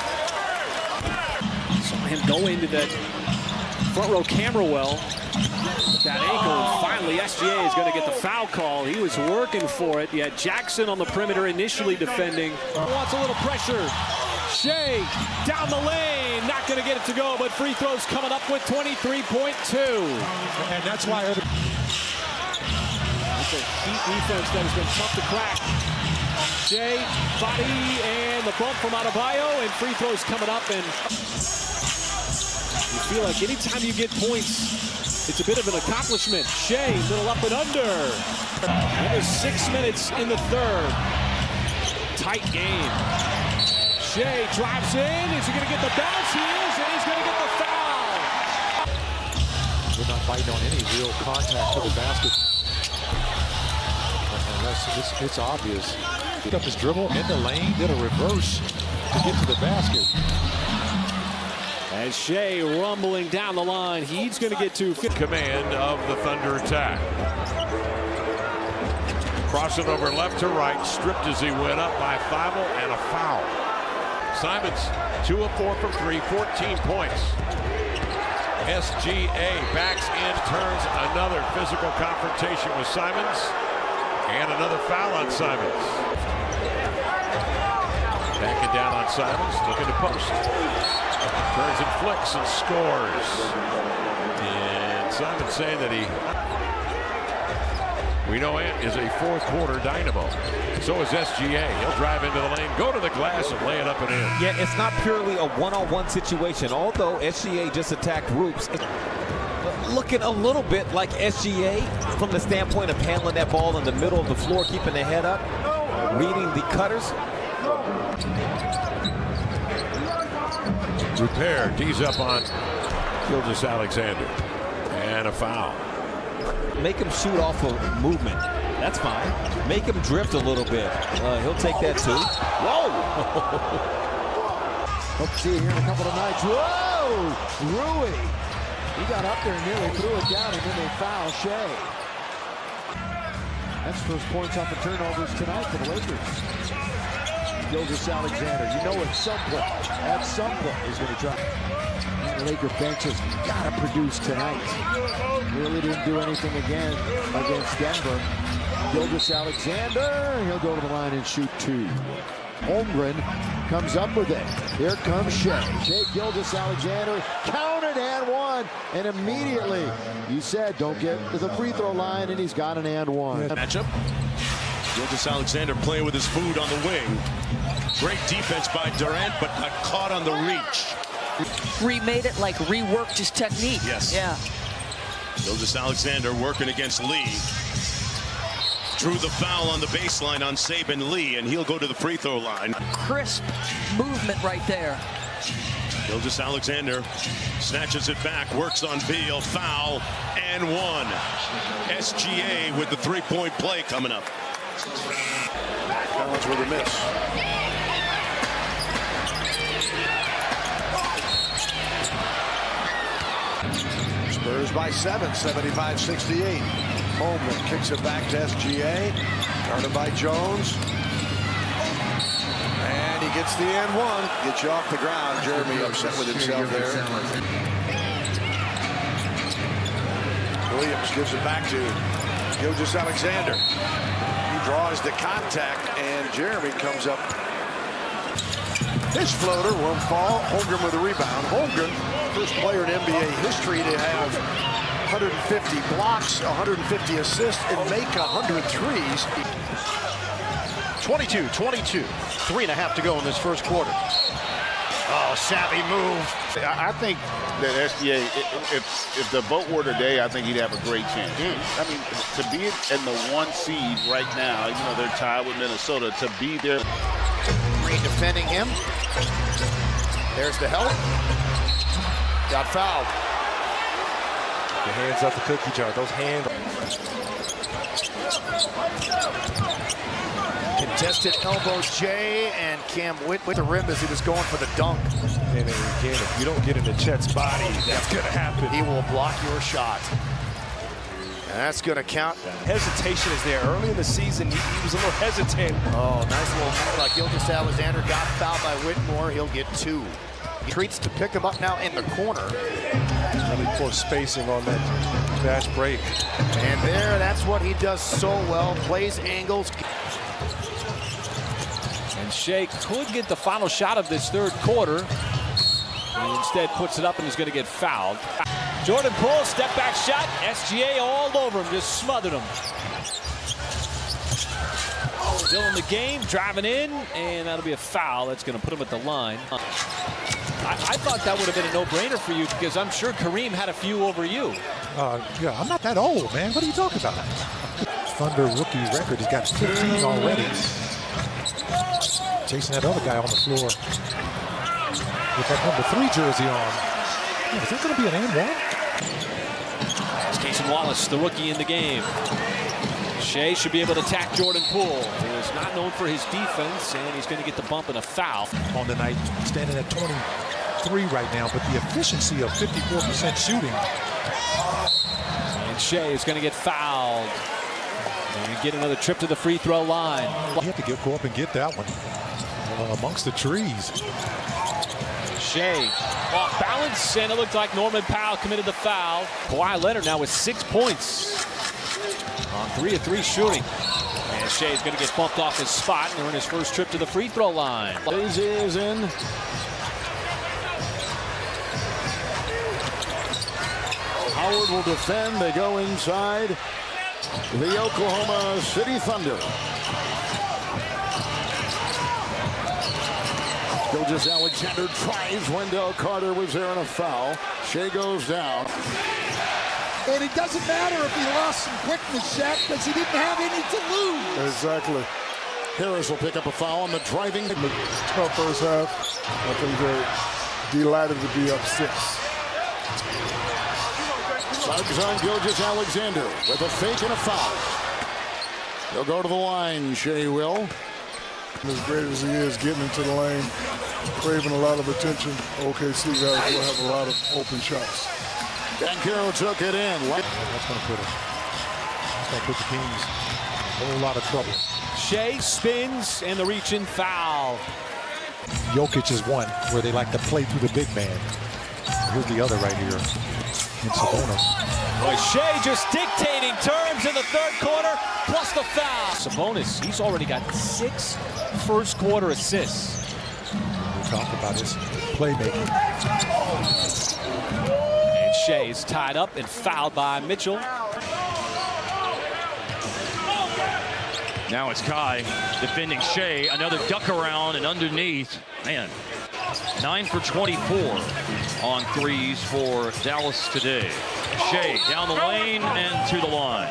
Saw him go into that front row camera well. That ankle, finally SGA is going to get the foul call. He was working for it. You had Jackson on the perimeter initially defending. Wants a little pressure. Shai down the lane, not going to get it to go, but free throws coming up with 23.2.
And that's why
That's a Heat defense that has been tough to crack. Shai, body, and the bump from Adebayo, and free throws coming up. And you feel like anytime you get points, it's a bit of an accomplishment. Shai, little up and under. Another 6 minutes in the third. Tight game. Shai drives in. Is he going to get the bounce? He is, and he's going to get the foul.
We're not fighting on any real contact to the basket. It's obvious. Picked up his dribble in the lane, did a reverse to get to the basket.
As Shai rumbling down the line, he's going to get to
command of the Thunder attack. Crossing over left to right, stripped as he went up by Feivel, and a foul. Simons 2 of 4 from 3, 14 points. SGA backs in, turns another physical confrontation with Simons, and another foul on Simons. Backing down on Simons, looking to post. Turns and flicks and scores. Simon saying that we know Ant is a fourth quarter dynamo. So is SGA. He'll drive into the lane, go to the glass, and lay it up and in.
Yeah, it's not purely a one-on-one situation. Although SGA just attacked Roops, looking a little bit like SGA from the standpoint of handling that ball in the middle of the floor, keeping the head up, reading the cutters.
Repair, tees up on Gilgeous-Alexander. And a foul.
Make him shoot off of movement. That's fine. Make him drift a little bit. He'll take that too. Whoa!
Hope to see you here in a couple of nights. Whoa! Rui. He got up there and nearly threw it down, and then they foul Shai. That's first points off the turnovers tonight for the Lakers. Gilgeous-Alexander. You know at some point he's going to drop. The Laker bench has got to produce tonight. Really didn't do anything again against Denver. Gilgeous-Alexander, he'll go to the line and shoot two. Holmgren comes up with it. Here comes Shai. Shai Gilgeous-Alexander counted and one. And immediately, you said don't get to the free throw line, and he's got an and one.
Matchup. Gilgeous-Alexander playing with his food on the wing. Great defense by Durant, but got caught on the reach.
Remade it, like reworked his technique.
Yes.
Yeah.
Gilgeous-Alexander working against Lee. Drew the foul on the baseline on Saban Lee, and he'll go to the free throw line.
Crisp movement right there.
Gilgeous-Alexander snatches it back, works on Beal, foul, and one. SGA with the three-point play coming up.
Collins with a miss. Spurs by 7, 75-68. Holmgren kicks it back to SGA. Guarded by Jones. And he gets the and one. Gets you off the ground. Jeremy upset with himself there. Williams gives it back to Gilgeous-Alexander. He draws the contact, and Jeremy comes up. His floater won't fall. Holmgren with a rebound. Holmgren, first player in NBA history to have 150 blocks, 150 assists, and make 100 threes.
22-22. 3.5 to go in this first quarter. Oh, savvy move.
I think that SGA, if the vote were today, I think he'd have a great chance. I mean, to be in the 1 seed right now, even though they're tied with Minnesota, to be there.
Green defending him. There's the help. Got fouled.
The hands up the cookie jar. Those hands.
Contested elbow Jay, and Cam Witt with the rim as he was going for the dunk.
And again, if you don't get into Chet's body, that's going to happen.
He will block your shot. And that's going to count.
Hesitation is there. Early in the season, he was a little hesitant.
Oh, nice little move by Gilgeous-Alexander. Got fouled by Whitmore. He'll get 2. He treats to pick him up now in the corner.
Really poor spacing on that fast break.
And there, that's what he does so well. Plays angles.
And Shai could get the final shot of this third quarter. He instead puts it up and is going to get fouled. Jordan Poole, step back shot. SGA all over him, just smothered him. Still in the game, driving in, and that'll be a foul. That's going to put him at the line. I thought that would have been a no-brainer for you because I'm sure Kareem had a few over you.
Yeah, I'm not that old, man. What are you talking about? Thunder rookie record. He's got 15 already. Chasing that other guy on the floor with that number 3 jersey on. Yeah, is that going to be an and one?
It's Cason Wallace, the rookie in the game. Shai should be able to attack Jordan Poole, who is not known for his defense, and he's going to get the bump and a foul.
On the night, standing at 23 right now, but the efficiency of 54% shooting.
And Shai is going to get fouled. And get another trip to the free throw line.
You have to go up and get that one amongst the trees.
Shai off balance, and it looked like Norman Powell committed the foul. Kawhi Leonard now with 6 points on 3 of 3 shooting. And Shai is going to get bumped off his spot and earn his first trip to the free throw line.
This is in.
Howard will defend. They go inside the Oklahoma City Thunder. Gilgeous-Alexander tries. Wendell Carter was there in a foul. Shai goes down.
And it doesn't matter if he lost some quickness, Shaq, because he didn't have any to lose.
Exactly.
Harris will pick up a foul on the driving.
Tough first half. I think they're delighted to be up 6.
Suggs on Gilgeous-Alexander with a fake and a foul. He'll go to the line, Shai will.
As great as he is getting into the lane, craving a lot of attention, OKC guys will have a lot of open shots.
Banchero took it in.
That's going to put the Kings in a whole lot of trouble.
Shai spins and the reach-in foul.
Jokic is one where they like to play through the big man. Here's the other right here in Sabonis.
Boy, Shai just dictating terms in the third quarter, plus the foul. Sabonis, he's already got 6 first-quarter assists.
We talked about his playmaking.
And Shai is tied up and fouled by Mitchell.
Now it's Kai defending Shai. Another duck around and underneath. Man, 9 for 24 on threes for Dallas today. Shai down the lane and to the line.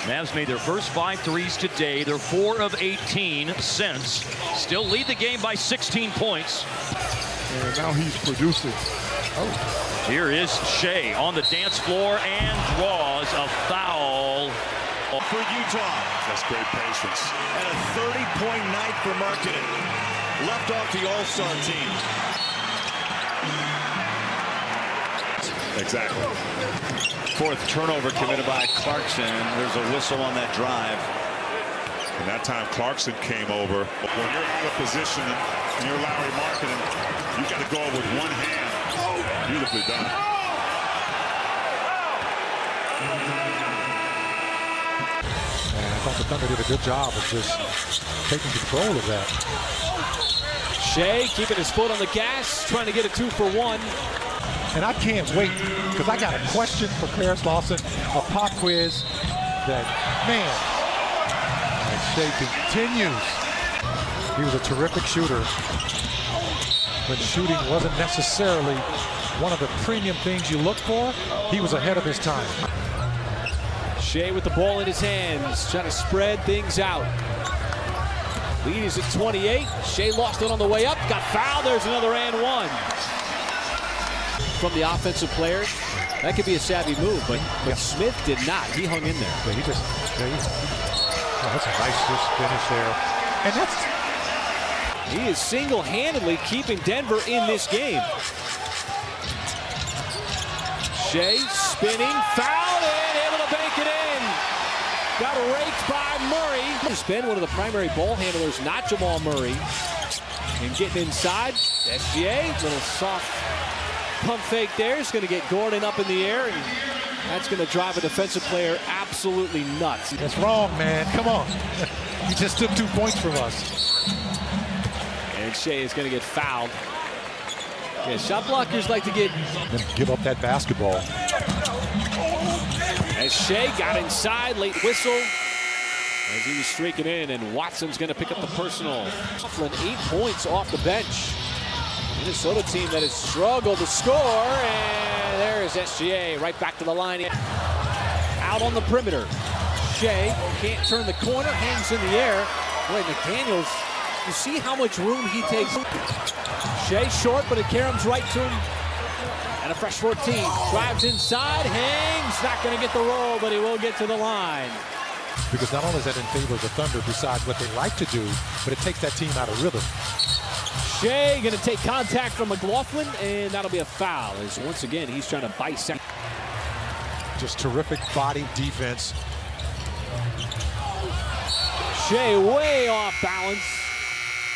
Mavs made their first 5 threes today. They're 4 of 18 since. Still lead the game by 16 points.
And now he's producing.
Here is Shai on the dance floor and draws a foul.
For Utah. That's great patience. And a 30-point night for Markkanen. Left off the All-Star team. Exactly.
4th turnover committed by Clarkson. There's a whistle on that drive.
And that time Clarkson came over. When you're out of position and you're Larry Markkanen, you got to go with one hand. Beautifully done.
I thought the Thunder did a good job of just taking control of that.
Shai keeping his foot on the gas, trying to get a 2 for 1.
And I can't wait, because I got a question for Paris Lawson, a pop quiz that, man, and Shai continues. He was a terrific shooter, but shooting wasn't necessarily one of the premium things you look for. He was ahead of his time.
Shai with the ball in his hands, trying to spread things out. Lead is at 28. Shai lost it on the way up, got fouled. There's another and 1. From the offensive players, that could be a savvy move, but Smith did not. He hung in there.
Yeah, that's a nice just finish there. And
he is single-handedly keeping Denver in this game. Shai spinning, fouled and able to bank it in. Got raked by Murray. He's been one of the primary ball handlers, not Jamal Murray. And getting inside, SGA, little soft pump fake there. Is going to get Gordon up in the air, and that's going to drive a defensive player absolutely nuts.
That's wrong, man. Come on. You just took 2 points from us.
And Shai is going to get fouled. Yeah, shot blockers like to give
up that basketball.
As Shai got inside, late whistle as he was streaking in, and Watson's going to pick up the personal. 8 points off the bench. Minnesota team that has struggled to score, and there's SGA right back to the line. Out on the perimeter. Shai can't turn the corner, hangs in the air. Boy, McDaniels, you see how much room he takes. Shai short, but it caroms right to him. And a fresh 14. Drives inside, hangs, not going to get the roll, but he will get to the line.
Because not only is that in favor of the Thunder, besides what they like to do, but it takes that team out of rhythm.
Shai going to take contact from McLaughlin, and that'll be a foul, as once again he's trying to bisect.
Just terrific body defense.
Shai way off balance.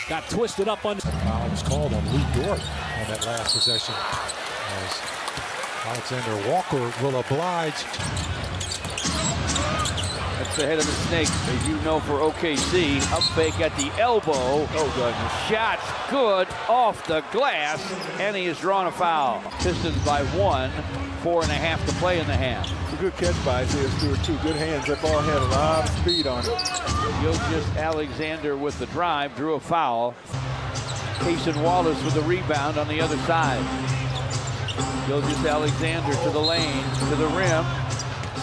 Got twisted up on.
Foul was called on Lou Dort on that last possession, as Alexander Walker will oblige.
That's the head of the Snakes, as you know, for OKC. Up fake at the elbow. Oh, goodness. Shot's good off the glass, and he has drawn a foul. Pistons by 1. 4.5 to play in the half.
It's a good catch by Isaiah Stewart, too. Good hands. That ball had a lot of speed on it.
Gilgeous-Alexander with the drive, drew a foul. Payson Wallace with the rebound on the other side. Gilgeous-Alexander to the lane, to the rim.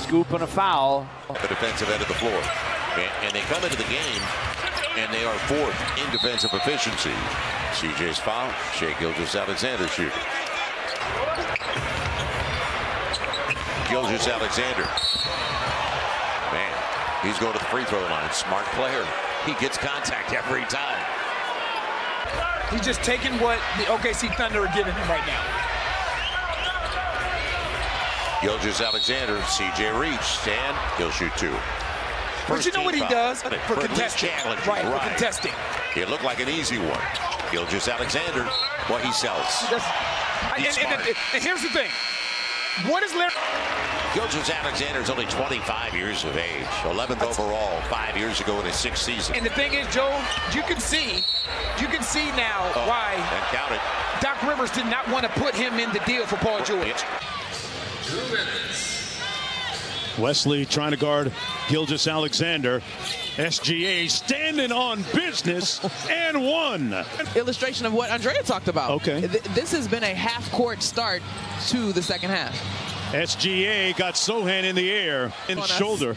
Scoop and a foul.
The defensive end of the floor. And they come into the game, and they are fourth in defensive efficiency. CJ's foul. Shai Gilgeous-Alexander shooting. Gilgeous-Alexander. Man, he's going to the free throw line. Smart player. He gets contact every time.
He's just taking what the OKC Thunder are giving him right now.
Gilgeous-Alexander, CJ reached, and he'll shoot two.
But you know what he does for contesting? Right, for contesting.
It looked like an easy one. Gilgeous-Alexander, what he sells.
And here's the thing. What is Larry?
Gilgeous-Alexander is only 25 years of age. 11th overall 5 years ago in his 6th season.
And the thing is, Joe, you can see now why
count it.
Doc Rivers did not want to put him in the deal for Paul George.
2 minutes. Wesley trying to guard Gilgeous-Alexander. SGA standing on business and one.
Illustration of what Andrea talked about.
Okay.
This has been a half-court start to the second half.
SGA got Sohan in the air in the shoulder.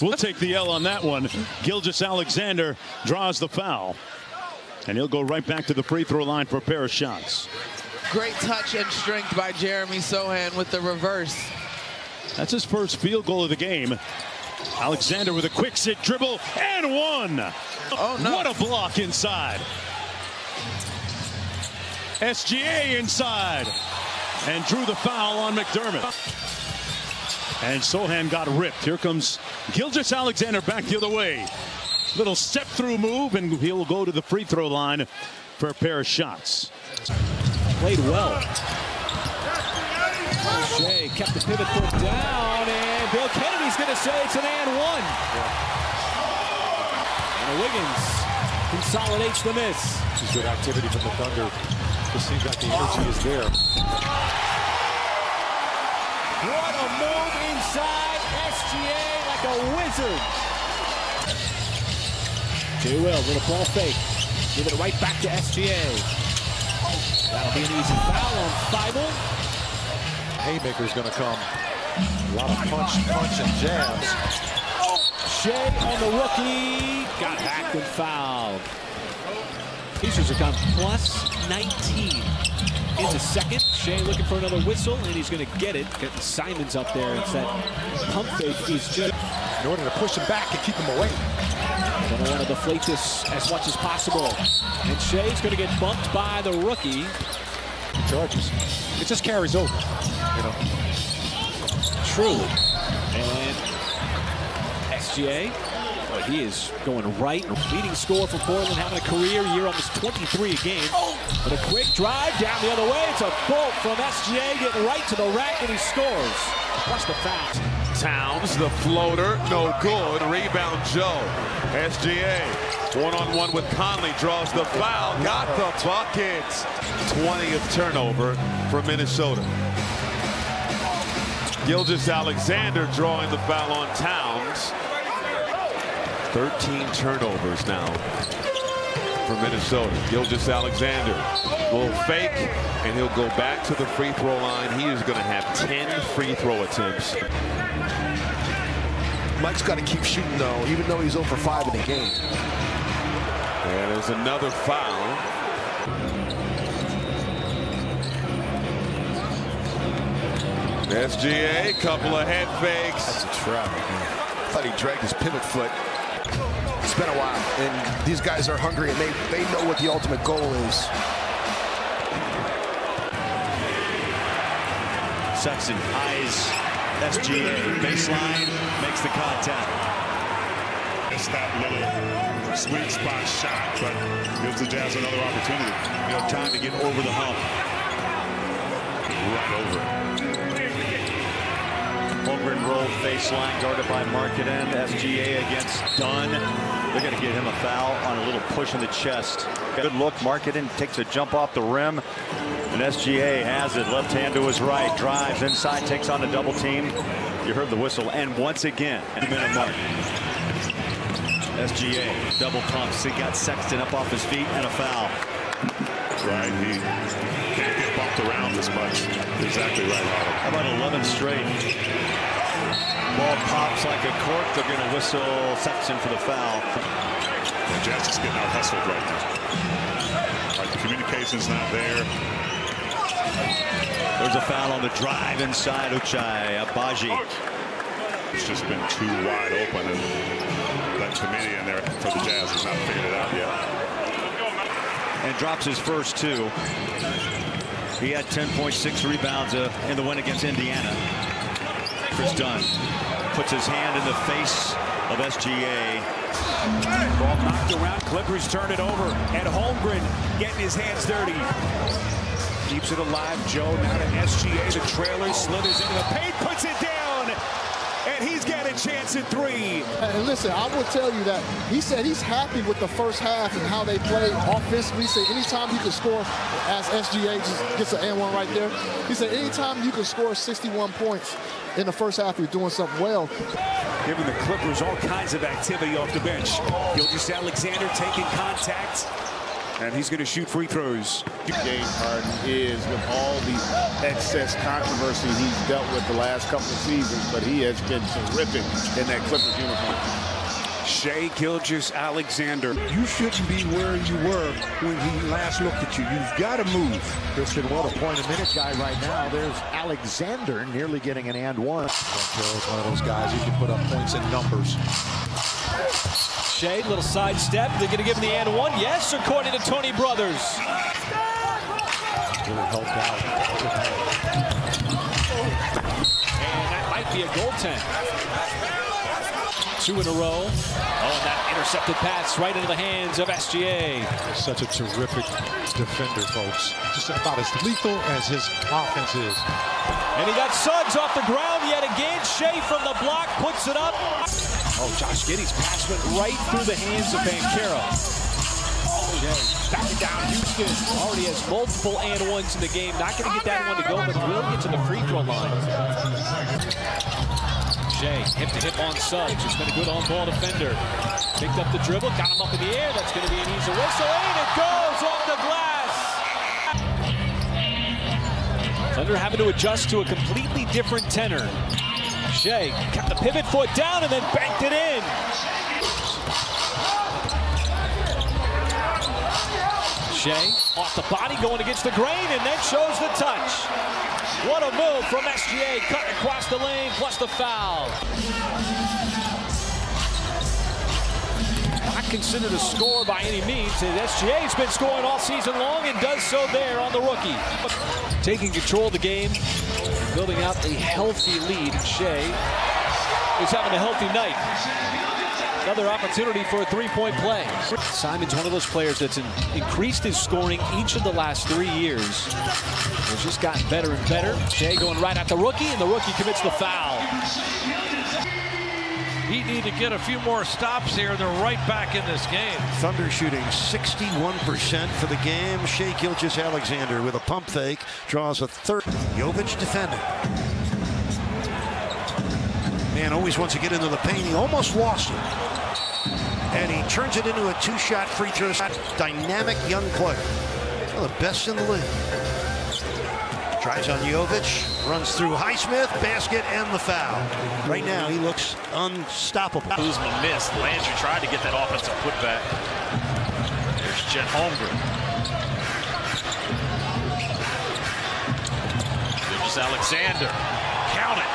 We'll take the L on that one. Gilgeous-Alexander draws the foul. And he'll go right back to the free throw line for a pair of shots.
Great touch and strength by Jeremy Sohan with the reverse.
That's his first field goal of the game. Alexander with a quick sit dribble and one.
Oh, no.
What a block inside. SGA inside and drew the foul on McDermott. And Sohan got ripped. Here comes Gilgeous-Alexander back the other way. Little step through move, and he'll go to the free throw line for a pair of shots.
Played well. Shai kept the pivot foot down, and Bill Kennedy's going to say it's an and one. And Wiggins consolidates the miss.
This is good activity from the Thunder. It seems like the energy is there.
What a move inside. SGA like a wizard. Jay Will, little ball fake. Give it right back to SGA. That'll be an easy foul on Feibel.
Haymaker's going to come. A lot of punch, and jabs.
Shai on the rookie. Got hacked and fouled. Pacers have gone plus 19 in the second. Shai looking for another whistle, and he's going to get it. Getting Simons up there. It's that pump fake. He's just
in order to push him back and keep him away.
Going to want to deflate this as much as possible. And Shai's going to get bumped by the rookie.
Charges. It just carries over, you know.
Truly. And SGA, well, he is going right. Leading scorer for Portland, having a career year, almost 23 a game. But a quick drive down the other way. It's a bolt from SGA, getting right to the rack, and he scores. Plus the foul.
Towns, the floater, no good. Rebound Joe. SGA, one-on-one with Conley, draws the foul, got the bucket. 20th turnover for Minnesota. Gilgeous-Alexander drawing the foul on Towns. 13 turnovers now for Minnesota. Gilgeous-Alexander will fake, and he'll go back to the free throw line. He is going to have 10 free throw attempts.
Mike's got to keep shooting, though, even though he's 0 for 5 in the game.
And there's another foul. SGA, couple of head fakes.
That's a trap. I thought he dragged his pivot foot. It's been a while, and these guys are hungry, and they know what the ultimate goal is.
Sexton eyes SGA. Baseline, makes the contact.
It's that little sweet spot shot, but gives the Jazz another opportunity.
You know, time to get over the hump.
Right over it.
Holmgren
control baseline guarded by Markkanen. SGA against Dunn. They're going to get him a foul on a little push in the chest. Good look. Markkanen takes a jump off the rim. And SGA has it. Left hand to his right. Drives inside. Takes on a double team. You heard the whistle. And once again, the minute mark. SGA double pumps. He got Sexton up off his feet and a foul.
Right. He can't get bumped around as much. Exactly right, Harden.
How about 11 straight? Ball pops like a cork. They're going to whistle Sexton for the foul.
And Jazz is getting out hustled right now. Like the communication's not there.
There's a foul on the drive inside Ochai. Abaji.
It's just been too wide open, and that committee in there for the Jazz has not figured it out yet.
And drops his first two. He had 10.6 rebounds in the win against Indiana. Chris Dunn puts his hand in the face of SGA.
Ball knocked around. Clippers turn it over. And Holmgren getting his hands dirty. Keeps it alive. Joe now to SGA. The trailer slithers into the paint. Puts it down. And he's got a chance at three.
And listen, I will tell you that he said he's happy with the first half and how they played offensively. He said anytime you can score, as SGA just gets an and-one right there, he said anytime you can score 61 points in the first half, you're doing something well.
Giving the Clippers all kinds of activity off the bench. Gilgeous-Alexander taking contact. And he's going to shoot free throws.
James Harden is, with all the excess controversy he's dealt with the last couple of seasons, but he has been terrific in that Clippers uniform.
Shai Gilgeous-Alexander.
You shouldn't be where you were when he last looked at you. You've got to move.
Christian, what a point-a-minute guy right now. There's Alexander nearly getting an and one.
Carroll's one of those guys who can put up points in numbers.
Shai, little sidestep. They're going to give him the and one. Yes, according to Tony Brothers.
Really helped out.
And that might be a goaltend. Two in a row. Oh, and that intercepted pass right into the hands of SGA.
Such a terrific defender, folks. Just about as lethal as his offense is.
And he got Suggs off the ground yet again. Shai from the block puts it up. Oh, Josh Giddey's pass went right through the hands of Banchero. Back it down. Houston already has multiple and ones in the game. Not going to get that one to go, but will get to the free throw line. Shai, hip-to-hip on Suggs. He's been a good on-ball defender. Picked up the dribble, got him up in the air. That's going to be an easy whistle, and it goes off the glass. Thunder having to adjust to a completely different tenor. Shai kept the pivot foot down and then banked it in. Shai off the body going against the grain and then shows the touch. What a move from SGA, cutting across the lane plus the foul. Not considered a score by any means. SGA's been scoring all season long and does so there on the rookie. Taking control of the game, building out a healthy lead. Shai is having a healthy night. Another opportunity for a three-point play. Simon's one of those players that's increased his scoring each of the last 3 years. Has just gotten better and better. Shai going right at the rookie, and the rookie commits the foul.
He need to get a few more stops here, and they're right back in this game.
Thunder shooting 61% for the game. Shai Gilgeous-Alexander with a pump fake draws a third. Jovic defending. Man always wants to get into the paint. He almost lost it. And he turns it into a two-shot free throw shot. Dynamic young player. One of the best in the league. Drives on Jovic, runs through Highsmith, basket, and the foul. Right now, he looks unstoppable.
Kuzma missed. Landry tried to get that offensive putback. There's Chet Holmgren. Gilgeous-Alexander. Count it.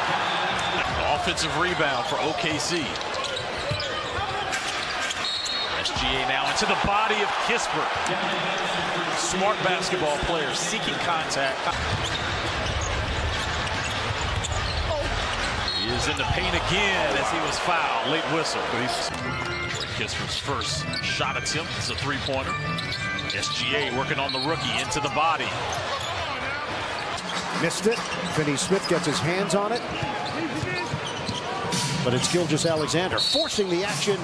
Offensive rebound for OKC. SGA now into the body of Kispert. Smart basketball player seeking contact. He is in the paint again as he was fouled. Late whistle. Kispert's first shot attempt is a three-pointer. SGA working on the rookie into the body.
Missed it. Finney Smith gets his hands on it.
But it's Gilgeous-Alexander forcing the action.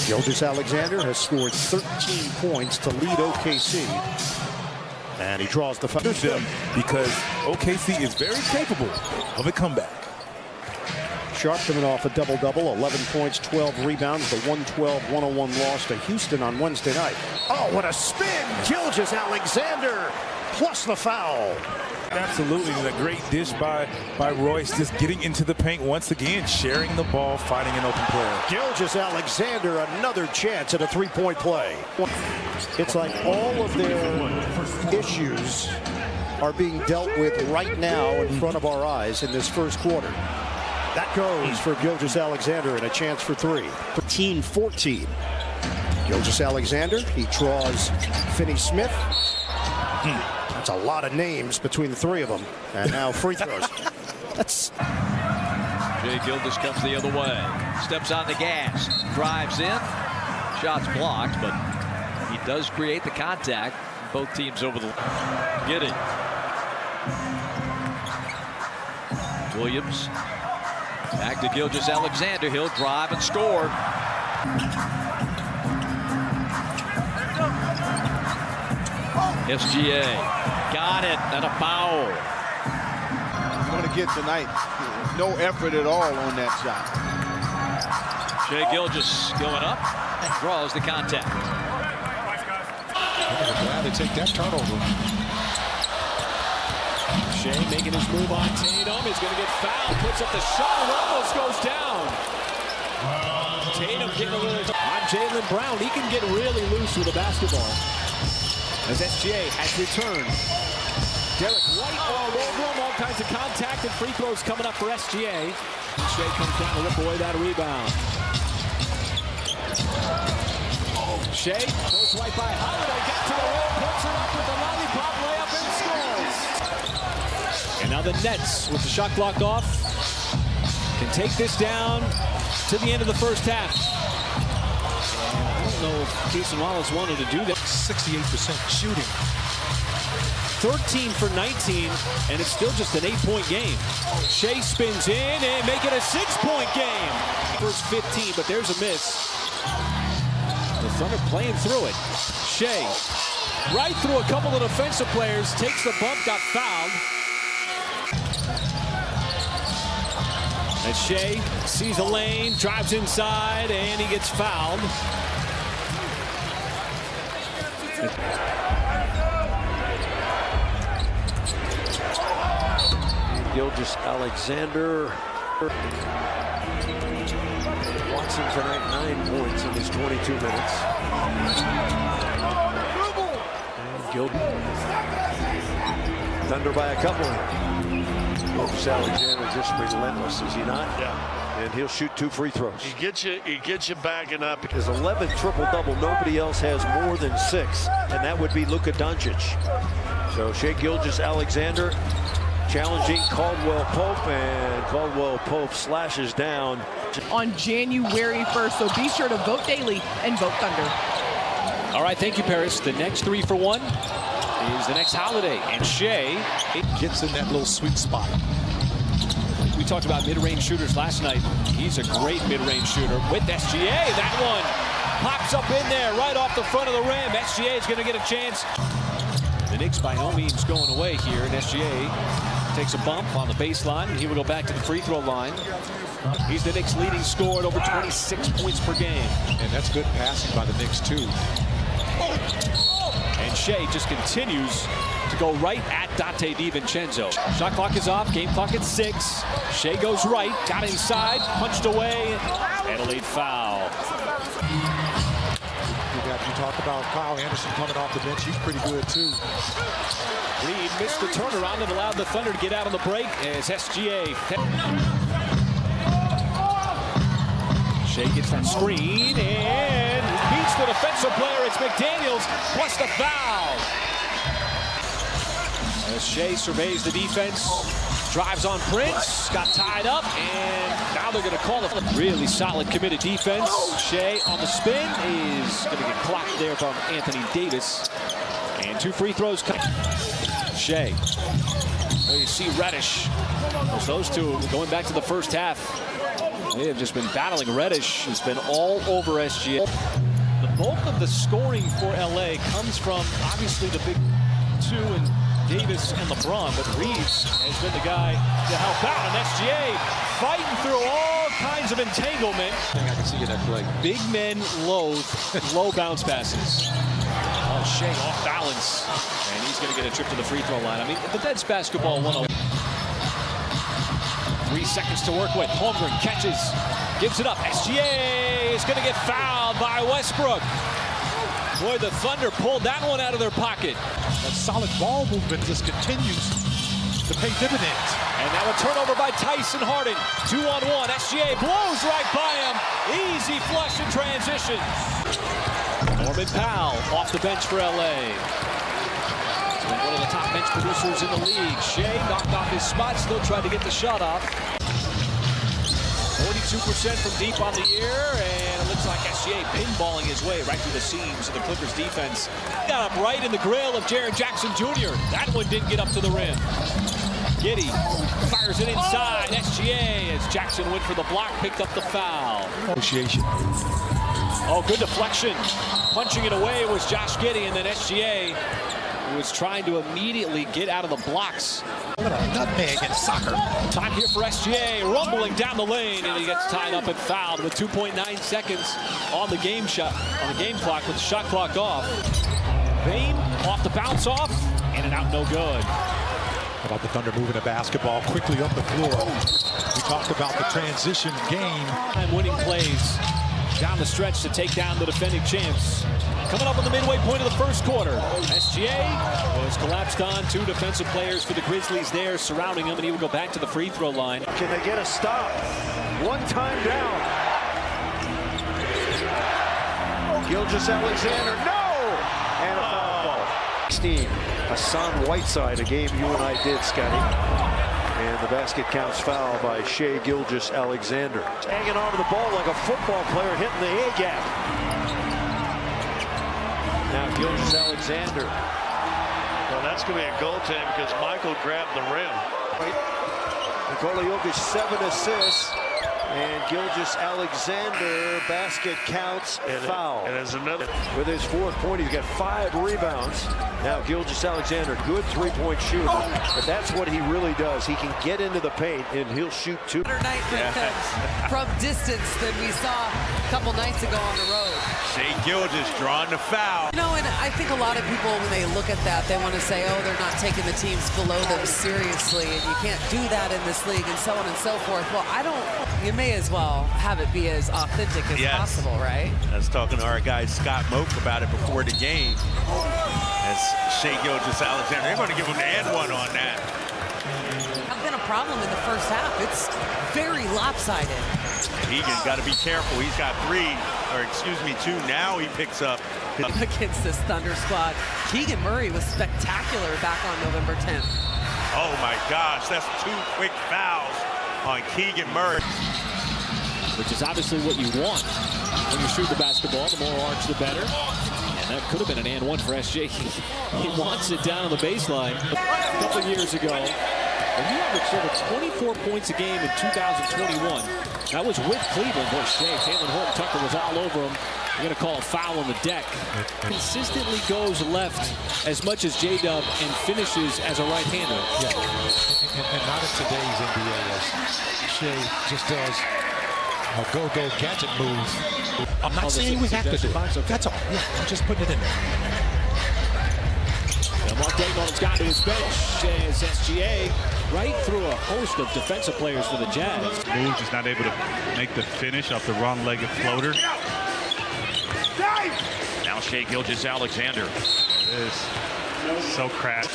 Gilgeous-Alexander has scored 13 points to lead OKC. And he draws the foul.
Because OKC is very capable of a comeback.
Sharp coming off a double-double, 11 points, 12 rebounds, the 112-101 loss to Houston on Wednesday night. Oh, what a spin! Gilgeous-Alexander plus the foul.
Absolutely, and a great dish by Royce, just getting into the paint once again, sharing the ball, finding an open player.
Gilgeous-Alexander, another chance at a three-point play. It's like all of their issues are being dealt with right now in front of our eyes in this first quarter. That goes for Gilgeous-Alexander and a chance for three. 13-14. Gilgeous-Alexander, he draws Finney-Smith. That's a lot of names between the three of them. And now free throws. That's...
Shai Gilgeous comes the other way. Steps on the gas. Drives in. Shots blocked, but he does create the contact. Both teams over the... Get it. Williams. Back to Gilgeous-Alexander. He'll drive and score. SGA got it, and a foul.
Going to get tonight. No effort at all on that shot.
Shai Gilgeous going up and draws the contact.
Glad they take that turnover.
Shai making his move on Tatum. He's going to get fouled. Puts up the shot and almost goes down. Tatum getting a little... On Jaylen Brown. He can get really loose with a basketball. As SGA has returned. Derek White all over him. All kinds of contact and free throws coming up for SGA. Shai comes down to rip away that rebound. Shai goes right by Holiday. Got to the roll. Puts it up with the lollipop layup and scores. And now the Nets, with the shot clock off, can take this down to the end of the first half. I don't know if Keeson Wallace wanted to do that.
68% shooting.
13 for 19, and it's still just an 8-point game. Shai spins in and make it a 6-point game. First 15, but there's a miss. The Thunder playing through it. Shai right through a couple of defensive players, takes the bump, got fouled. As Shai sees a lane, drives inside, and he gets fouled.
Gilgeous-Alexander. Watson tonight 9 points in his 22 minutes. And Thunder by a couple. Gilgeous-Alexander just relentless, is he not?
Yeah.
And he'll shoot 2 free throws.
He gets you backing up.
His 11th triple-double. Nobody else has more than 6, and that would be Luka Doncic. So Shai Gilgeous-Alexander challenging Caldwell Pope, and Caldwell Pope slashes down.
On January 1st, so be sure to vote daily and vote Thunder.
All right, thank you, Paris. The next 3 for 1 is the next Holiday, and Shai
gets in that little sweet spot.
We talked about mid-range shooters last night. He's a great mid-range shooter with SGA. That one pops up in there right off the front of the rim. SGA is going to get a chance. The Knicks by no means going away here, and SGA takes a bump on the baseline, and he will go back to the free throw line. He's the Knicks' leading scorer at over 26 points per game.
And that's good passing by the Knicks, too.
And Shai just continues to go right at Dante DiVincenzo. Shot clock is off, game clock at 6. Shai goes right, got inside, punched away, and a late foul.
You talk about Kyle Anderson coming off the bench. He's pretty good, too.
Reed missed the turnaround and allowed the Thunder to get out on the break as SGA. Shai gets that screen and beats the defensive player. It's McDaniels plus the foul. As Shai surveys the defense, drives on Prince, got tied up, and now they're going to call it. Really solid, committed defense. Shai on the spin is going to get clocked there from Anthony Davis. And 2 free throws coming. Shai Well, you see Reddish. Those two going back to the first half. They have just been battling. Reddish has been all over SGA. The bulk of the scoring for LA comes from obviously the big two and Davis and LeBron, but Reeves has been the guy to help out. And SGA fighting through all kinds of entanglement.
I can see you that play.
Big men loathe low bounce passes. Oh, Shai off balance, and he's going to get a trip to the free throw line. I mean, but that's basketball 101. 3 seconds to work with. Holmgren catches, gives it up. SGA is going to get fouled by Westbrook. Boy, the Thunder pulled that one out of their pocket.
That solid ball movement just continues to pay dividends.
And now a turnover by Tyson Harden. 2-on-1. SGA blows right by him. Easy flush in transition. Norman Powell off the bench for LA. He's been one of the top bench producers in the league. Shai knocked off his spot, still tried to get the shot off. 42% from deep on the year, and it looks like SGA pinballing his way right through the seams of the Clippers defense. Got up right in the grill of Jaren Jackson Jr. That one didn't get up to the rim. Giddey fires it inside. SGA, as Jackson went for the block, picked up the foul.
Appreciation.
Oh, good deflection. Punching it away was Josh Giddey, and then SGA was trying to immediately get out of the blocks.
What a nutmeg in soccer.
Time here for SGA, rumbling down the lane, and he gets tied up and fouled with 2.9 seconds on the game clock with the shot clock off. Bane off the bounce off, in and out, no good.
How about the Thunder moving the basketball quickly up the floor? We talked about the transition game.
Winning plays down the stretch to take down the defending champs. Coming up on the midway point of the first quarter, SGA was collapsed on. 2 defensive players for the Grizzlies there surrounding him, and he will go back to the free throw line.
Can they get a stop? One time down. Gilgeous-Alexander, no! And a foul ball. 16, Hassan Whiteside, a game you and I did, Scotty. And the basket counts foul by Shai Gilgeous-Alexander. Hanging onto the ball like a football player hitting the A-gap. Now Gilgeous-Alexander.
Well, that's going to be a goaltend because Michael grabbed the rim.
Nikola Jokic 7 assists. And Gilgeous-Alexander, basket counts, foul.
And there's another.
With his 4th point, he's got 5 rebounds. Now Gilgeous-Alexander, good 3-point shooter. But that's what he really does. He can get into the paint, and he'll shoot 2.
Better night for him from distance than we saw a couple nights ago on the road.
Shai Gilgeous drawing the foul.
You know, and I think a lot of people, when they look at that, they want to say, oh, they're not taking the teams below them seriously, and you can't do that in this league, and so on and so forth. Well, you may as well have it be as authentic as possible, right?
I was talking to our guy Scott Moak about it before the game. As Shai Gilgeous-Alexander, they're going to give him an and one on that.
Have been a problem in the first half. It's very lopsided.
Keegan's got to be careful. He's got 2 now. He picks up
against this Thunder squad. Keegan Murray was spectacular back on November 10th.
Oh my gosh, that's 2 quick fouls on Keegan Murray.
Which is obviously what you want when you shoot the basketball. The more arch, the better. And that could have been an and one for SGA. He wants it down on the baseline. A couple of years ago, and he averaged over 24 points a game in 2021. That was with Cleveland. Boy, Shai, Taylor Horton Tucker was all over him. You're going to call a foul on the deck. Consistently goes left as much as J-Dub and finishes as a right-hander.
Yeah, and not in today's NBA. Shai just does a go-go gadget move. I'm not saying we have to do it. That's all. Yeah, I'm just putting it in there.
Mark Dayton has gotten to his bench as SGA right through a host of defensive players for the Jazz.
Moves just not able to make the finish off the wrong-legged floater.
Now Shai Gilgeous-Alexander
is so crashed.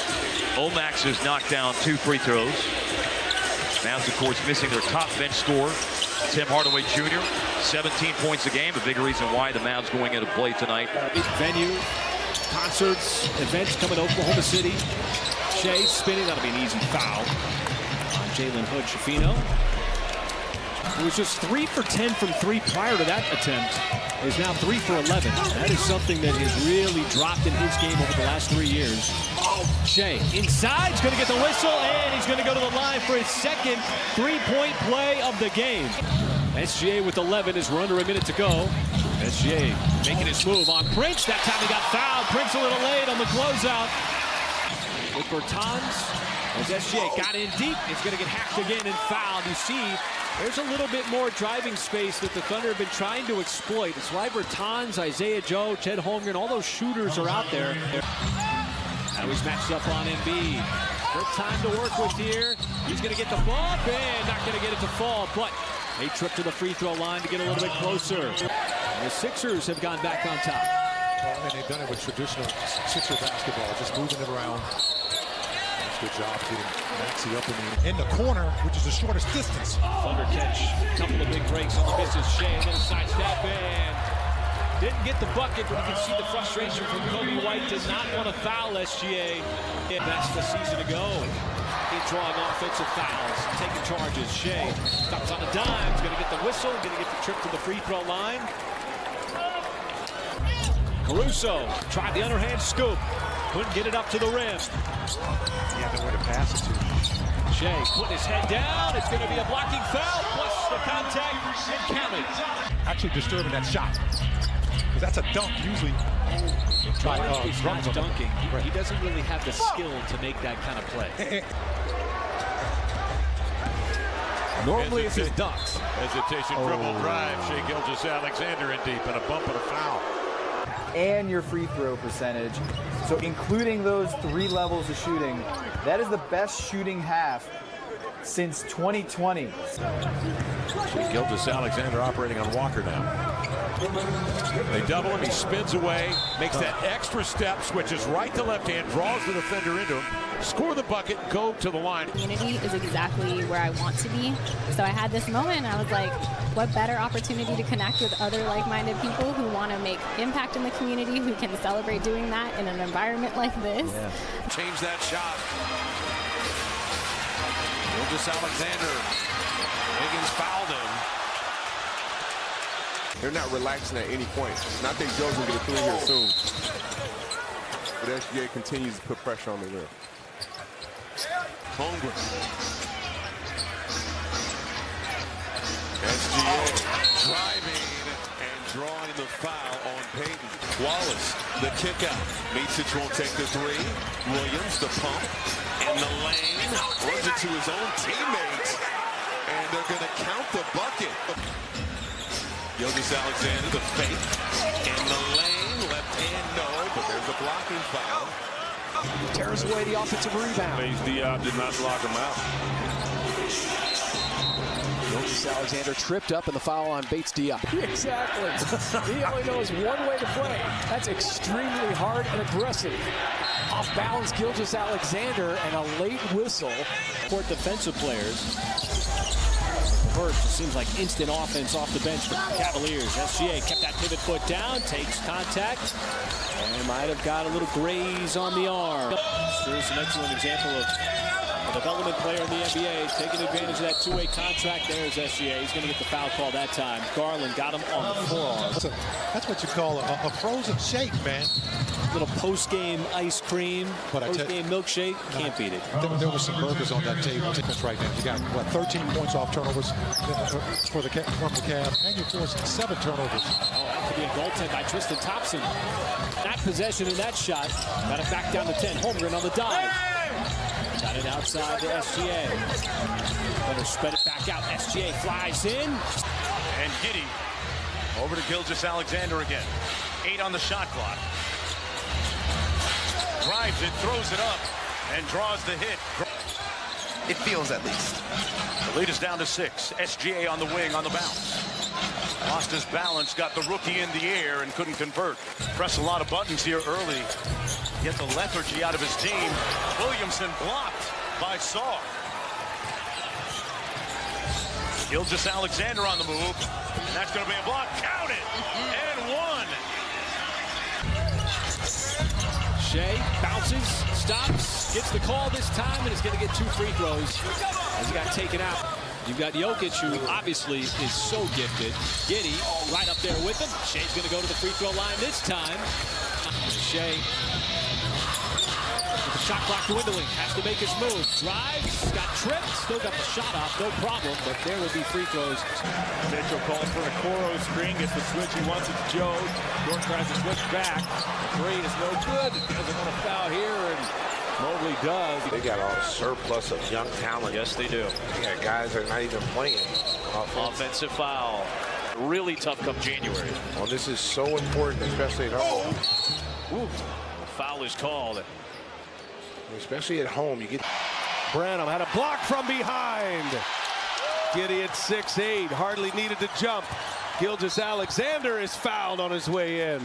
Omax has knocked down 2 free throws. Mavs, of course, missing their top bench scorer, Tim Hardaway Jr. 17 points a game, a big reason why the Mavs going into play tonight.
Venue, concerts, events coming to Oklahoma City. Shai spinning, that'll be an easy foul on Jalen Hood-Schifino. It was just 3 for 10 from 3 prior to that attempt. Is now 3 for 11. That is something that has really dropped in his game over the last 3 years. Shai inside, he's going to get the whistle, and he's going to go to the line for his second three-point play of the game. SGA with 11 as we're under a minute to go. SGA making his move on Prince. That time he got fouled. Prince a little late on the closeout. With Bertans, as SGA got in deep, it's going to get hacked again and fouled. You see, there's a little bit more driving space that the Thunder have been trying to exploit. It's why Bertans, Isaiah Joe, Chet Holmgren, all those shooters are out there. Now he's matched up on Embiid. Good time to work with here. He's going to get the bump and not going to get it to fall, but a trip to the free throw line to get a little bit closer. The Sixers have gone back on top.
Well, I mean, they've done it with traditional Sixer basketball, just moving it around. Good job getting Maxey up in the corner, which is the shortest distance.
Thunder catch, a couple of big breaks on the business. Shai, a little sidestep, and didn't get the bucket, but you can see the frustration from Kobe White. Did not want to foul SGA. That's the season to go. He's drawing offensive fouls, taking charges. Shai stops on a dime, he's going to get the whistle, going to get the trip to the free throw line. Caruso tried the underhand scoop. Couldn't get it up to the rim.
He had nowhere to pass it to.
Shai putting his head down. It's going to be a blocking foul, plus the contact and counted.
Actually disturbing that shot. Because that's a dunk usually.
He's not dunking. He doesn't really have the skill to make that kind of play. Normally it's his dunks.
Hesitation, dribble, drive. Shai Gilgeous-Alexander in deep and a bump and a foul.
And your free throw percentage. So including those 3 levels of shooting, that is the best shooting half since 2020.
Shai Gilgeous-Alexander operating on Walker now. They double him, he spins away, makes that extra step, switches right to left hand, draws the defender into him, score the bucket, go to the line.
Community is exactly where I want to be. So I had this moment and I was like, what better opportunity to connect with other like-minded people who want to make impact in the community, who can celebrate doing that in an environment like this.
Yeah. Change that shot. Gilgeous-Alexander. Higgins fouled him.
They're not relaxing at any point. And I think Joe's going to get a 3 here soon. But SGA continues to put pressure on the rim.
Holmgren. SGA driving and drawing the foul on Payton. Wallace, the kick out. Micic won't take the 3. Williams, the pump. In the lane. Runs it to his own teammates. And they're going to count the bucket. Gilgeous-Alexander, the fake. In the lane. Left hand, no. But there's a blocking foul.
Tears away the offensive rebound.
Diop did not block him out.
Gilgeous-Alexander tripped up in the foul on Bates Diop.
Exactly. He only knows one way to play. That's extremely hard and aggressive. Off balance Gilgeous-Alexander and a late whistle.
Court defensive players. First, it seems like instant offense off the bench for the Cavaliers. SGA kept that pivot foot down, takes contact, and might have got a little graze on the arm. Here's an excellent example of a development player in the NBA taking advantage of that 2-way contract. There's SGA. He's going to get the foul call that time. Garland got him on the forearm.
That's what you call a frozen shake, man.
Little post-game ice cream, post-game milkshake. Can't beat it.
There were some burgers on that table. Right now, you got what 13 points off turnovers from the Cavs, and you forced 7 turnovers.
Oh, that could be a goaltend by Tristan Thompson. That possession in that shot got it back down to 10. Holmgren on the dive. Got it outside to SGA. Better spread it back out. SGA flies in.
And Giddey over to Gilgeous-Alexander again. 8 on the shot clock. Drives it, throws it up, and draws the hit.
It feels at least.
The lead is down to 6. SGA on the wing on the bounce. Lost his balance, got the rookie in the air and couldn't convert. Press a lot of buttons here early. Get the lethargy out of his team. Williamson blocked by Saw. Gilgeous-Alexander on the move. And that's going to be a block. Count it! And 1.
Shai bounces, stops, gets the call this time, and is going to get 2 free throws as he got taken out. You've got Jokic, who obviously is so gifted. Giddey right up there with him. Shai's going to go to the free throw line this time. Shai, with the shot clock dwindling, has to make his move. Drives, got tripped, still got the shot off, no problem, but there will be free throws.
Mitchell calls for a Coro screen, gets the switch, he wants it to Joe. Dort tries to switch back. The three is no good. Doesn't want to foul here, and Mobley does.
They got a surplus of young talent.
Yes, they do.
They got guys that are not even playing.
Offensive foul. Really tough come January.
Well, this is so important, especially at home.
Ooh. The foul is called.
Especially at home, you get.
Branham had a block from behind. Giddey at 6'8", hardly needed to jump. Gilgeous-Alexander is fouled on his way in.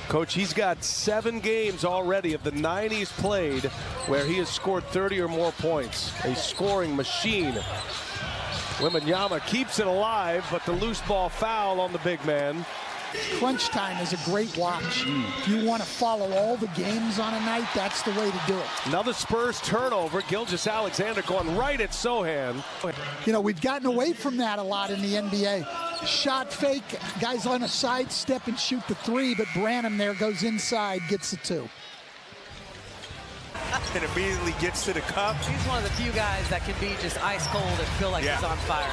Coach, he's got 7 games already of the 9 he's played where he has scored 30 or more points. A scoring machine. Wembanyama keeps it alive, but the loose ball foul on the big man.
Crunch time is a great watch. If you want to follow all the games on a night, that's the way to do it.
Another Spurs turnover. Gilgeous-Alexander going right at Sohan.
You know, we've gotten away from that a lot in the NBA. Shot fake, guys on a side step and shoot the 3, but Branham there goes inside, gets the 2.
And immediately gets to the cup.
He's one of the few guys that can be just ice cold and feel like he's on fire.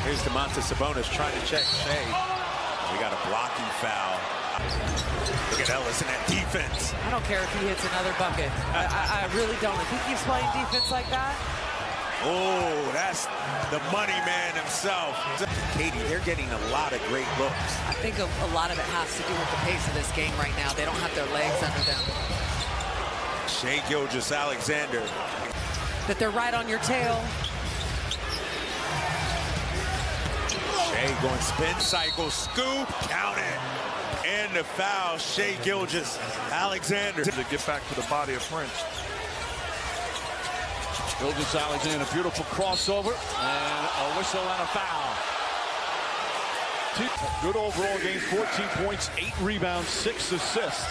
Here's DeMontis Sabonis trying to check Shai. We got a blocking foul. Look at Ellis in that defense.
I don't care if he hits another bucket. I really don't. If he keeps playing defense like that.
Oh, that's the money man himself. Katie, they're getting a lot of great looks.
I think a lot of it has to do with the pace of this game right now. They don't have their legs under them.
Shai Gilgeous-Alexander.
That they're right on your tail.
Shai going spin cycle, scoop, count it. And the foul, Shai Gilgeous-Alexander.
To get back to the body of Prince. Gilgeous-Alexander, beautiful crossover, and a whistle and a foul. Good overall game, 14 points, 8 rebounds, 6 assists.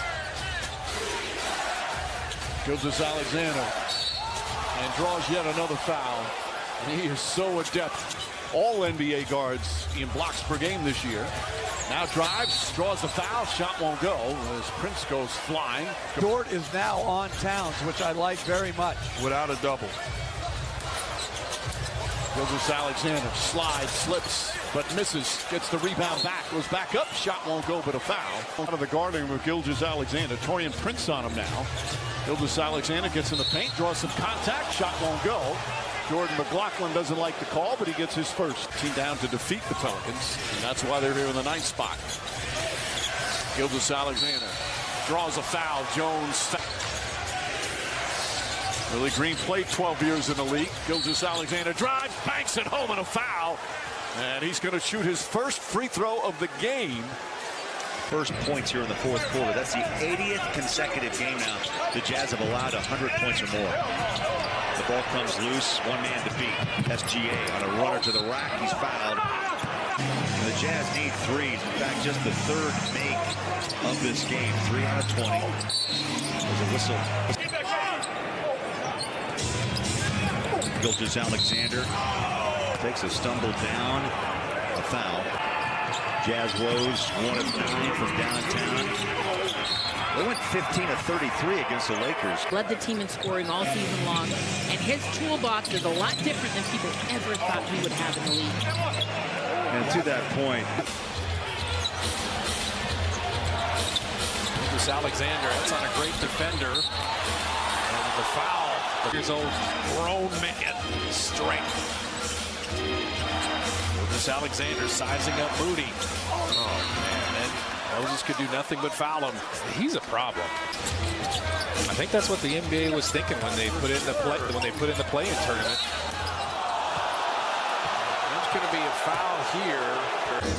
Gilgeous-Alexander, and draws yet another foul. And he is so adept. All NBA guards in blocks per game this year. Now drives, draws the foul, shot won't go as Prince goes flying.
Dort is now on Towns, which I like very much.
Without a double. Gilgeous-Alexander slides, slips, but misses. Gets the rebound back, goes back up, shot won't go, but a foul. Out of the guarding with Gilgeous-Alexander. Torian Prince on him now. Gilgeous-Alexander gets in the paint, draws some contact, shot won't go. Jordan McLaughlin doesn't like the call, but he gets his first. Team down to defeat the Pelicans, and that's why they're here in the 9th spot. Gilgeous-Alexander draws a foul. Jones. Willie Green played 12 years in the league. Gilgeous-Alexander drives, banks it home, and a foul. And he's going to shoot his first free throw of the game.
First points here in the 4th quarter. That's the 80th consecutive game now the Jazz have allowed 100 points or more. The ball comes loose, one man to beat. SGA on a runner to the rack. He's fouled. And the Jazz need 3s. In fact, just the 3rd make of this game. 3 out of 20. There's a whistle. Gilgeous-Alexander takes a stumble down. A foul. Jazz woes 1 of 9 from downtown. They went 15 of 33 against the Lakers.
Led the team in scoring all season long, and his toolbox is a lot different than people ever thought he would have in the league.
And to that point,
Gilgeous-Alexander, that's on a great defender. And the foul. Here's old grown man strength. Gilgeous-Alexander sizing up Moody. Oh man, and Moses could do nothing but foul him. He's a problem.
I think that's what the NBA was thinking when they put in the play-in tournament.
There's going to be a foul here.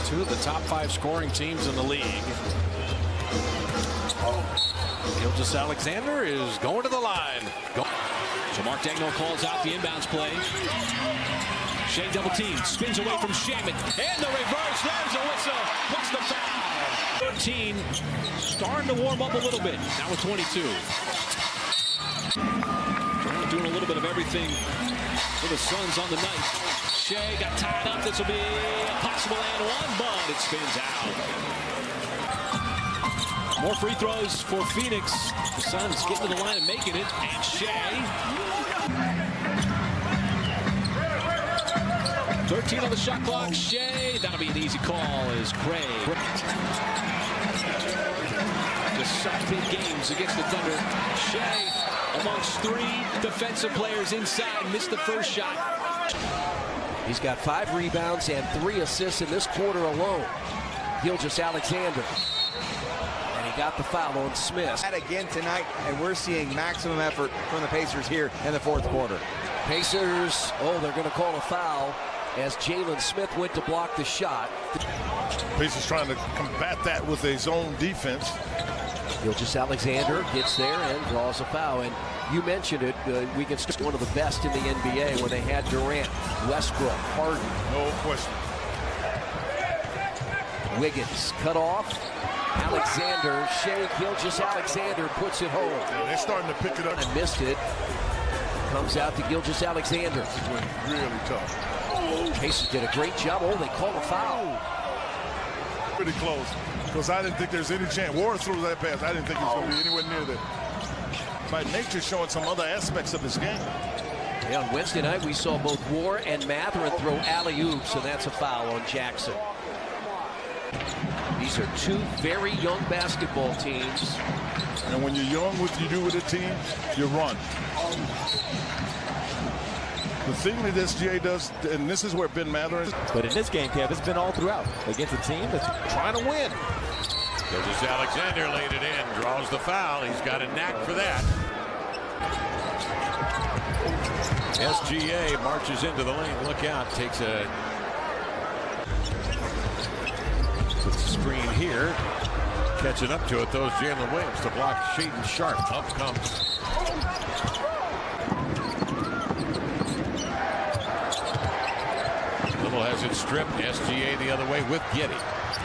2 of the top 5 scoring teams in the league. Gilgeous-Alexander is going to the line.
So Mark Dagnall calls out the inbounds play. Shai double team, spins away from Shaman, and the reverse. There's a whistle. What's the foul? 13, starting to warm up a little bit. Now with 22. Doing a little bit of everything for the Suns on the night. Shai got tied up. This will be a possible and one, but it spins out. More free throws for Phoenix. The Suns getting to the line and making it. And Shai. 13 on the shot clock. Shai. That'll be an easy call as Craig. Just shot big games against the Thunder. Shai amongst three defensive players inside. Missed the first shot.
He's got 5 rebounds and 3 assists in this quarter alone. Gilgeous-Alexander. And he got the foul on Smith.
And again tonight, and we're seeing maximum effort from the Pacers here in the fourth quarter.
Pacers, they're going to call a foul as Jalen Smith went to block the shot.
Pacers trying to combat that with a zone defense.
Gilgeous-Alexander gets there and draws a foul. And you mentioned it, Wiggins one of the best in the NBA when they had Durant, Westbrook, Harden.
No question.
Wiggins cut off. Alexander, Shai Gilgeous-Alexander puts it home.
Yeah, they're starting to pick it up.
And missed it. Comes out to Gilgeous-Alexander.
This is really tough.
Pacers did a great job. They called a foul.
Pretty close, because I didn't think there's any chance. Warren threw that pass. I didn't think he was going to be anywhere near there. By nature, showing some other aspects of his game.
Yeah, on Wednesday night, we saw both War and Mathurin throw alley-oops, and that's a foul on Jackson. These are 2 very young basketball teams.
And when you're young, what you do with a team, you run. The thing that SGA does, and this is where Ben Mathurin.
But in this game, Kev, it's been all throughout against a team that's trying to win.
Gilgeous-Alexander laid it in, draws the foul. He's got a knack for that. SGA marches into the lane. Look out, takes a screen here. Catching up to it, though, is Jalen Williams to block Shaedon Sharpe. Up comes. Little has it stripped. SGA the other way with Giddey.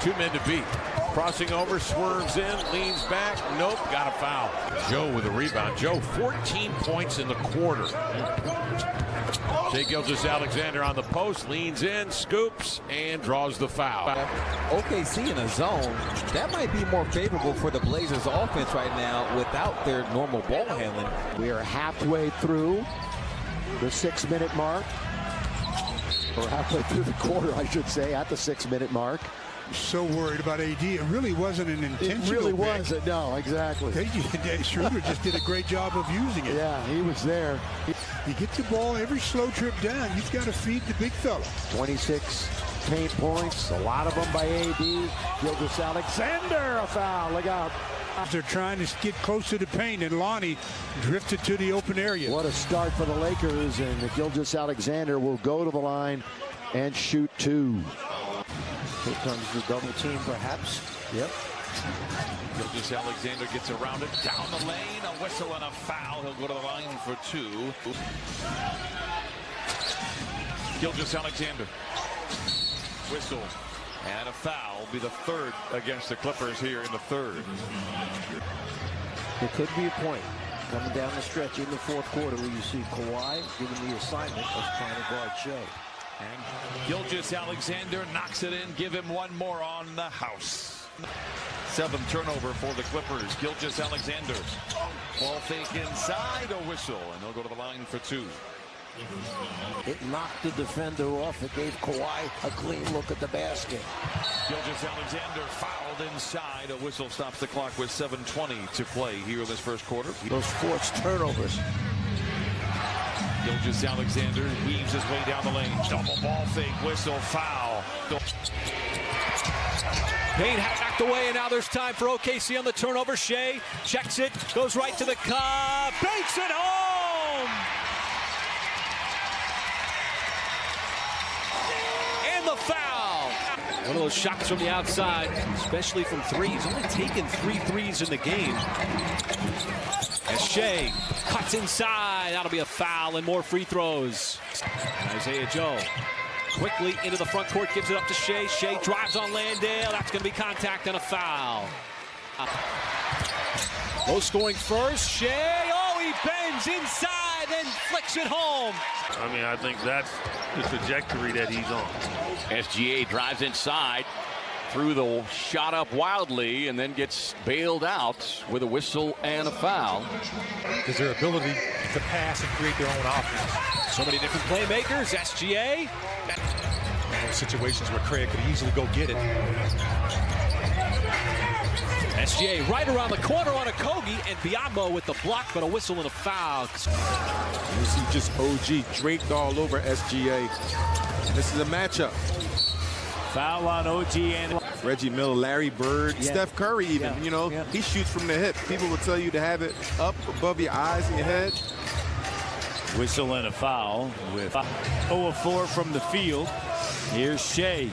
2 men to beat. Crossing over, swerves in, leans back. Nope, got a foul. Joe with a rebound. Joe, 14 points in the quarter. Shai Gilgeous-Alexander on the post, leans in, scoops, and draws the foul.
OKC in a zone, that might be more favorable for the Blazers offense right now without their normal ball handling.
We are halfway through the 6-minute mark. Or halfway through the quarter, I should say, at the 6-minute mark.
So worried about AD. It really wasn't an intentional.
It really wasn't. No, exactly.
Schroeder just did a great job of using it.
Yeah, he was there.
You get the ball every slow trip down. You've got to feed the big fella.
26 paint points, a lot of them by AD. Gilgeous-Alexander, a foul. Look out.
They're trying to get close to the paint, and Lonnie drifted to the open area.
What a start for the Lakers, and Gilgeous-Alexander will go to the line and shoot 2. Here comes the double team, perhaps. Yep.
Gilgeous-Alexander gets around it, down the lane, a whistle and a foul. He'll go to the line for 2. Gilgeous-Alexander. Whistle and a foul. Will be the 3rd against the Clippers here in the 3rd.
There could be a point coming down the stretch in the fourth quarter where you see Kawhi given the assignment of trying to guard Shai.
And Gilgeous-Alexander knocks it in. Give him one more on the house. 7th turnover for the Clippers. Gilgeous-Alexander. Ball fake inside, a whistle, and they'll go to the line for 2.
It knocked the defender off. It gave Kawhi a clean look at the basket.
Gilgeous-Alexander fouled inside. A whistle stops the clock with 7:20 to play here in this first quarter.
Those forced turnovers.
Gilgeous-Alexander weaves his way down the lane. Double ball fake, whistle, foul.
Payne hacked away, and now there's time for OKC on the turnover. Shai checks it, goes right to the cup, banks it home! And the foul! One of those shots from the outside, especially from 3. He's only taken 3 threes in the game. As Shai cuts inside, that'll be a foul and more free throws. Isaiah Joe quickly into the front court, gives it up to Shai. Shai drives on Landale. That's going to be contact and a foul. Low scoring first. Shai, he bends inside Shai then flicks it home.
I mean, I think that's the trajectory that he's on.
SGA drives inside, threw the shot up wildly, and then gets bailed out with a whistle and a foul.
Because their ability to pass and create their own offense.
So many different playmakers. SGA.
Situations where Craig could easily go get it.
SGA right around the corner on a Kogi, and Biamo with the block, but a whistle and a foul.
You see just OG draped all over SGA. This is a matchup.
Foul on OG and
Reggie Miller, Larry Bird, Steph Curry even, he shoots from the hip. People will tell you to have it up above your eyes and your head.
Whistle and a foul with 0 of 4 from the field. Here's Shai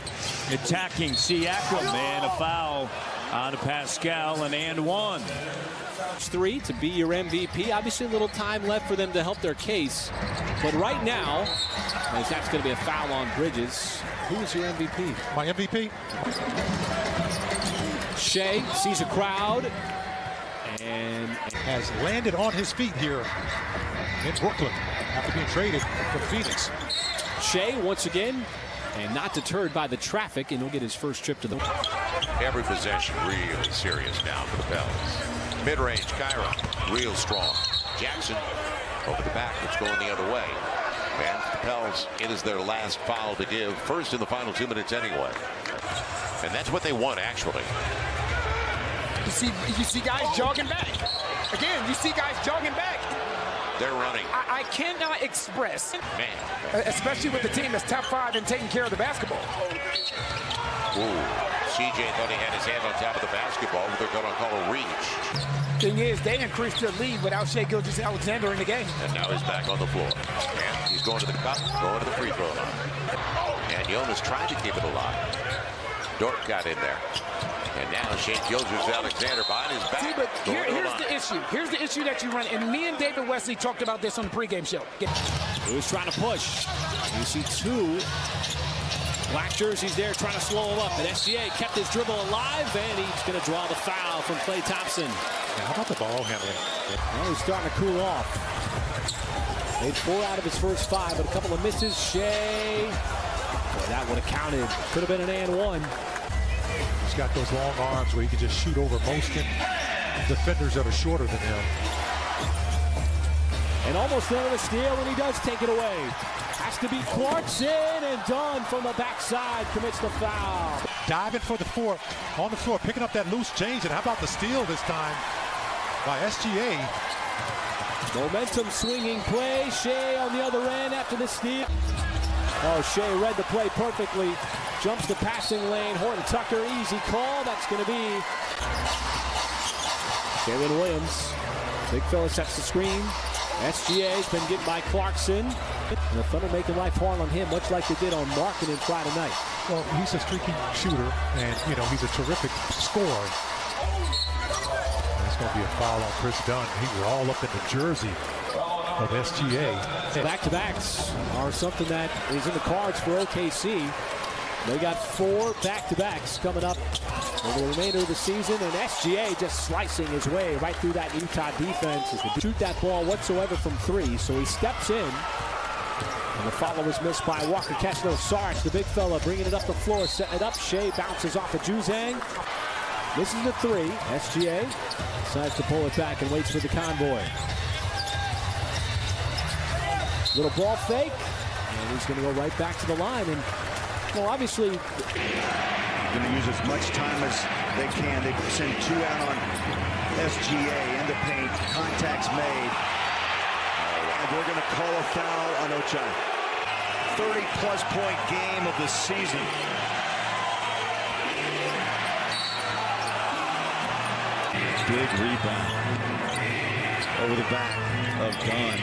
attacking Siakam, and a foul on Pascal, and one.
3 to be your MVP. Obviously a little time left for them to help their case. But right now, as that's going to be a foul on Bridges. Who is your MVP?
My MVP?
Shai sees a crowd and
has landed on his feet here in Brooklyn after being traded from Phoenix.
Shai once again, and not deterred by the traffic, and he'll get his first trip to the...
Every possession really serious now for the Pels. Mid-range, Kyra, real strong. Jackson over the back, it's going the other way. And the Pels, it is their last foul to give. First in the final 2 minutes anyway. And that's what they want, actually.
You see guys jogging back. Again, you see guys jogging back.
They're running.
I cannot express,
man,
especially with the team that's top 5 and taking care of the basketball.
Ooh, CJ thought he had his hand on top of the basketball, but they're going to call a reach.
Thing is, they increased their lead without Shai Gilgeous-Alexander in the game.
And now he's back on the floor. And he's going to the cup, going to the free throw line. And Jonas tried to keep it alive. Dort got in there. And now Shai Gilgeous-Alexander behind his back.
See, but here's the issue. Here's the issue that you run. And me and David Wesley talked about this on the pregame show.
He was trying to push. You see 2 black jerseys there trying to slow him up. And SGA kept his dribble alive, and he's going to draw the foul from Klay Thompson.
Yeah, how about the ball handling?
Well, he's starting to cool off. Made 4 out of his first 5, but a couple of misses. Shai. Boy, that would have counted. Could have been an and one.
He's got those long arms where he can just shoot over most defenders that are shorter than him.
And almost another steal, and he does take it away. Has to be Clarkson, and Dunn from the backside commits the foul.
Diving for the 4 on the floor, picking up that loose change. And how about the steal this time by SGA?
Momentum swinging play. Shai on the other end after the steal. Oh, Shai read the play perfectly. Jumps the passing lane. Horton Tucker, easy call. That's going to be Jalen Williams. Big fella sets the screen. SGA's been getting by Clarkson. And the Thunder making life hard on him, much like they did on Markkanen Friday night.
Well, he's a streaky shooter, and, he's a terrific scorer. That's going to be a foul on Chris Dunn. He was all up in the jersey of SGA.
Back-to-backs are something that is in the cards for OKC. They got 4 back-to-backs coming up over the remainder of the season, and SGA just slicing his way right through that Utah defense as they shoot that ball whatsoever from 3. So he steps in, and the follow was missed by Walker Kessler. Sarge, the big fella, bringing it up the floor, setting it up. Shai bounces off of Juzang. This is the 3. SGA decides to pull it back and waits for the convoy. Little ball fake, and he's going to go right back to the line. And well, obviously,
going to use as much time as they can. They send 2 out on SGA in the paint. Contact's made. And they're going to call a foul on Ochai. 30-plus point game of the season. Big rebound over the back of Dunn.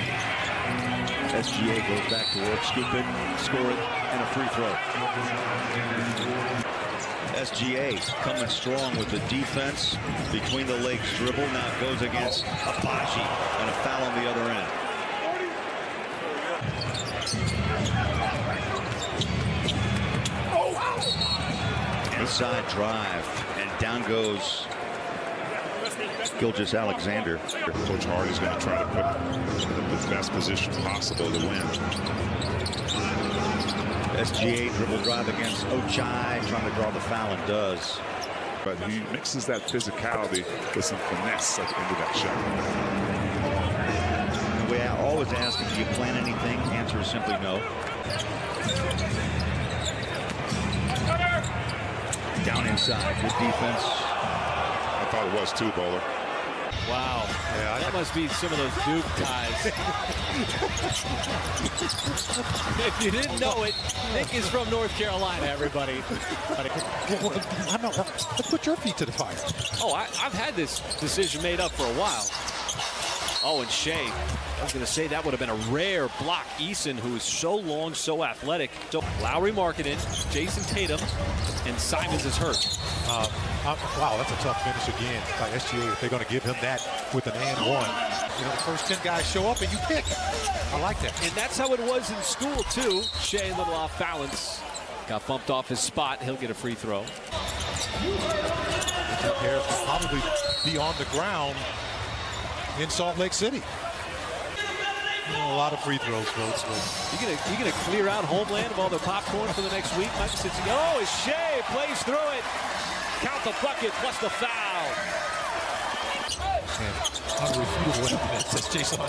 SGA goes back to work, scoop it, score it, and a free throw. SGA coming strong with the defense between the legs dribble. Now it goes against Abaji, and a foul on the other end. Inside drive, and down goes Gilgeous Alexander.
Coach Hart is going to try to put in the best position possible to win.
SGA dribble drive against Shai, trying to draw the foul, and does.
But he mixes that physicality with some finesse at the end of that shot.
The way I always ask him, do you plan anything? Answer is simply no. Down inside, good defense.
I thought it was too, Bowler.
Wow. Yeah, that must be some of those Duke guys. If you didn't know it, Nick is from North Carolina, everybody.
Let's put your feet to the fire.
Oh, I've had this decision made up for a while. Oh, and Shai. I was going to say that would have been a rare block. Eason, who is so long, so athletic. So Lowry Markkanen, Jason Tatum, and Simons is hurt.
Wow, that's a tough finish again by SGA if they're going to give him that with an and one. You know, the first 10 guys show up and you pick. I like that.
And that's how it was in school, too. Shai, a little off balance. Got bumped off his spot. He'll get a free throw.
The Bears will probably be on the ground in Salt Lake City. You know, a lot of free throws, folks.
You gonna clear out Homeland of all their popcorn for the next week? Oh, Shai plays through it. Count the bucket plus the foul.
Unrefutable evidence that Jason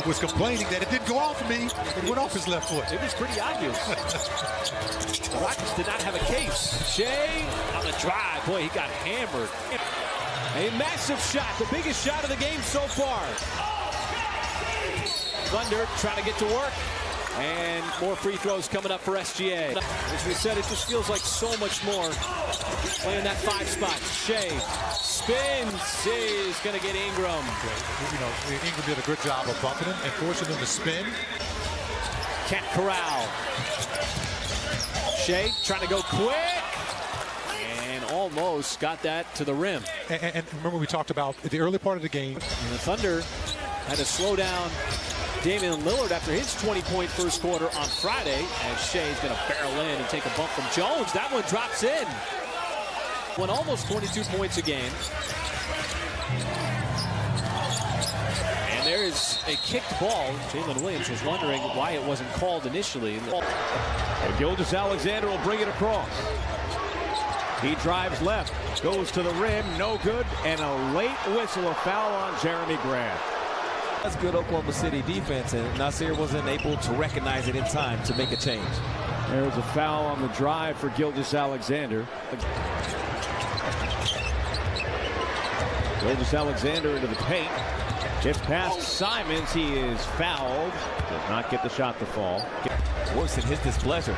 was complaining that it didn't go off of me. It went off his left foot.
It was pretty obvious. The Rockets did not have a case. Shai on the drive. Boy, he got hammered. A massive shot, the biggest shot of the game so far. Thunder trying to get to work. And more free throws coming up for SGA. As we said, it just feels like so much more. Playing that 5 spot. Shai spins. Is going to get Ingram.
You know, Ingram did a good job of bumping him and forcing him to spin.
Can't corral. Shai trying to go quick. And almost got that to the rim.
And remember we talked about the early part of the game.
And the Thunder had to slow down Damian Lillard after his 20-point first quarter on Friday, as Shai's going to barrel in and take a bump from Jones. That one drops in. Won almost 22 points a game. And there is a kicked ball. Jalen Williams was wondering why it wasn't called initially.
And Gilgeous Alexander will bring it across. He drives left, goes to the rim, no good, and a late whistle, a foul on Jeremy Grant.
That's good Oklahoma City defense, and Nasir wasn't able to recognize it in time to make a change.
There's a foul on the drive for Gilgeous Alexander. Gilgeous Alexander into the paint. Gets past Simons. He is fouled. Does not get the shot to fall.
Worse than his displeasure.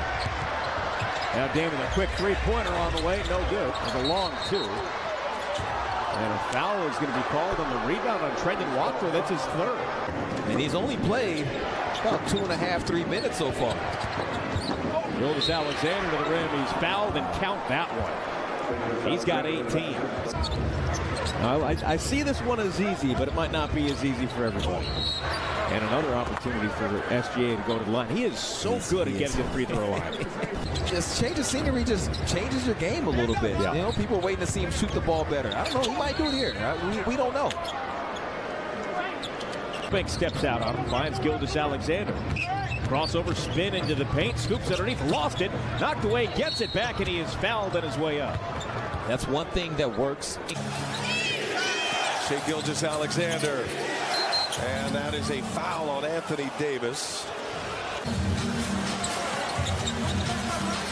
Now Damon, a quick three-pointer on the way. No good. With a long 2. And a foul is going to be called on the rebound on Trendon Watford. That's his 3rd.
And he's only played about 2.5, 3 minutes so far.
Gilgeous Alexander to the rim. He's fouled, and count that one. He's got 18.
I see this one as easy, but it might not be as easy for everybody.
And another opportunity for SGA to go to the line. He is so good at getting to the free throw line.
Just change of scenery just changes your game a little bit.
Yeah.
You know, people are waiting to see him shoot the ball better. I don't know. He might do it here. We don't know.
Bank steps out on him, finds Gilgeous Alexander. Crossover spin into the paint, scoops underneath, lost it, knocked away, gets it back, and he is fouled on his way up.
That's one thing that works.
Shai Gilgeous Alexander. And that is a foul on Anthony Davis.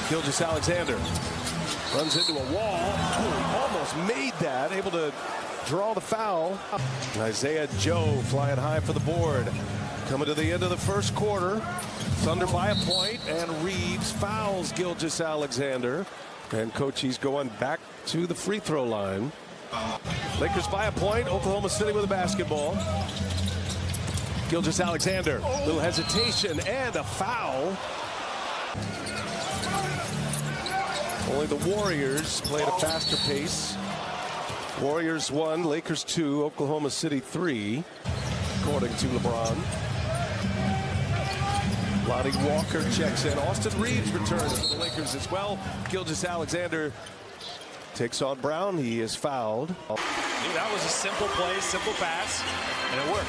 Gilgeous Alexander runs into a wall. Oh, almost made that. Able to draw the foul. Isaiah Joe flying high for the board. Coming to the end of the first quarter. Thunder by a point, and Reeves fouls Gilgeous Alexander. And Coach, he's going back to the free throw line. Lakers by a point. Oklahoma City with a basketball. Gilgeous Alexander, little hesitation and a foul. Only the Warriors played a faster pace. Warriors 1, Lakers 2, Oklahoma City 3, according to LeBron. Lonnie Walker checks in. Austin Reeves returns for the Lakers as well. Gilgeous Alexander Takes on Brown. He is fouled.
That was a simple play, simple pass, and it worked.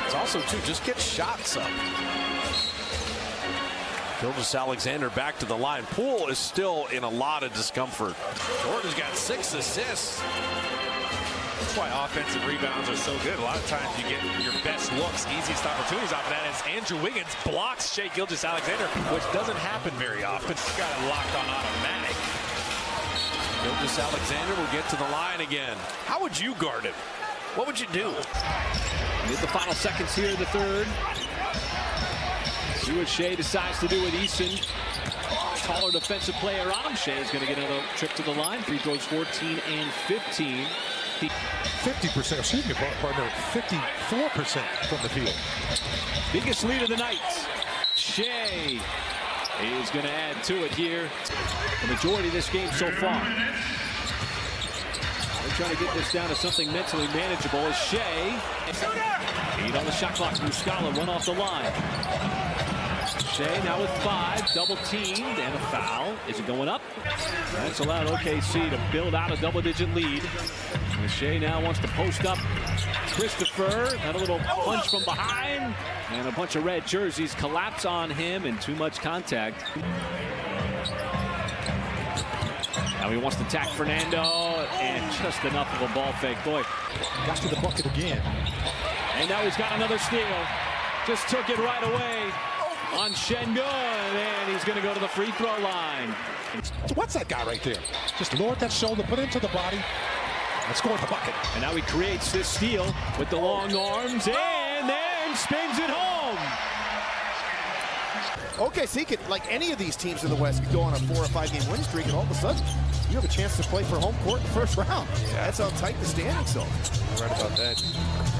It's also, too, just get shots up.
Gilgeous-Alexander back to the line. Poole is still in a lot of discomfort.
Jordan's got 6 assists. That's why offensive rebounds are so good. A lot of times you get your best looks, easiest opportunities off of that as Andrew Wiggins blocks Shai Gilgeous-Alexander, which doesn't happen very often. Got it locked on automatic.
Gilgeous-Alexander will get to the line again.
How would you guard him? What would you do?
With the final seconds here in the third. See what Shai decides to do with Eason. Taller defensive player on him. Shai is going to get another trip to the line. Free throws 14 and 15.
50%, excuse me, partner, 54% from the field.
Biggest lead of the night. Shai is going to add to it here. The majority of this game so far. They're trying to get this down to something mentally manageable as Shai. 8 on the shot clock. Muscala run off the line. Shai now with 5, double teamed and a foul. Is it going up? That's allowed OKC to build out a double-digit lead. And Shai now wants to post up Christopher. Had a little punch from behind. And a bunch of red jerseys collapse on him and too much contact. Now he wants to attack Fernando and just enough of a ball fake. Boy,
got to the bucket again.
And now he's got another steal. Just took it right away on Şengün, and he's going to go to the free throw line.
What's that guy right there? Just lowered that shoulder, put it into the body, and scored the bucket.
And now he creates this steal with the long arms, and then spins it home.
OKC could, like any of these teams in the West, could go on a 4 or 5 game winning streak, and all of a sudden, you have a chance to play for home court in the first round. Yeah. That's how tight the standings are.
You're right about that.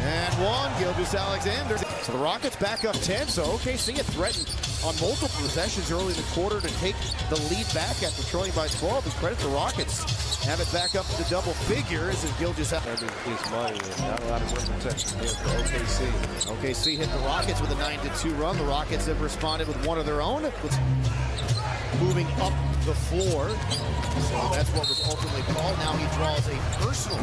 And one, Gilgeous-Alexander. So the Rockets back up 10, so OKC had threatened on multiple possessions early in the quarter to take the lead back after trailing by 12. And credit the Rockets. Have it back up to double figures as Gilgeous-Alexander.
His money and not a lot of rim protection here for OKC.
OKC hit the Rockets with a 9-2 run. The Rockets have responded with one of their own. Moving up the floor. So that's what was ultimately called. Now he draws a personal.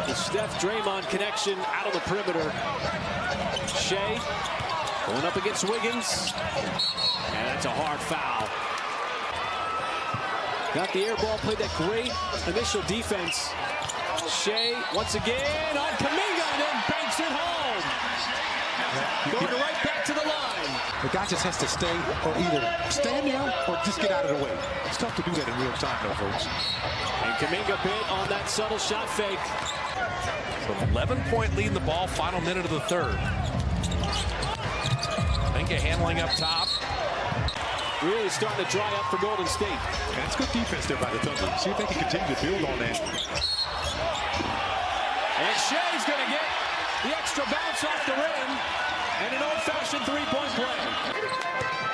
The Steph-Draymond connection out of the perimeter. Shai going up against Wiggins. And that's a hard foul. Got the air ball, played that great initial defense. Shai once again on Kuminga and then banks it home. Going right back to the line.
The guy just has to stay or either stand down or just get out of the way. It's tough to do that in real time, though, folks.
And Kuminga bit on that subtle shot fake.
So 11-point lead in the ball, final minute of the third. Kuminga handling up top.
Really starting to dry up for Golden State.
And it's good defense there by the Thunder. See if they can continue to build on that.
And Shai's going to get the extra bounce off the rim. And an old-fashioned three-point play.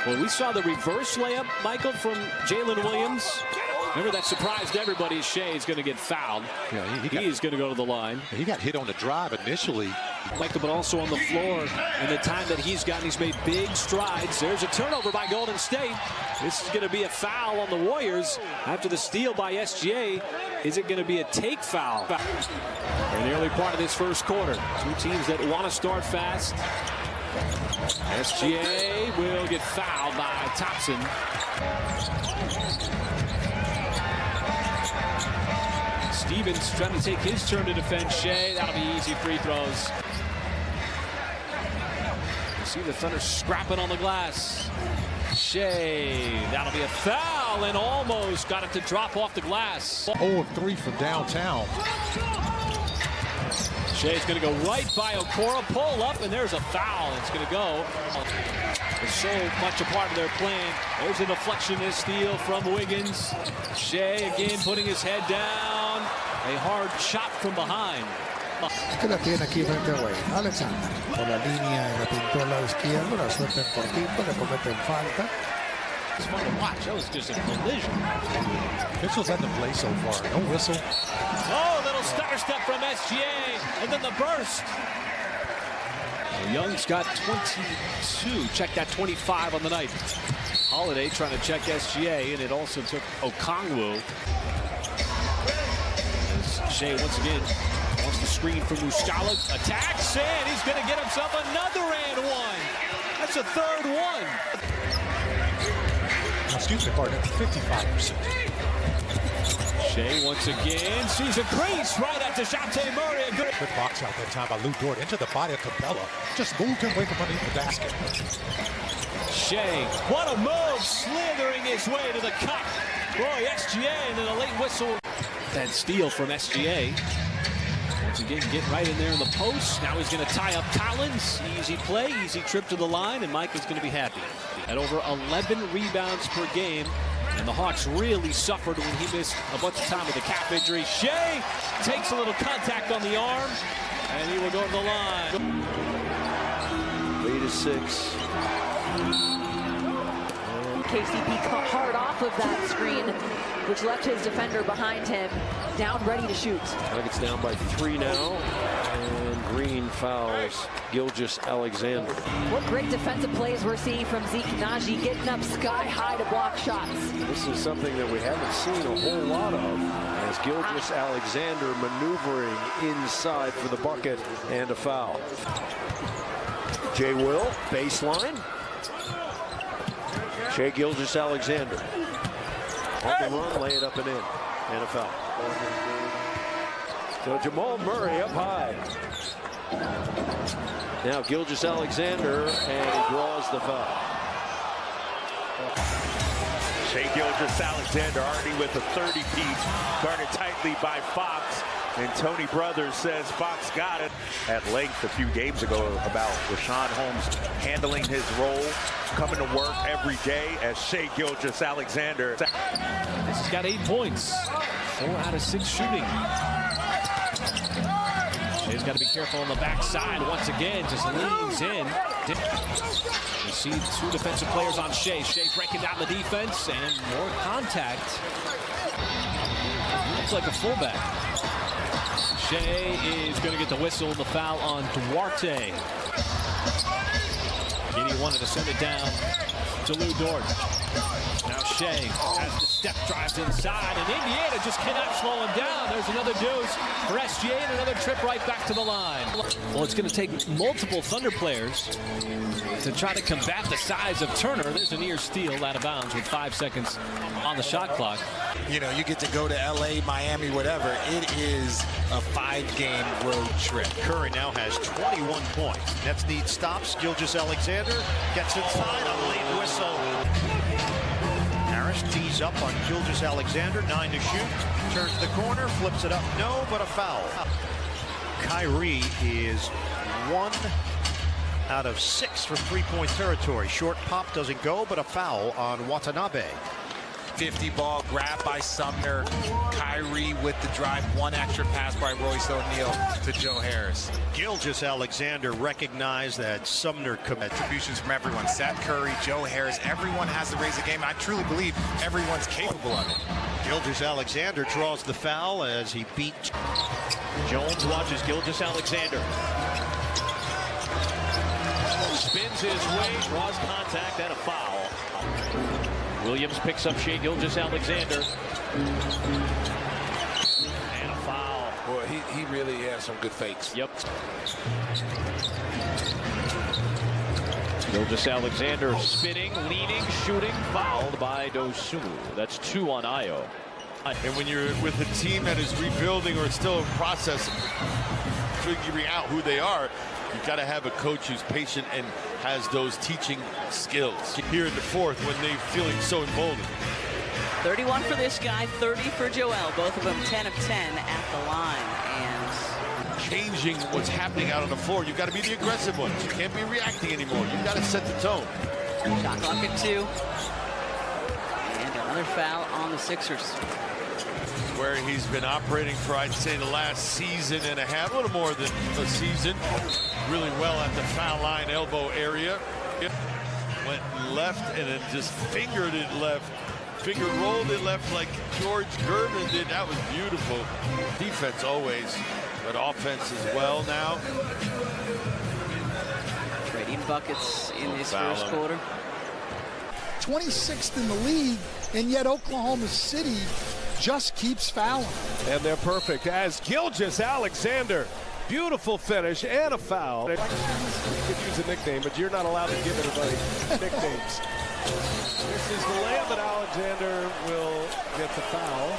Well, we saw the reverse layup, Michael, from Jalen Williams. Remember, that surprised everybody. Shai is going to get fouled.
Yeah,
he's going to go to the line.
He got hit on the drive initially.
Michael, but also on the floor. And the time that he's gotten, he's made big strides. There's a turnover by Golden State. This is going to be a foul on the Warriors after the steal by SGA. Is it going to be a take foul? In the early part of this first quarter, two teams that want to start fast. SGA will get fouled by Thompson. Stevens trying to take his turn to defend Shai. That'll be easy free throws. You see the Thunder scrapping on the glass. Shai, that'll be a foul and almost got it to drop off the glass.
0 of 3 from downtown.
Shai's going to go right by Okoro, pull up, and there's a foul. It's going to go. It's so much a part of their plan. There's a deflection, this steal from Wiggins. Shai again putting his head down. A hard chop from behind.
Que la tiene aquí frente a Wade. Alexander por la línea y la pintó al lado izquierdo. La suelta en cortito, le cometen falta.
It's fun to watch. That was just a collision.
Officials had to play so far. No whistle.
Oh, little stutter step from SGA, and then the burst. Young's got 22. Check that 25 on the night. Holiday trying to check SGA, and it also took Okongwu. Shai once again wants the screen from Muscala. Attacks, and he's going to get himself another and one. That's a third one.
Excuse me, pardon, 55%.
Shai once again sees a crease right at DeJounte Murray.
Good box out that time by Lou Dort into the body of Capella. Just moved him away from underneath the basket.
Shai, what a move, slithering his way to the cup. Boy, SGA, and then a late whistle. That steal from SGA. Once again, getting right in there in the post. Now he's going to tie up Collins. Easy play, easy trip to the line, and Mike is going to be happy. At over 11 rebounds per game. And the Hawks really suffered when he missed a bunch of time with a calf injury. Shai takes a little contact on the arm, and he will go to the line.
Lead is 6.
KCP cut hard off of that screen, which left his defender behind him, down ready to shoot.
Nuggets down by 3 now, and Green fouls Gilgeous-Alexander.
What great defensive plays we're seeing from Zeke Naji, getting up sky high to block shots.
This is something that we haven't seen a whole lot of, as Gilgeous-Alexander maneuvering inside for the bucket and a foul. Jay Will, baseline. Shai Gilgeous-Alexander on the run, lay it up and in, and a foul. So Jamal Murray up high. Now Gilgeous-Alexander, and he draws the foul.
Shai Gilgeous-Alexander already with a 30-piece, guarded tightly by Fox. And Tony Brothers says Fox got it at length a few games ago about Richaun Holmes handling his role, coming to work every day as Shai Gilgeous-Alexander.
This has got 8 points, 4 out of 6 shooting. Shai's got to be careful on the backside once again, just leans in. You see 2 defensive players on Shai. Shai breaking down the defense and more contact. Looks like a fullback. Shai is going to get the whistle and the foul on Duarte. Giddy wanted to send it down to Lou Dort. Now Shai has the step, drives inside, and Indiana just cannot slow him down. There's another deuce for SGA and another trip right back to the line. Well, it's going to take multiple Thunder players to try to combat the size of Turner. There's a near steal out of bounds with 5 seconds on the shot clock.
You know, you get to go to LA, Miami, whatever. It is a 5-game road trip.
Curry now has 21 points. Nets need stops. Gilgeous-Alexander gets inside on a late whistle. Harris tees up on Gilgeous-Alexander, 9 to shoot. Turns the corner, flips it up, no, but a foul. Kyrie is 1 out of 6 for 3-point territory. Short pop doesn't go, but a foul on Watanabe.
50 ball grab by Sumner. Kyrie with the drive, 1 extra pass by Royce O'Neal to Joe Harris.
Gilgeous-Alexander recognized that Sumner
contributions from everyone. Seth Curry, Joe Harris, everyone has to raise the game. I truly believe everyone's capable of it.
Gilgeous-Alexander draws the foul as he beat. Jones watches Gilgeous-Alexander.
Spins his way, draws contact, and a foul. Williams picks up Shai Gilgeous-Alexander. And a foul.
Boy, he really has some good fakes.
Yep. Gilgeous-Alexander spinning, leaning, shooting, fouled by Dosunmu. That's 2 on Ayo.
And when you're with a team that is rebuilding or still in process figuring out who they are, you've got to have a coach who's patient and has those teaching skills. Here in the 4th when they're feeling so emboldened.
31 for this guy, 30 for Joel. Both of them 10 of 10 at the line. And
changing what's happening out on the floor. You've got to be the aggressive ones. You can't be reacting anymore. You've got to set the tone.
Shot clock at 2. And another foul on the Sixers.
Where he's been operating for, I'd say, the last season and a half, a little more than a season. Really well at the foul line, elbow area. Went left and then just fingered it left. Finger rolled it left like George Gervin did. That was beautiful. Defense always, but offense as well now.
Trading buckets in this first quarter.
26th in the league, and yet Oklahoma City
just keeps fouling.
And they're perfect as Gilgeous-Alexander. Beautiful finish and a foul. You could use a nickname, but you're not allowed to give anybody nicknames. This is the layup, but Alexander will get the foul.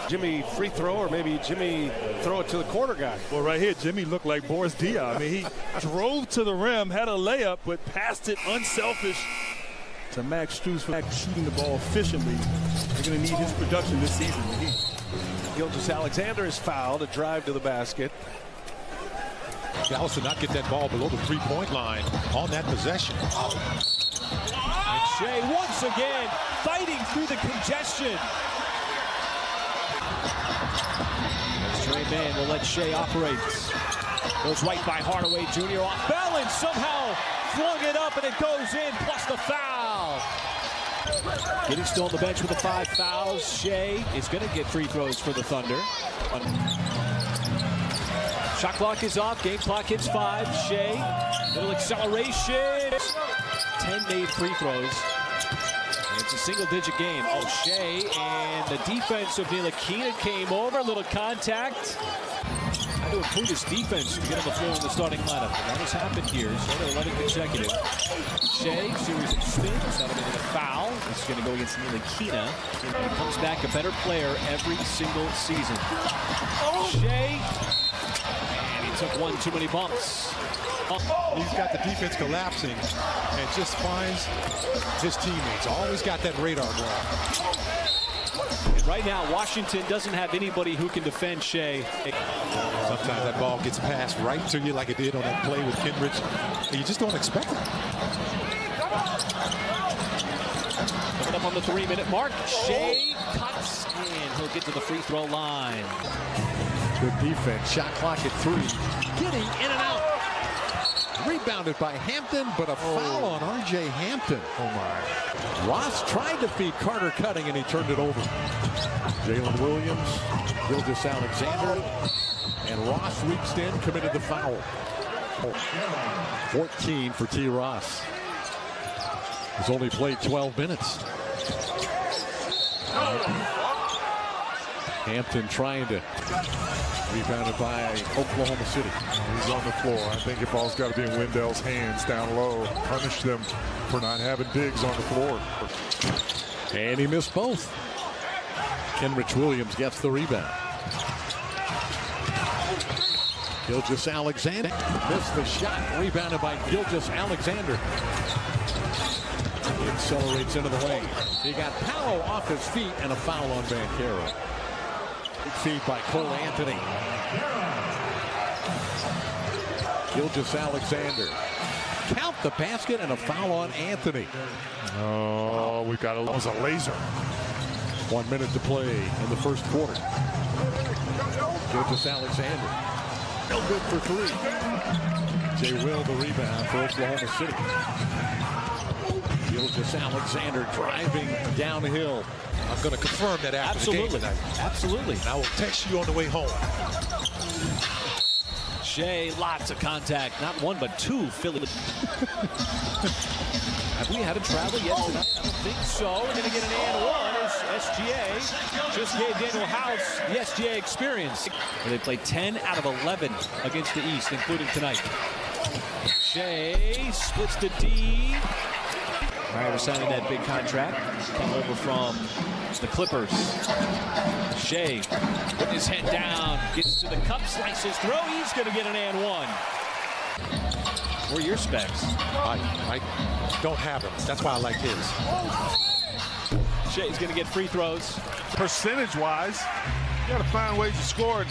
Jimmy free throw, or maybe Jimmy throw it to the corner guy.
Well, right here, Jimmy looked like Boris Diaw. I mean, he drove to the rim, had a layup, but passed it unselfish to Max Strus for shooting the ball efficiently. They're going to need his production this season.
Gilgeous-Alexander is fouled, a drive to the basket.
Dallas did not get that ball below the three-point line on that possession.
And Shai once again fighting through the congestion. Trey Mann will let Shai operate. Goes right by Hardaway Jr. off balance. Somehow flung it up and it goes in, plus the foul. Getting still on the bench with the 5 fouls. Shai is going to get free throws for the Thunder. Shot clock is off. Game clock hits 5. Shai, little acceleration. 10 made free throws. And it's a single-digit game. Oh, Shai and the defense of Ntilikina came over. Little contact. Had to improve his defense to get on the floor in the starting lineup. And that has happened here. So 11 consecutive. Shai, series of spins. That'll be the foul. It's going to go against Ntilikina. And he comes back a better player every single season. Shai. And he took one too many bumps.
He's got the defense collapsing and just finds his teammates. Always got that radar ball.
And right now, Washington doesn't have anybody who can defend Shai.
Sometimes that ball gets passed right to you like it did on that play with Kenrich. And you just don't expect it.
Coming up on the 3-minute mark, Shai cuts and he'll get to the free throw line.
Good defense. Shot clock at 3. Getting in and out. Rebounded by Hampton, but a foul on R.J. Hampton. Oh, my. Ross tried to feed Carter Cutting, and he turned it over. Jalen Williams, Gilgeous-Alexander, and Ross reached in, committed the foul. 14 for T. Ross. He's only played 12 minutes. Hampton trying to. Rebounded by Oklahoma City.
He's on the floor. I think the ball's got to be in Wendell's hands down low. Punish them for not having bigs on the floor.
And he missed both. Kenrich Williams gets the rebound. Gilgeous-Alexander missed the shot. Rebounded by Gilgeous-Alexander. He accelerates into the lane. He got Powell off his feet and a foul on Banchero. Feed by Cole Anthony. Gilgeous-Alexander. Count the basket and a foul on Anthony.
Oh, we got it was a laser.
1 minute to play in the first quarter. Gilgeous-Alexander. No good for 3. Jay Will the rebound for Oklahoma City. Gilgeous-Alexander driving downhill.
I'm going to confirm that after the game tonight.
Absolutely.
And I will text you on the way home.
Shai, lots of contact. Not 1, but 2 Philly. Have we had a travel yet tonight? I don't think so. We're going to get an and 1 as SGA just gave Daniel House the SGA experience. They played 10 out of 11 against the East, including tonight. Shai splits the D. Prior to signing that big contract, came over from the Clippers. Shai putting his head down, gets to the cup, slices throw. He's going to get an and 1. What are your specs?
I don't have them. That's why I like his.
Shai's going to get free throws.
Percentage-wise, you got to find ways to score.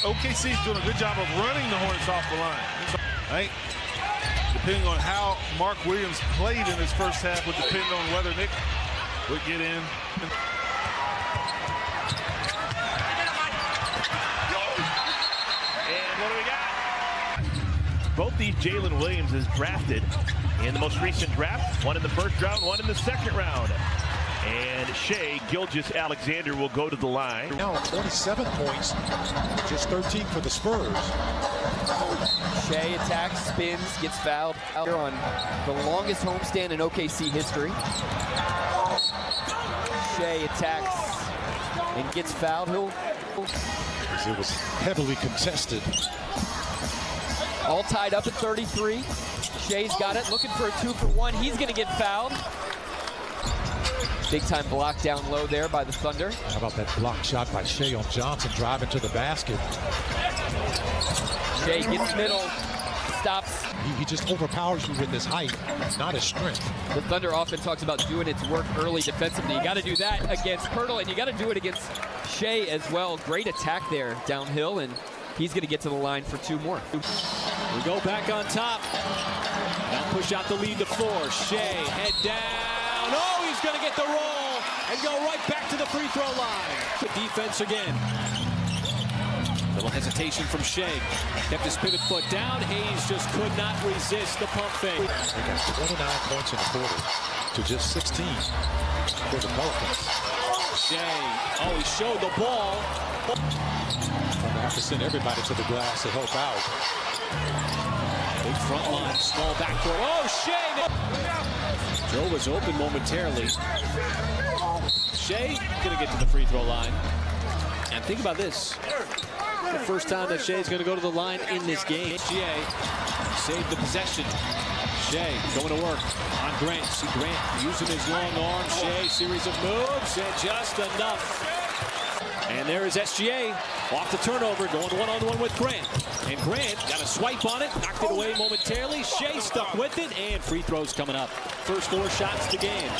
OKC is doing a good job of running the Hornets off the line. Right? Depending on how Mark Williams played in his first half would depend on whether Nick would get in.
And what do we got? Both these Jalen Williams is drafted in the most recent draft. One in the first round, one in the second round. And Shai Gilgeous-Alexander will go to the line.
Now 27 points, just 13 for the Spurs.
Shai attacks, spins, gets fouled out there on the longest homestand in OKC history. Shai attacks and gets fouled.
It was heavily contested.
All tied up at 33. Shai's got it, looking for a 2-for-1. He's going to get fouled. Big time block down low there by the Thunder.
How about that block shot by Shai on Johnson, driving to the basket.
Shai gets middle, stops.
He just overpowers you with his height, not his strength.
The Thunder often talks about doing its work early defensively. You got to do that against Pirtle, and you got to do it against Shai as well. Great attack there downhill, and he's going to get to the line for 2 more.
We go back on top. Now push out the lead to 4. Shai, head down. Oh, he's going to get the roll and go right back to the free throw line. The defense again. Little hesitation from Shai. Kept his pivot foot down. Hayes just could not resist the pump fake.
They got 29 points in the quarter to just 16 for the Pelicans.
Shai, oh, he showed the ball.
Going to have to send everybody to the glass to help out.
Big front line, small backcourt. Oh, Shai! Joe was open momentarily. Shai gonna get to the free throw line. And think about this. The first time that Shai's gonna go to the line in this game. SGA saved the possession. Shai going to work on Grant. See Grant using his long arm. Shai, series of moves, and just enough. And there is SGA off the turnover, going one-on-one with Grant. And Grant got a swipe on it, knocked it away momentarily. Shai stuck with it, and free throws coming up. First 4 shots to game.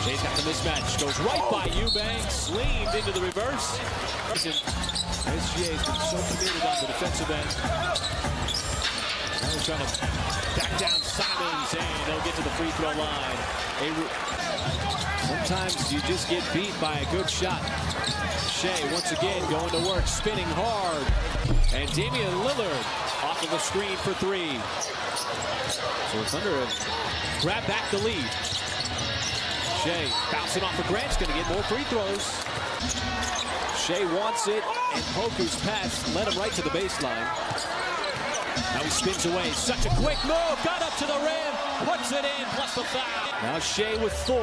Shai's got the mismatch, goes right by Eubanks, leaned into the reverse. SGA's been so committed on the defensive end. Now he's trying to back down Simons, and they'll get to the free throw line. Sometimes you just get beat by a good shot. Shai once again going to work, spinning hard. And Damian Lillard off of the screen for 3. So the Thunder have grabbed back the lead. Shai bouncing off of Grant's going to get more free throws. Shai wants it, and Poku's pass led him right to the baseline. Now he spins away. Such a quick move. Got up to the rim. Puts it in, plus the foul. Now Shai with 4.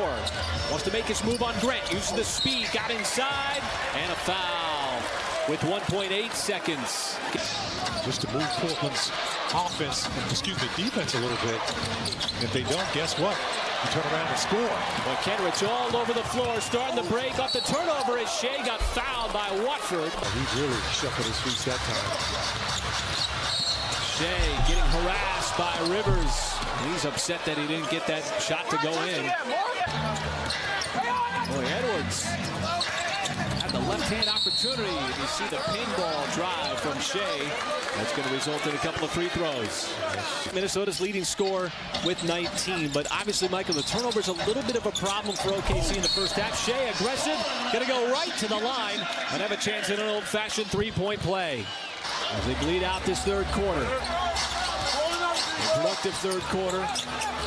Wants to make his move on Grant. Uses the speed. Got inside. And a foul with 1.8 seconds.
Just to move Portland's defense a little bit. If they don't, guess what? You turn around and score.
Well, Kenrich all over the floor, starting to break off the turnover as Shai got fouled by Watford.
He really shuffled his feet that time.
Shai getting harassed by Rivers. He's upset that he didn't get that shot to go in. Boy, Edwards had the left-hand opportunity. You see the pinball drive from Shai. That's going to result in a couple of free throws. Minnesota's leading scorer with 19. But obviously, Michael, the turnover's a little bit of a problem for OKC in the first half. Shai aggressive, going to go right to the line and have a chance at an old-fashioned three-point play as they bleed out this third quarter. Productive third quarter.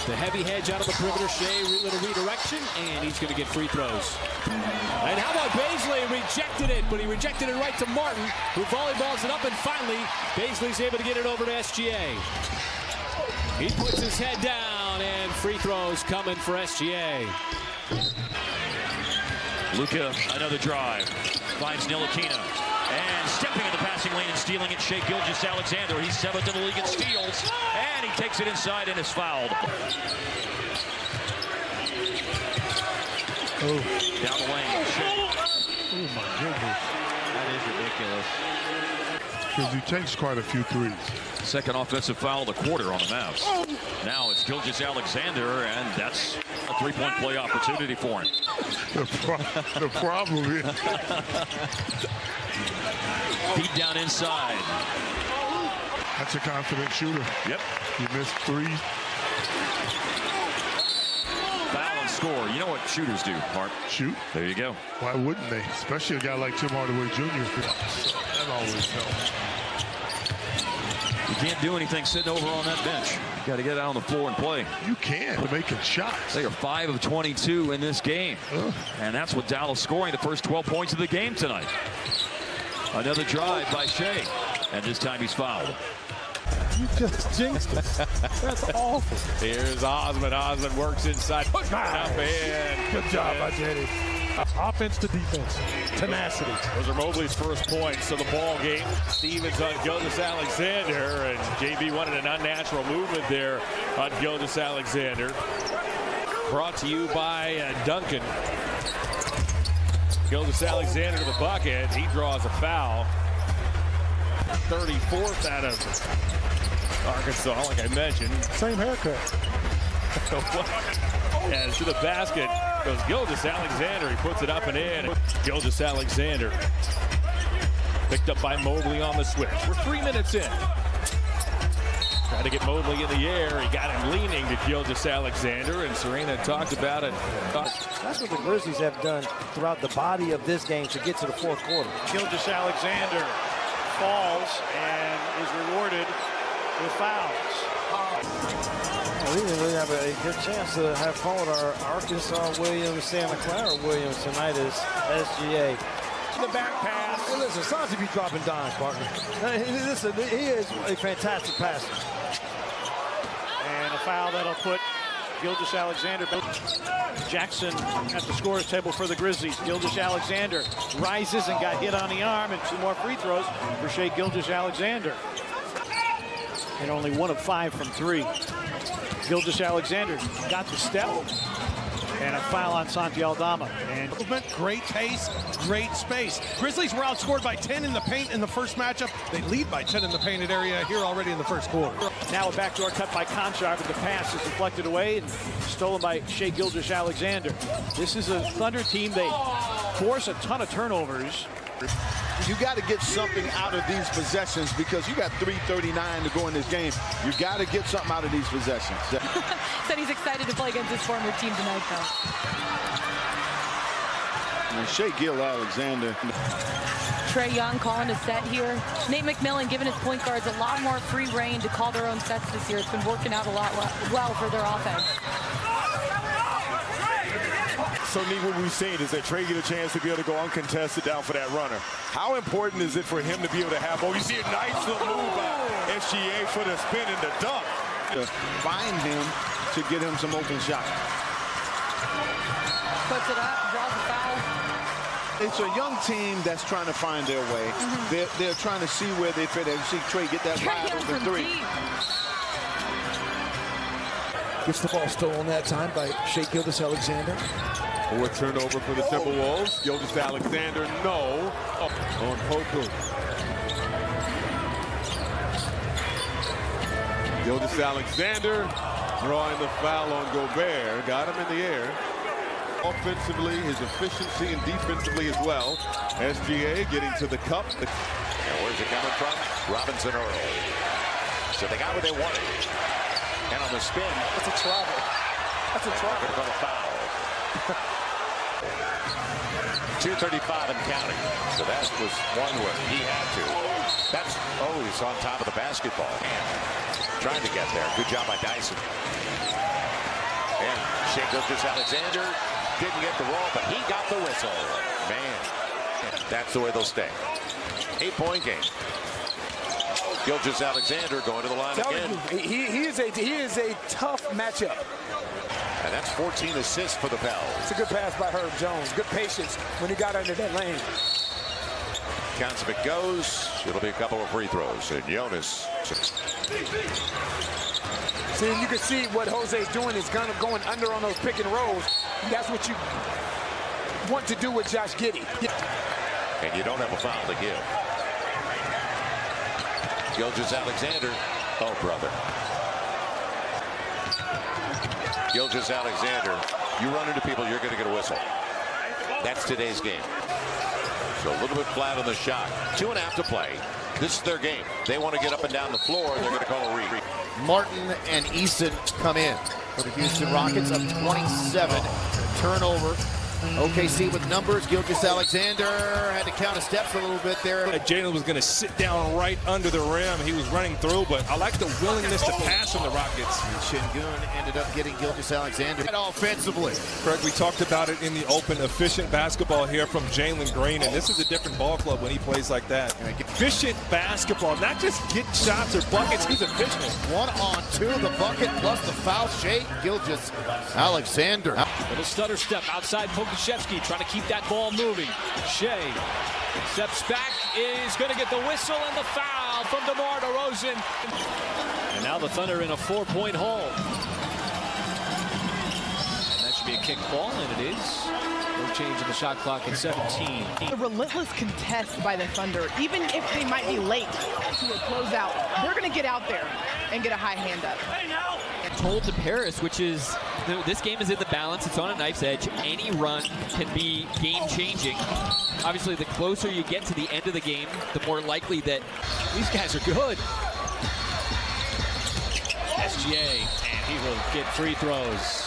The heavy hedge out of the perimeter. Shai, little redirection, and he's going to get free throws. And how about Bazley? Rejected it, but he rejected it right to Martin, who volleyballs it up, and finally, Bazley's able to get it over to SGA. He puts his head down, and free throws coming for SGA.
Luka, another drive. Finds Ntilikina. And stepping in the passing lane and stealing it, Shai Gilgeous-Alexander. He's 7th in the league in steals. And he takes it inside and is fouled.
Oh.
Down the lane, Shai.
Oh, my goodness.
That is ridiculous.
Because he takes quite a few threes.
Second offensive foul of the quarter on the Mavs. Now it's Gilgeous-Alexander, and that's a three-point play opportunity for him.
The problem is...
Beat down inside.
That's a confident shooter.
Yep.
He missed 3.
Foul and score. You know what shooters do, Mark?
Shoot.
There you go.
Why wouldn't they? Especially a guy like Tim Hardaway Jr. That always helps.
You can't do anything sitting over on that bench. You got to get out on the floor and play.
You can. They're making shots.
They are 5 of 22 in this game. And that's what Dallas scoring the first 12 points of the game tonight. Another drive by Shai. And this time he's fouled.
You just jinxed it. That's awful.
Here's Osmond. Osmond works inside. Push up in.
Good job by Jetty. Offense to defense. Tenacity.
Those are Mobley's first points of the ball game. Stevens on Gilgeous-Alexander, and JB wanted an unnatural movement there on Gilgeous-Alexander. Brought to you by Duncan. Gilgeous-Alexander to the bucket. He draws a foul. 34th out of Arkansas, like I mentioned.
Same haircut.
And to the basket goes Gilgeous-Alexander. He puts it up and in. Gilgeous-Alexander picked up by Mobley on the switch. We're 3 minutes in. Trying to get Mobley in the air. He got him leaning to Gilgeous-Alexander, and Serena talked about it.
That's what the Grizzlies have done throughout the body of this game to get to the fourth quarter.
Gilgeous-Alexander falls and is rewarded with fouls.
Well, we didn't really have a good chance to have fun with our Arkansas Williams, Santa Clara Williams tonight as SGA.
The back pass.
Hey, listen, Santi be dropping dimes, partner. Listen, he is a fantastic passer.
And a foul that'll put Gilgeous-Alexander. Jackson at the scorer's table for the Grizzlies. Gilgeous-Alexander rises and got hit on the arm, and 2 more free throws for Shai Gilgeous-Alexander. And only 1 of 5 from 3. Gilgeous-Alexander got the step. And a foul on Santi Aldama.
And great pace, great space. Grizzlies were outscored by 10 in the paint in the first matchup. They lead by 10 in the painted area here already in the first quarter.
Now a backdoor cut by Conchar, but the pass is deflected away and stolen by Shai Gilgeous-Alexander. This is a Thunder team. They force a ton of turnovers.
You got to get something out of these possessions because you got 3:39 to go in this game. You got to get something out of these possessions.
Said he's excited to play against his former team tonight, though.
And Shai Gilgeous-Alexander.
Trae Young calling a set here. Nate McMillan giving his point guards a lot more free reign to call their own sets this year. It's been working out a lot well for their offense.
So neat what we've seen is that Trae get a chance to be able to go uncontested down for that runner. How important is it for him to be able to have, you see a nice little move by SGA for the spin and the dunk.
To find him to get him some open shots.
Puts it up, draws a foul.
It's a young team that's trying to find their way. They're trying to see where they fit. You see Trae get that wide open 3.
Gets the ball stolen that time by Shai Gilgeous-Alexander.
4th turnover for the Timberwolves. Gilgeous-Alexander, no. On Poku. Gilgeous-Alexander drawing the foul on Gobert. Got him in the air. Offensively, his efficiency, and defensively as well. SGA getting to the cup.
Now where's it coming from? Robinson Earl. So they got what they wanted. And on the spin.
That's a travel. That's a travel.
Going to call a foul. 2:35 and counting. So that was one where he had to. That's, he's on top of the basketball. And trying to get there. Good job by Dyson. And Shai Gilgeous-Alexander didn't get the roll, but he got the whistle. Man, that's the way they'll stay. 8-point game. Gilgeous-Alexander going to the line again.
He is a tough matchup.
And that's 14 assists for the Pels.
It's a good pass by Herb Jones. Good patience when he got under that lane.
Counts if it goes. It'll be a couple of free throws. And Jonas.
See, you can see what Jose's doing is kind of going under on those pick and rolls. That's what you want to do with Josh Giddey.
And you don't have a foul to give. Gilgeous-Alexander. Oh, brother. Gilgeous-Alexander. You run into people, you're going to get a whistle. That's today's game. So a little bit flat on the shot. 2.5 to play. This is their game. They want to get up and down the floor. They're going to call a read.
Martin and Eason come in for the Houston Rockets, up 27. Turnover OKC with numbers. Gilgeous-Alexander had to count his steps a little bit there.
Jalen was going to sit down right under the rim. He was running through, but I like the willingness to pass from the Rockets.
Şengün ended up getting Gilgeous-Alexander offensively.
Craig, we talked about it in the open. Efficient basketball here from Jalen Green, and this is a different ball club when he plays like that. Efficient basketball, not just get shots or buckets. He's efficient.
1-on-2, the bucket plus the foul. Shai Gilgeous-Alexander.
Little stutter step outside Pokusevski, trying to keep that ball moving. Shai steps back, is going to get the whistle and the foul from DeMar DeRozan. And now the Thunder in a 4-point hole. And that should be a kick ball, and it is. No change in the shot clock at 17.
The relentless contest by the Thunder, even if they might be late to a closeout, they're going to get out there and get a high hand up.
Told to Paris, which is, this game is in the balance. It's on a knife's edge. Any run can be game-changing. Obviously, the closer you get to the end of the game, the more likely that
these guys are good. SGA, and he will get free throws.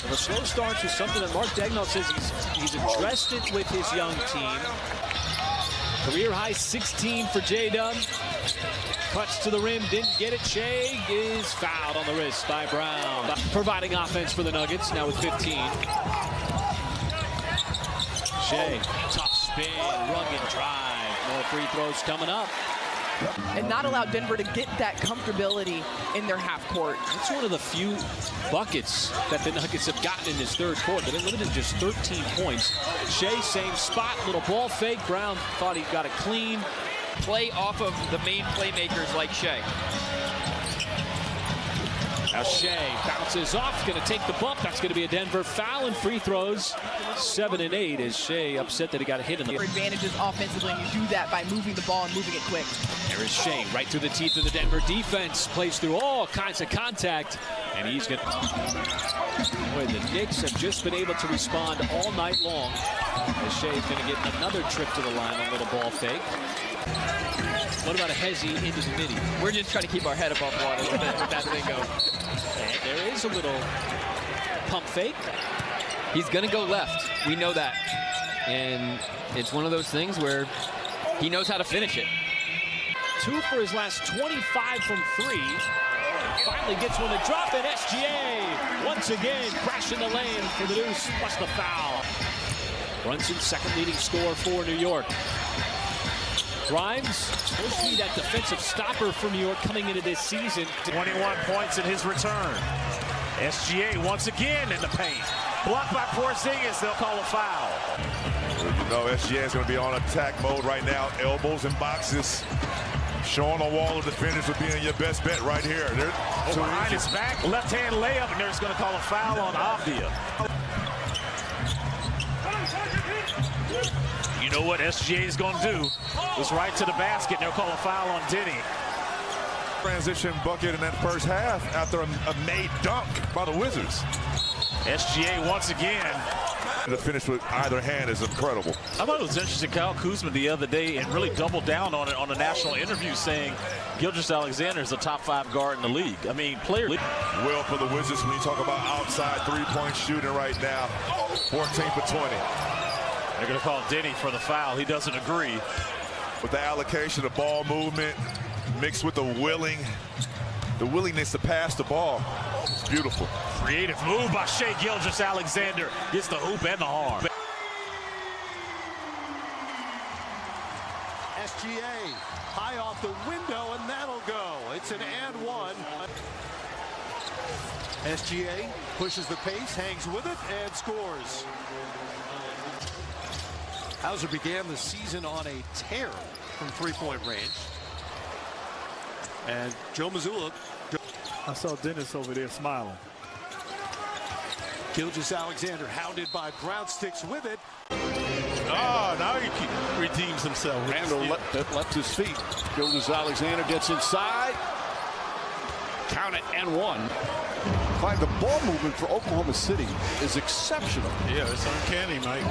So the slow starts is something that Mark Daigneault says he's addressed it with his young team. Career high 16 for J-Dub. Cuts to the rim, didn't get it. Shai is fouled on the wrist by Brown. Providing offense for the Nuggets, now with 15. Shai, tough spin, rugged drive. More free throws coming up.
And not allow Denver to get that comfortability in their half court.
That's one of the few buckets that the Nuggets have gotten in this third quarter. They've been limited to just 13 points. Shai, same spot, little ball fake. Brown thought he got it clean.
Play off of the main playmakers like Shai.
Now Shai bounces off, going to take the bump. That's going to be a Denver foul and free throws. 7 and 8 as Shai upset that he got hit in the
advantages offensively, and you do that by moving the ball and moving it quick.
There is Shai right through the teeth of the Denver defense. Plays through all kinds of contact, and he's going to... Boy, the Knicks have just been able to respond all night long. As Shai is going to get another trip to the line on little ball fake. What about a hezzy into the midi?
We're just trying to keep our head above water with that lingo.
And there is a little pump fake.
He's going to go left. We know that. And it's one of those things where he knows how to finish it.
2 for his last 25 from 3. Finally gets one to drop, and SGA once again crashing the lane for the deuce plus the foul. Brunson, second leading scorer for New York. Grimes, supposed to be that defensive stopper for New York coming into this season.
21 points in his return. SGA once again in the paint. Blocked by Porzingis, they'll call a foul.
You know, SGA is going to be on attack mode right now. Elbows and boxes. Showing a wall of defenders for being your best bet right here.
Behind his back, left-hand layup, and they're just going to call a foul on Avdia. You know what SGA is going to do? It's right to the basket, and they'll call a foul on Denny.
Transition bucket in that first half after a made dunk by the Wizards.
SGA once again.
The finish with either hand is incredible.
I thought it was interesting. Kyle Kuzma the other day and really doubled down on it on a national interview, saying Gilgeous-Alexander is a top 5 guard in the league. I mean, player.
Well, for the Wizards, when you talk about outside three-point shooting right now, 14 for 20.
They're going to call Denny for the foul. He doesn't agree.
With the allocation of ball movement mixed with the willingness to pass the ball, it's beautiful.
Creative move by Shai Gilgeous-Alexander. Gets the hoop and the arm.
SGA high off the window, and that'll go. It's an and one. SGA pushes the pace, hangs with it, and scores. Hauser began the season on a tear from three-point range. And Joe Mazzulla.
I saw Dennis over there smiling.
Gilgeous-Alexander hounded by Brown, sticks with it.
Oh, now he redeems himself. Randall left his feet. Gilgeous-Alexander gets inside. Count it and one. Clyde, the ball movement for Oklahoma City is exceptional.
Yeah, it's uncanny, Mike.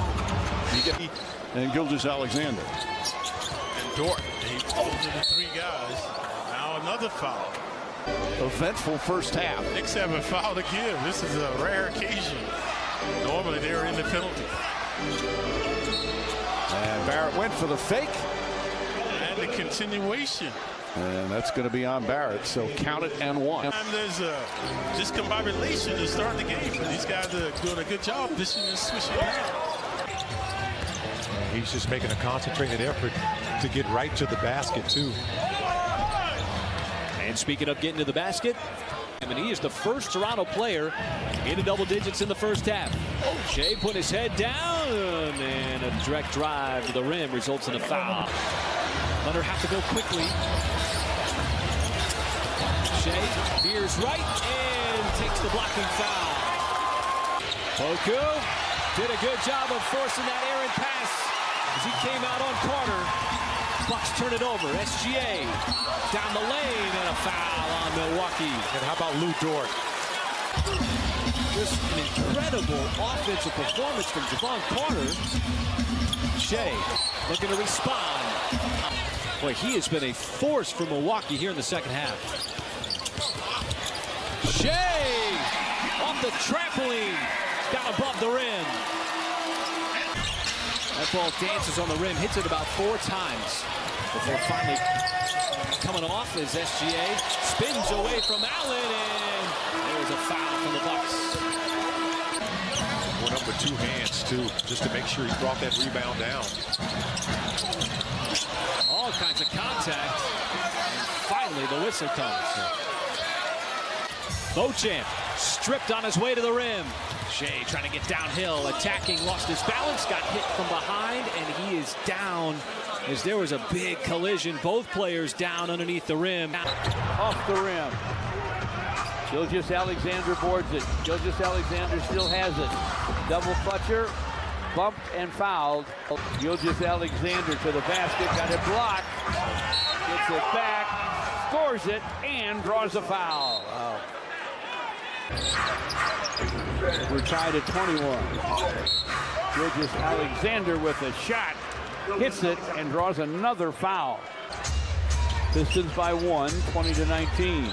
And Gilgeous-Alexander.
And Dort, he pulled to the 3 guys. Now another foul.
Eventful first half.
Knicks haven't fouled again. This is a rare occasion. Normally they're in the penalty.
And Barrett went for the fake.
And the continuation.
And that's going to be on Barrett, so count it and one.
There's a discombobulation to start the game. These guys are doing a good job dishing and swishing around.
He's just making a concentrated effort to get right to the basket, too.
And speaking of getting to the basket, and he is the first Toronto player into double digits in the first half. Shai put his head down, and a direct drive to the rim results in a foul. Thunder have to go quickly. Shai veers right and takes the blocking foul. Poku did a good job of forcing that errant pass as he came out on Carter. Bucks turn it over. SGA down the lane and a foul on Milwaukee.
And how about Lou Dort?
Just an incredible offensive performance from Javon Carter. Shai looking to respond. Boy, he has been a force for Milwaukee here in the second half. Shai off the trampoline, got above the rim. That ball dances on the rim, hits it about 4 times before finally coming off as SGA spins away from Allen, and there's a foul from the Bucks.
Went up with 2 hands, too, just to make sure he brought that rebound down.
All kinds of contact, and finally the whistle comes. Beauchamp stripped on his way to the rim. Shai trying to get downhill, attacking, lost his balance, got hit from behind, and he is down as there was a big collision. Both players down underneath the rim.
Off the rim. Gilgeous-Alexander boards it. Gilgeous-Alexander still has it. Double clutcher, bumped and fouled. Gilgeous-Alexander to the basket, got it blocked. Gets it back, scores it, and draws a foul. Wow. We're tied at 21. Gilgeous-Alexander with a shot, hits it, and draws another foul. Pistons by 1, 20-19.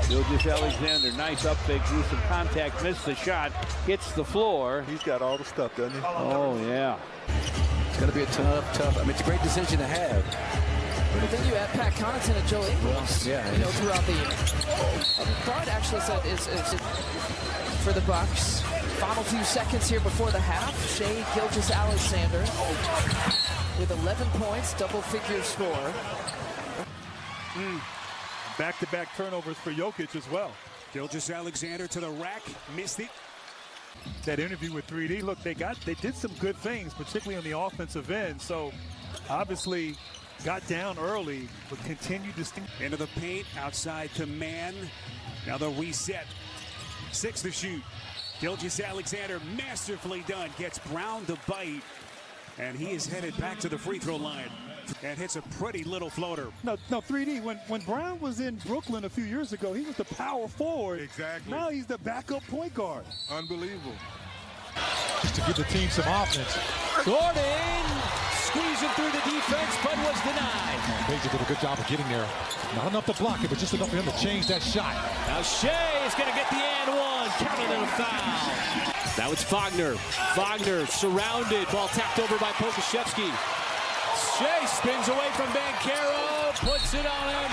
Gilgeous-Alexander, nice up fake, drew some contact, missed the shot, hits the floor.
He's got all the stuff, doesn't he?
Oh, yeah.
It's going to be a tough. I mean, it's a great decision to have.
But then you add Pat Connaughton and Joe Ingles, throughout the year. Bart actually said is for the Bucks. Final few seconds here before the half. Shai Gilgeous-Alexander with 11 points, double-figure score.
Back-to-back turnovers for Jokic as well.
Gilgeous-Alexander to the rack, missed it.
That interview with 3D, look, they did some good things, particularly on the offensive end. So obviously got down early, but continued to
into the paint, outside to man. Now the reset. 6 to shoot. Gilgeous-Alexander, masterfully done, gets Brown to bite, and he is headed back to the free throw line and hits a pretty little floater.
No, 3D, when Brown was in Brooklyn a few years ago, he was the power forward.
Exactly.
Now he's the backup point guard.
Unbelievable.
Just to give the team some offense.
Gordon squeezing through the defense, but was denied.
Baker did a good job of getting there. Not enough to block it, but just enough for him to change that shot.
Now Shai is going to get the and one, counted in a foul. Now it's Wagner. Wagner surrounded, ball tapped over by Pokusevski. Shai spins away from Banchero, puts it on him,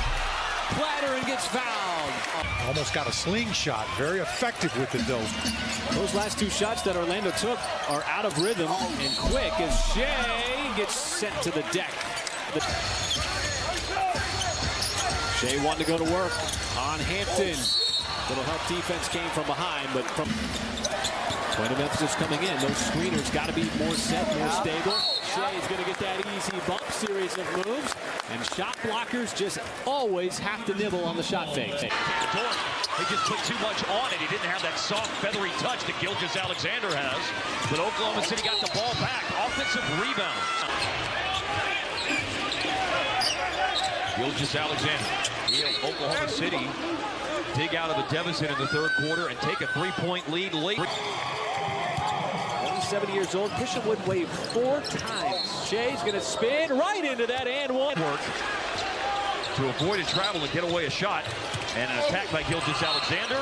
platter, and gets fouled.
Almost got a slingshot, very effective with it though.
Those last 2 shots that Orlando took are out of rhythm and quick as Shai gets sent to the deck. Shai wanted to go to work on Hampton. Little help defense came from behind, but from point of emphasis coming in. Those screeners got to be more set, more stable. Shai is going to get that easy bump series of moves, and shot blockers just always have to nibble on the shot fake.
He just put too much on it. He didn't have that soft, feathery touch that Gilgeous-Alexander has. But Oklahoma City got the ball back. Offensive rebound. Gilgeous-Alexander. He has Oklahoma City dig out of the deficit in the third quarter and take a 3-point lead late.
27 years old, Christian Wood waved 4 times. Shai's going to spin right into that and one.
Work to avoid a travel and get away a shot. And an attack by Gilgeous-Alexander.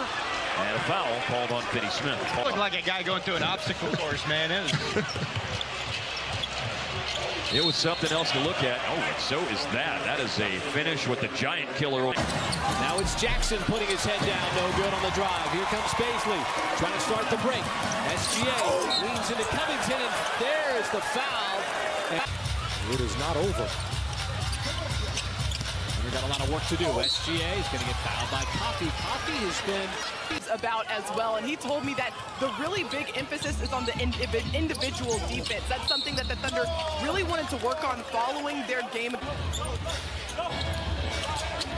And a foul called on Finney Smith.
Looked like a guy going through an obstacle course, man.
It was something else to look at. Oh, and so is that. That is a finish with the giant killer.
Now it's Jackson putting his head down. No good on the drive. Here comes Baisley trying to start the break. SGA leans into Covington, and there is the foul.
It is not over.
We've got a lot of work to do. SGA is going to get fouled by Coffey. Coffey has been
about as well, and he told me that the really big emphasis is on the individual defense. That's something that the Thunder really wanted to work on following their game.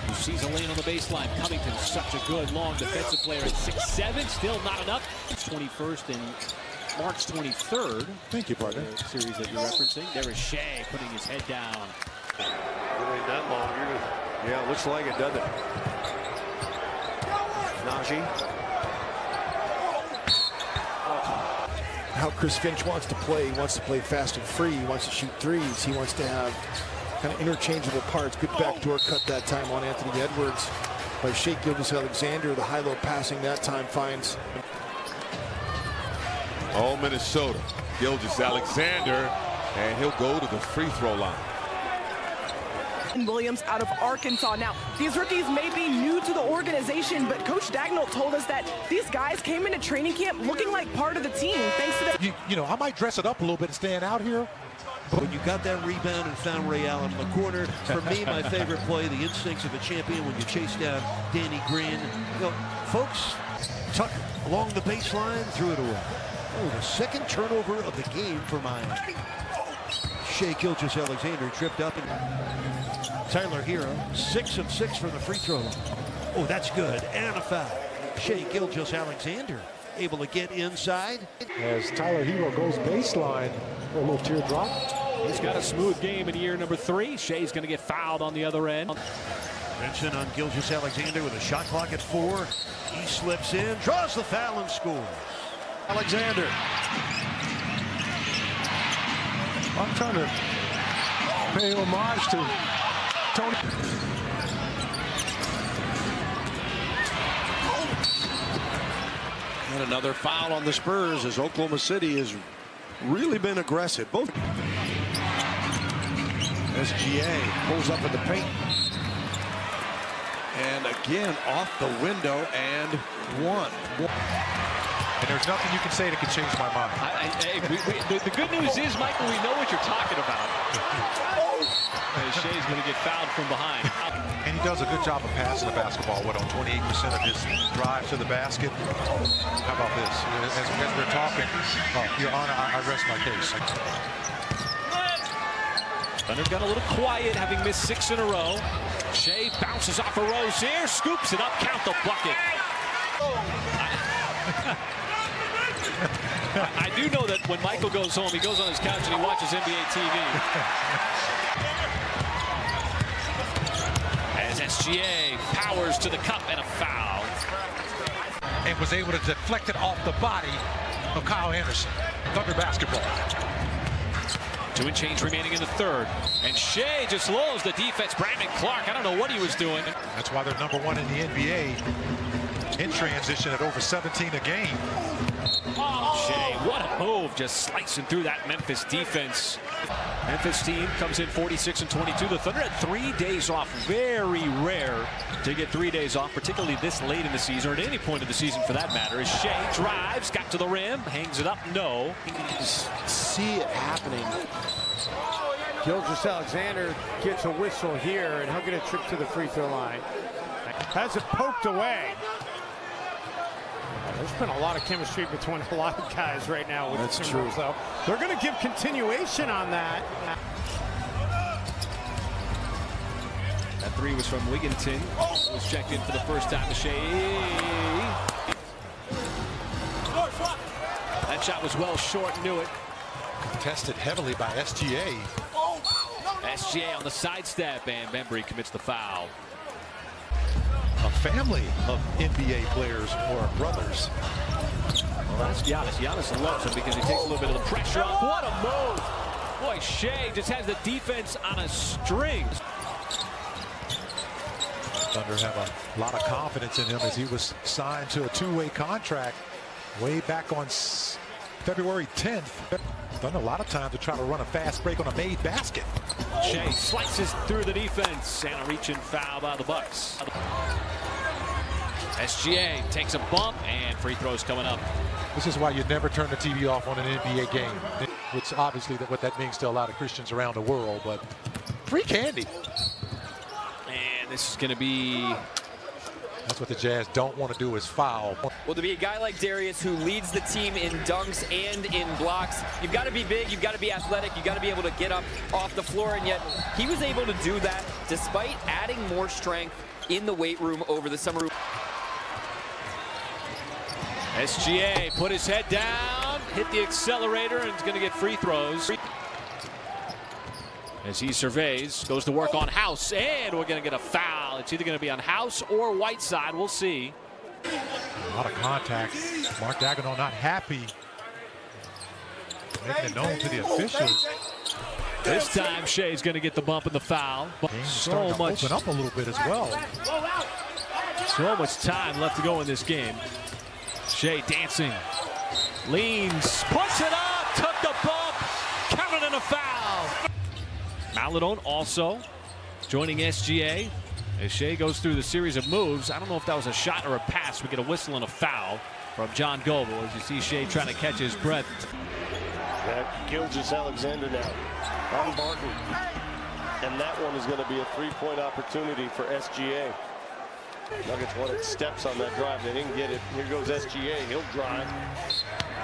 He sees a lane on the baseline. Covington, such a good long defensive player at 6'7", still not enough. It's 21st and March 23rd.
Thank you, partner.
The series that you're referencing. There is Shai putting his head down.
It ain't that long. Yeah, it looks like it, doesn't it? Najee.
How Chris Finch wants to play. He wants to play fast and free. He wants to shoot threes. He wants to have kind of interchangeable parts. Good backdoor cut that time on Anthony Edwards by Shai Gilgeous-Alexander. The high-low passing that time finds.
Oh, Minnesota. Gilgeous-Alexander, and he'll go to the free throw line.
Williams out of Arkansas. Now, these rookies may be new to the organization, but Coach Dagnall told us that these guys came into training camp looking like part of the team, thanks to the...
You know, I might dress it up a little bit and stand out here.
But when you got that rebound and found Ray Allen in the corner, for me, my favorite play, the instincts of a champion when you chase down Danny Green. You know, folks, Tucker along the baseline, threw it away. Oh, the second turnover of the game for Miami. Shai Gilgeous-Alexander tripped up. And Tyler Hero, 6 of 6 from the free throw line. Oh, that's good. And a foul. Shai Gilgeous-Alexander able to get inside.
As Tyler Hero goes baseline for a little teardrop.
He's got a smooth game in year number 3. Shai's going to get fouled on the other end.
Benson on Gilgeous-Alexander with a shot clock at 4. He slips in, draws the foul, and scores. Alexander.
I'm trying to pay homage to Tony.
And another foul on the Spurs as Oklahoma City has really been aggressive. Both
SGA pulls up in the paint.
and again off the window and one.
And there's nothing you can say that can change my mind.
The good news is, Michael, we know what you're talking about. Shai's going to get fouled from behind.
And he does a good job of passing the basketball. What, on 28% of his drives to the basket? How about this? As we're talking, Your Honor, I rest my case.
Thunder got a little quiet, having missed 6 in a row. Shai bounces off a Rose here, scoops it up, count the bucket. I do know that when Michael goes home, he goes on his couch and he watches NBA TV. As SGA powers to the cup and a foul.
And was able to deflect it off the body of Kyle Anderson. Thunder basketball.
2 and change remaining in the third. And Shai just lulls the defense. Brandon Clark, I don't know what he was doing.
That's why they're #1 in the NBA in transition at over 17 a game.
Shai, what a move, just slicing through that Memphis defense. Memphis team comes in 46 and 22. The Thunder had 3 days off. Very rare to get 3 days off, particularly this late in the season, or at any point of the season for that matter. As Shai drives, got to the rim, hangs it up, no.
You can just see it happening. Gilgeous-Alexander gets a whistle here, and he'll get a trip to the free throw line. Has it poked away. There's been a lot of chemistry between a lot of guys right now. With
That's
the
true.
So they're going to give continuation on that.
That 3 was from Wigginton. Was checked in for the first time to Shai. That shot was well short, knew it.
Contested heavily by SGA.
SGA on the sidestep, and Bembry commits the foul.
A family of NBA players or brothers.
Well, that's Giannis. Giannis loves him because he takes a little bit of the pressure off. What a move! Boy, Shai just has the defense on a string.
Thunder have a lot of confidence in him as he was signed to a two-way contract way back on February 10th. Thunder a lot of times to try to run a fast break on a made basket.
Shai slices through the defense and a reach and foul by the Bucks. SGA takes a bump and free throws coming up.
This is why you never turn the TV off on an NBA game, which obviously what that means to a lot of Christians around the world, but free candy.
And this is going to be...
That's what the Jazz don't want to do is foul.
Well, to be a guy like Darius who leads the team in dunks and in blocks, you've got to be big, you've got to be athletic, you've got to be able to get up off the floor, and yet he was able to do that despite adding more strength in the weight room over the summer.
SGA put his head down, hit the accelerator, and is going to get free throws. As he surveys, goes to work on House, and we're going to get a foul. It's either going to be on House or Whiteside. We'll see.
A lot of contact. Mark Daigneault not happy. Making it known to the officials.
This time, Shai's going to get the bump and the foul.
So much open up a little bit as well.
So much time left to go in this game. Shai dancing, leans, puts it up, took the bump, counted in a foul. Maladon also joining SGA as Shai goes through the series of moves. I don't know if that was a shot or a pass. We get a whistle and a foul from John Goble as you see Shai trying to catch his breath.
Gilgeous-Alexander now on Barton, and that one is going to be a three-point opportunity for SGA. Nuggets wanted steps on that drive. They didn't get it. Here goes SGA. He'll drive.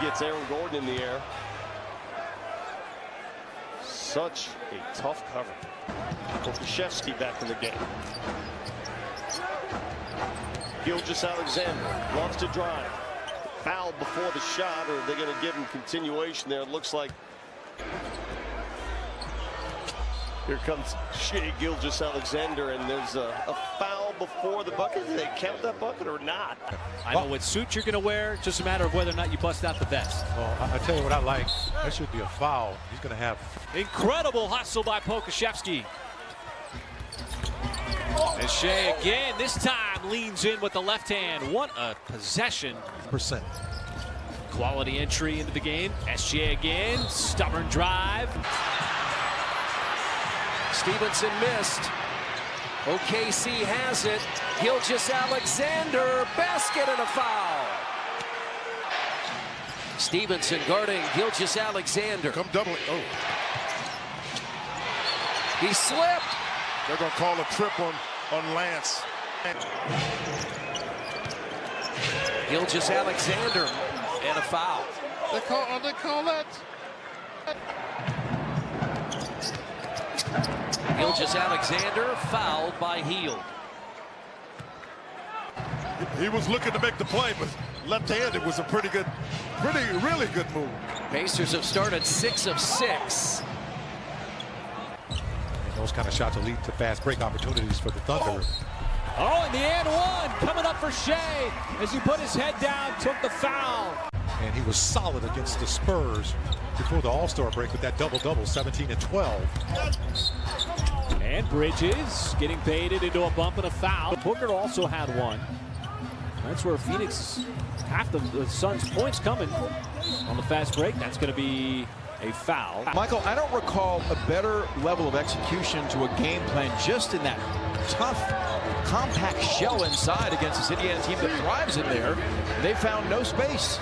Gets Aaron Gordon in the air. Such a tough cover. Pokuševski back in the game. Gilgeous-Alexander loves to drive. Fouled before the shot, or are they going to give him continuation there? It looks like. Here comes Shai Gilgeous-Alexander, and there's a foul before the bucket. Did they count that bucket or not?
I know what suit you're going to wear. Just a matter of whether or not you bust out the vest.
Well, I tell you what I like. That should be a foul. He's going to have...
Incredible hustle by Pokuševski. And Shai again, this time leans in with the left hand. What a possession.
%.
Quality entry into the game. SGA again, stubborn drive.
Stevenson missed. OKC has it. Gilgeous-Alexander, basket and a foul. Stevenson guarding Gilgeous-Alexander.
Come doubling. Oh.
He slipped.
They're going to call a trip on Lance.
Gilgeous-Alexander and a foul.
They call that.
Gilgeous-Alexander fouled by Hield.
He was looking to make the play, but left-handed was a really good move.
Pacers have started 6 of 6.
And those kind of shots will lead to fast break opportunities for the Thunder.
Oh, and the and one coming up for Shai as he put his head down, took the foul.
And he was solid against the Spurs before the All-Star break with that double-double, 17 and 12.
And Bridges getting baited into a bump and a foul. Booker also had one. That's where Phoenix, half the Suns' points coming on the fast break. That's going to be a foul.
Michael, I don't recall a better level of execution to a game plan just in that tough, compact shell inside against this Indiana team that thrives in there. They found no space.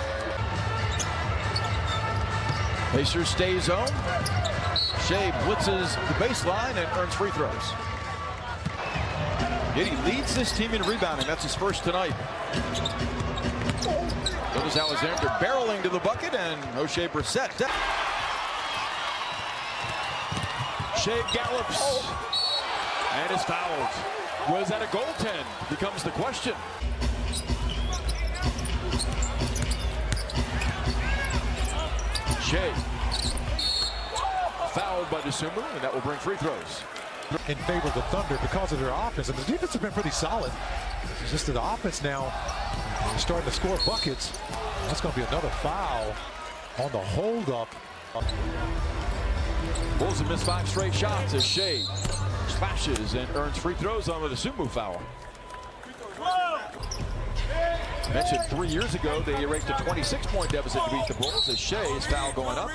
Pacers stay zone. Shai blitzes the baseline and earns free throws. Yet he leads this team in rebounding. That's his first tonight. Gilgeous-Alexander barreling to the bucket, and O'Shea Brissett. Shai gallops and is fouled. Was that a goaltend? Becomes the question. Shai fouled by December, and that will bring free throws.
In favor of the Thunder because of their offense, and the defense has been pretty solid. It's just that the offense now is starting to score buckets. That's going to be another foul on the hold-up.
Bulls have missed 5 straight shots as Shai splashes and earns free throws on the Sumu foul. Mentioned 3 years ago, they erased a 26-point deficit to beat the Bulls as Shai's foul going up.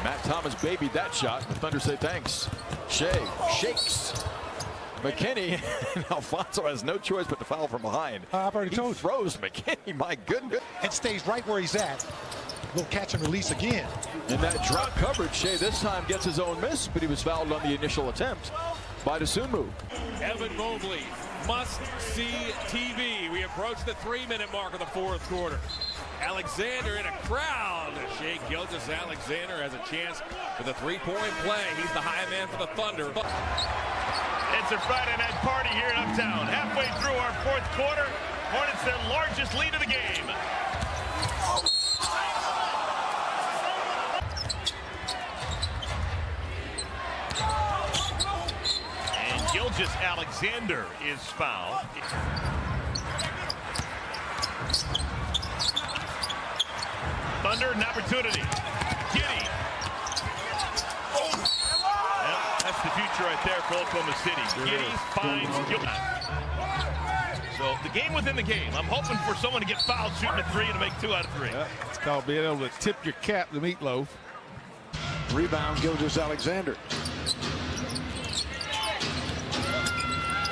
Matt Thomas babied that shot. The Thunder say thanks. Shai shakes McKinney, and Alfonso has no choice but to foul from behind.
I've already told you.
Throws McKinney, my goodness.
And stays right where he's at. Little catch and release again.
In that drop coverage, Shai this time gets his own miss, but he was fouled on the initial attempt by Dosunmu.
Evan Mobley, must-see TV. We approach the 3-minute mark of the fourth quarter. Alexander in a crowd. Shai Gilgeous-Alexander has a chance for the three-point play. He's the high man for the Thunder.
It's a Friday night party here in Uptown. Halfway through our fourth quarter, Hornets their largest lead of the game. And Gilgeous-Alexander is fouled. Thunder, an opportunity. Giddey. That's the future right there for Oklahoma City. Giddey finds Gilgeous. So the game within the game. I'm hoping for someone to get fouled shooting a three and to make 2 out of 3.
It's called being able to tip your cap to Meatloaf.
Rebound, Gilgeous-Alexander.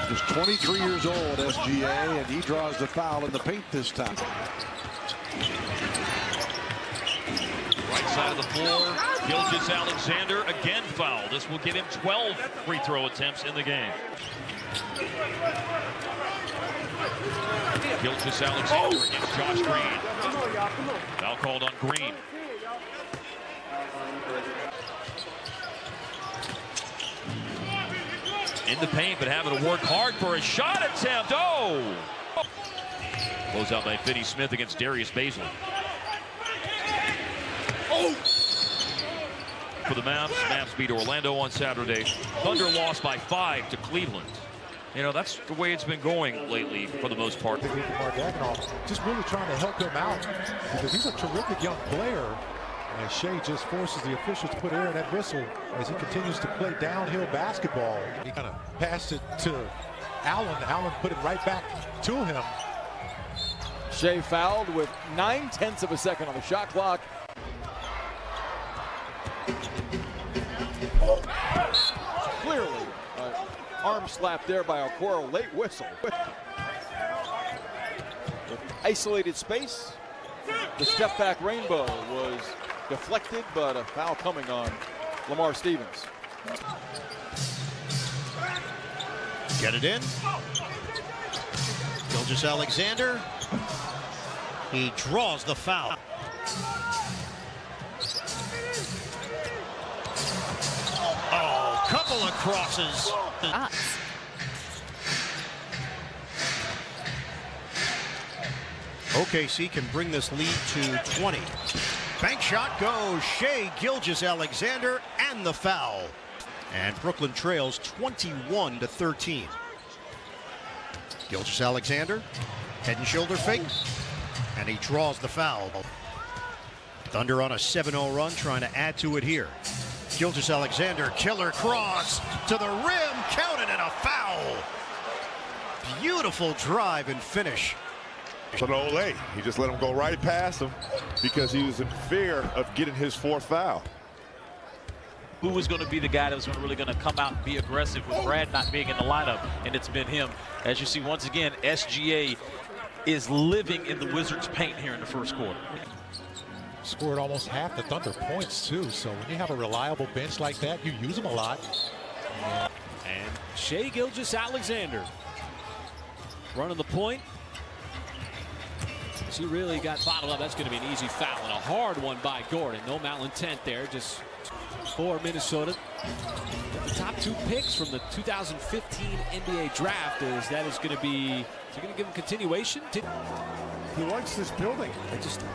Just 23 years old, SGA, and he draws the foul in the paint this time.
Right side of the floor, Gilgeous-Alexander again fouled. This will give him 12 free throw attempts in the game. Gilgeous-Alexander against Josh Green. Foul called on Green. In the paint, but having to work hard for a shot attempt. Oh! Close out by Finney-Smith against Darius Bazley. Oh! For the Mavs. Mavs beat Orlando on Saturday. Thunder lost by 5 to Cleveland. You know, that's the way it's been going lately for the most part.
Just really trying to help him out because he's a terrific young player. And Shai just forces the officials to put air in that whistle as he continues to play downhill basketball. He kind of passed it to Allen. Allen put it right back to him.
Shai fouled with 9/10 of a second on the shot clock. Clearly, arm slap there by Okoro, late whistle. Isolated space. The step back rainbow was deflected, but a foul coming on Lamar Stevens.
Get it in. Gilgeous-Alexander. He draws the foul. Oh, couple of crosses. OKC can bring this lead to 20. Bank shot goes Shai Gilgeous-Alexander and the foul. And Brooklyn trails 21-13. Gilgeous-Alexander, head and shoulder fake, and he draws the foul. Thunder on a 7-0 run, trying to add to it here. Gilgeous-Alexander, killer cross to the rim, counted and a foul. Beautiful drive and finish.
So no Ole, he just let him go right past him because he was in fear of getting his 4th foul.
Who was going to be the guy that was really going to come out and be aggressive with Brad not being in the lineup, and it's been him. As you see, once again, SGA is living in the Wizards' paint here in the first quarter.
Scored almost half the Thunder points, too. So when you have a reliable bench like that, you use them a lot.
And Shai Gilgeous-Alexander running the point. He really got bottled up. That's going to be an easy foul and a hard one by Gordon. No malintent there. Just for Minnesota. The top 2 picks from the 2015 NBA draft is going to be going to give him continuation.
He likes this building.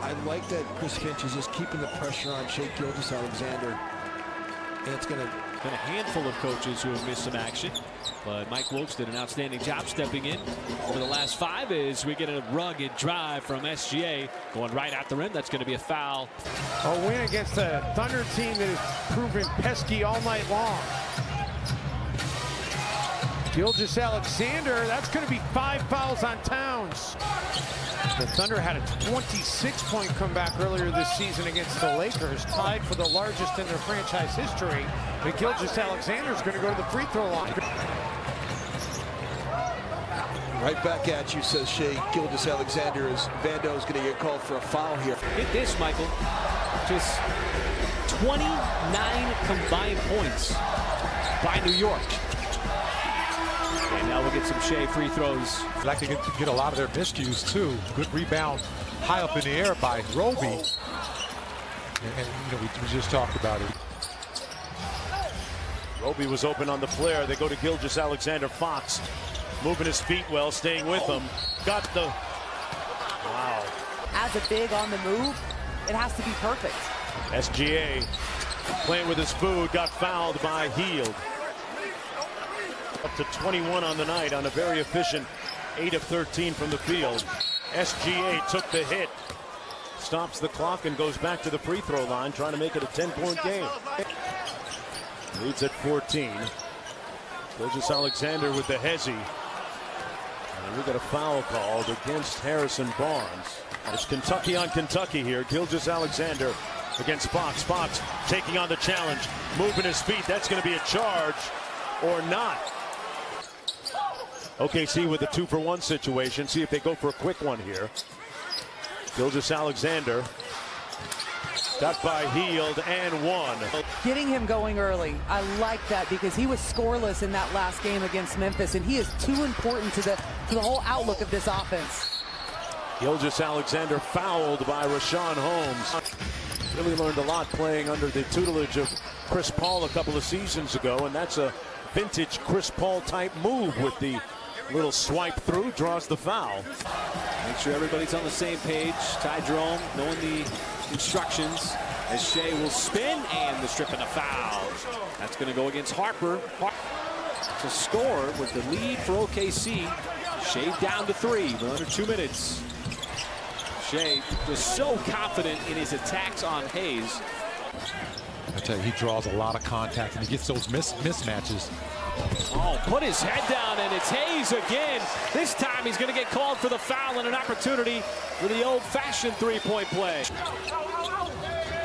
I like that Chris Finch is just keeping the pressure on Shai Gilgeous-Alexander. And it's going to
been a handful of coaches who have missed some action, but Mike Wilkes did an outstanding job stepping in over the last 5 as we get a rugged drive from SGA going right at the rim. That's going to be a foul.
A win against a Thunder team that has proven pesky all night long. Gilgeous-Alexander, that's going to be 5 fouls on Towns. The Thunder had a 26-point comeback earlier this season against the Lakers, tied for the largest in their franchise history. But Gilgeous-Alexander is going to go to the free throw line.
Right back at you, says Shai Gilgeous-Alexander, as Vando's going to get called for a foul here.
Get this, Michael. Just 29 combined points by New York. And now we'll get some Shai free throws.
I'd like to get a lot of their miscues, too. Good rebound high up in the air by Roby. And you know, we just talked about it.
Roby was open on the flare. They go to Gilgeous-Alexander. Fox moving his feet well, staying with him. Got the... Wow.
As a big on the move, it has to be perfect.
SGA playing with his food, got fouled by Hield. Up to 21 on the night on a very efficient 8 of 13 from the field. SGA took the hit, stops the clock and goes back to the free throw line, trying to make it a 10-point game. Leads at 14. Gilgeous-Alexander with the hezzy. And we got a foul called against Harrison Barnes. It's Kentucky on Kentucky here. Gilgeous-Alexander against Fox. Fox taking on the challenge, moving his feet. That's going to be a charge or not. OKC with a 2-for-1 situation. See if they go for a quick one here. Gilgeous-Alexander got by Hield and one.
Getting him going early, I like that because he was scoreless in that last game against Memphis, and he is too important to the whole outlook of this offense.
Gilgeous-Alexander fouled by Rashawn Holmes. Really learned a lot playing under the tutelage of Chris Paul a couple of seasons ago, and that's a vintage Chris Paul type move with the little swipe through, draws the foul.
Make sure everybody's on the same page. Ty Jerome knowing the instructions as Shai will spin, and the strip and a foul. That's going to go against Harper. To score with the lead for OKC. Shai down to 3 with under 2 minutes. Shai was so confident in his attacks on Hayes.
I tell you, he draws a lot of contact and he gets those mismatches.
Oh, put his head down, and it's Hayes again. This time he's going to get called for the foul and an opportunity for the old-fashioned three-point play.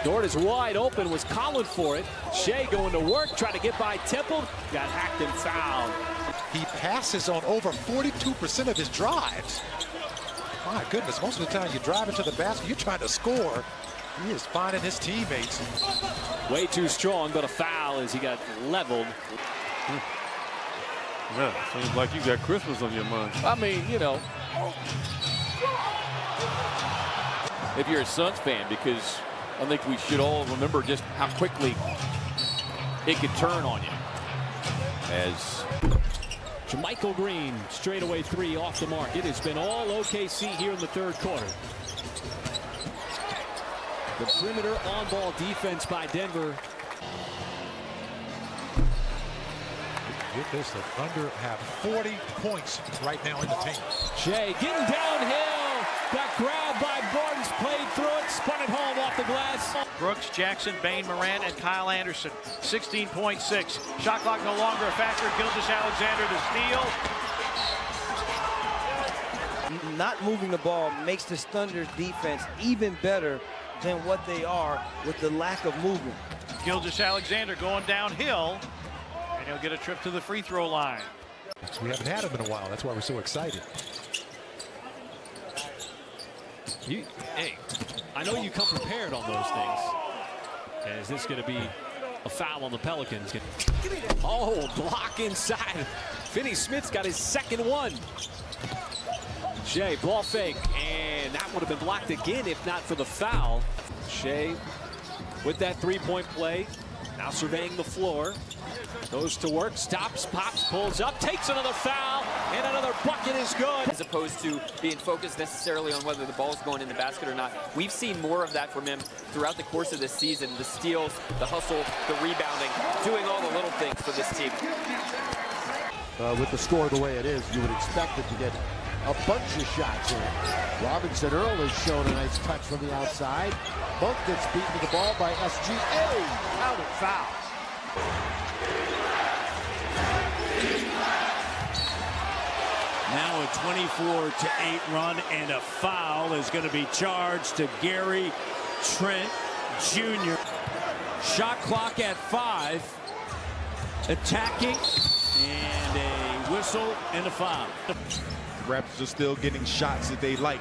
Dort is wide open, was calling for it. Shai going to work, trying to get by Temple. Got hacked and fouled.
He passes on over 42% of his drives. My goodness, most of the time you drive into the basket, you're trying to score. He is finding his teammates.
Way too strong, but a foul as he got leveled.
Yeah, seems like you got Christmas on your mind.
I mean, you know, if you're a Suns fan, because I think we should all remember just how quickly it could turn on you. As JaMychal Green, straightaway 3 off the mark. It has been all OKC here in the third quarter. The perimeter on-ball defense by Denver.
Get this, the Thunder have 40 points right now in the paint.
Shai getting downhill. Got grabbed by Barnes, played through it, spun it home off the glass.
Brooks, Jackson, Bain, Morant, and Kyle Anderson. 16.6. Shot clock no longer a factor. Gilgeous-Alexander the steal.
Not moving the ball makes this Thunder's defense even better than what they are with the lack of movement.
Gilgeous-Alexander going downhill, and he'll get a trip to the free throw line.
We haven't had him in a while. That's why we're so excited.
Hey, I know you come prepared on those things. As this is going to be a foul on the Pelicans. Oh, block inside. Finney-Smith's got his second one. Shai, ball fake, and that would have been blocked again if not for the foul. Shai with that three-point play, now surveying the floor. Goes to work, stops, pops, pulls up, takes another foul, and another bucket is good.
As opposed to being focused necessarily on whether the ball's going in the basket or not. We've seen more of that from him throughout the course of this season. The steals, the hustle, the rebounding, doing all the little things for this team.
With the score the way it is, you would expect it to get a bunch of shots in. Robinson Earl has shown a nice touch from the outside. Monk gets beaten to the ball by SGA. Out and foul.
Now a 24-8 run, and a foul is going to be charged to Gary Trent Jr. Shot clock at 5. Attacking, and a whistle and a foul.
The Raptors are still getting shots that they like.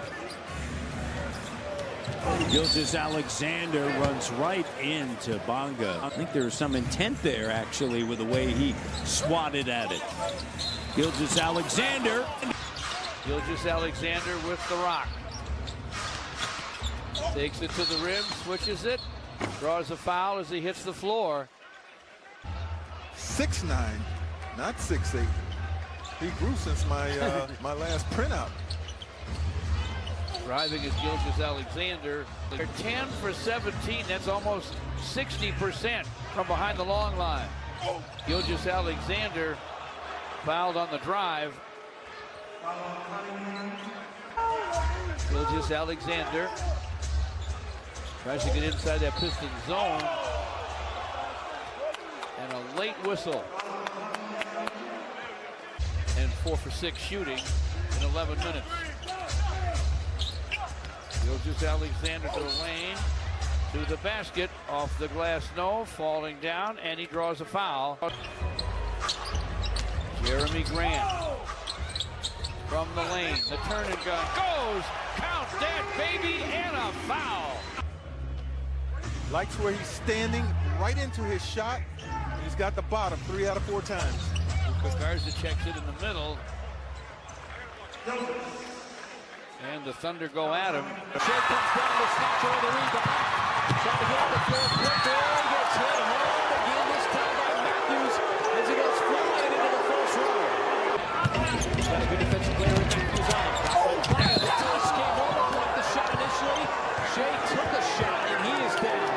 Gilgeous-Alexander runs right into Bonga. I think there was some intent there, actually, with the way he swatted at it. Gilgeous-Alexander.
Gilgeous-Alexander with the rock. Takes it to the rim, switches it, draws a foul as he hits the floor.
6'9", not 6'8". He grew since my my last printout.
Driving is Gilgeous-Alexander. They're 10 for 17. That's almost 60% from behind the long line. Gilgeous-Alexander fouled on the drive. Gilgeous-Alexander tries to get inside that Piston zone. And a late whistle. And 4 for 6 shooting in 11 minutes. Gilgeous-Alexander to the lane, to the basket, off the glass, no, falling down, and he draws a foul. Jeremy Grant from the lane, the turn and gun goes, count that baby, and a foul.
Likes where he's standing right into his shot. He's got the bottom 3 out of 4 times.
Garza checks it in the middle. And the Thunder go at him.
Shai comes down to snatch away the rebound. Trying to get on the floor quickly. He gets hit hard again, this time by Matthews, as he goes flying into the first row. He's got a good defensive player in Matthews on him. The toss came over, blocked the shot initially. Shai took a shot, and he is down.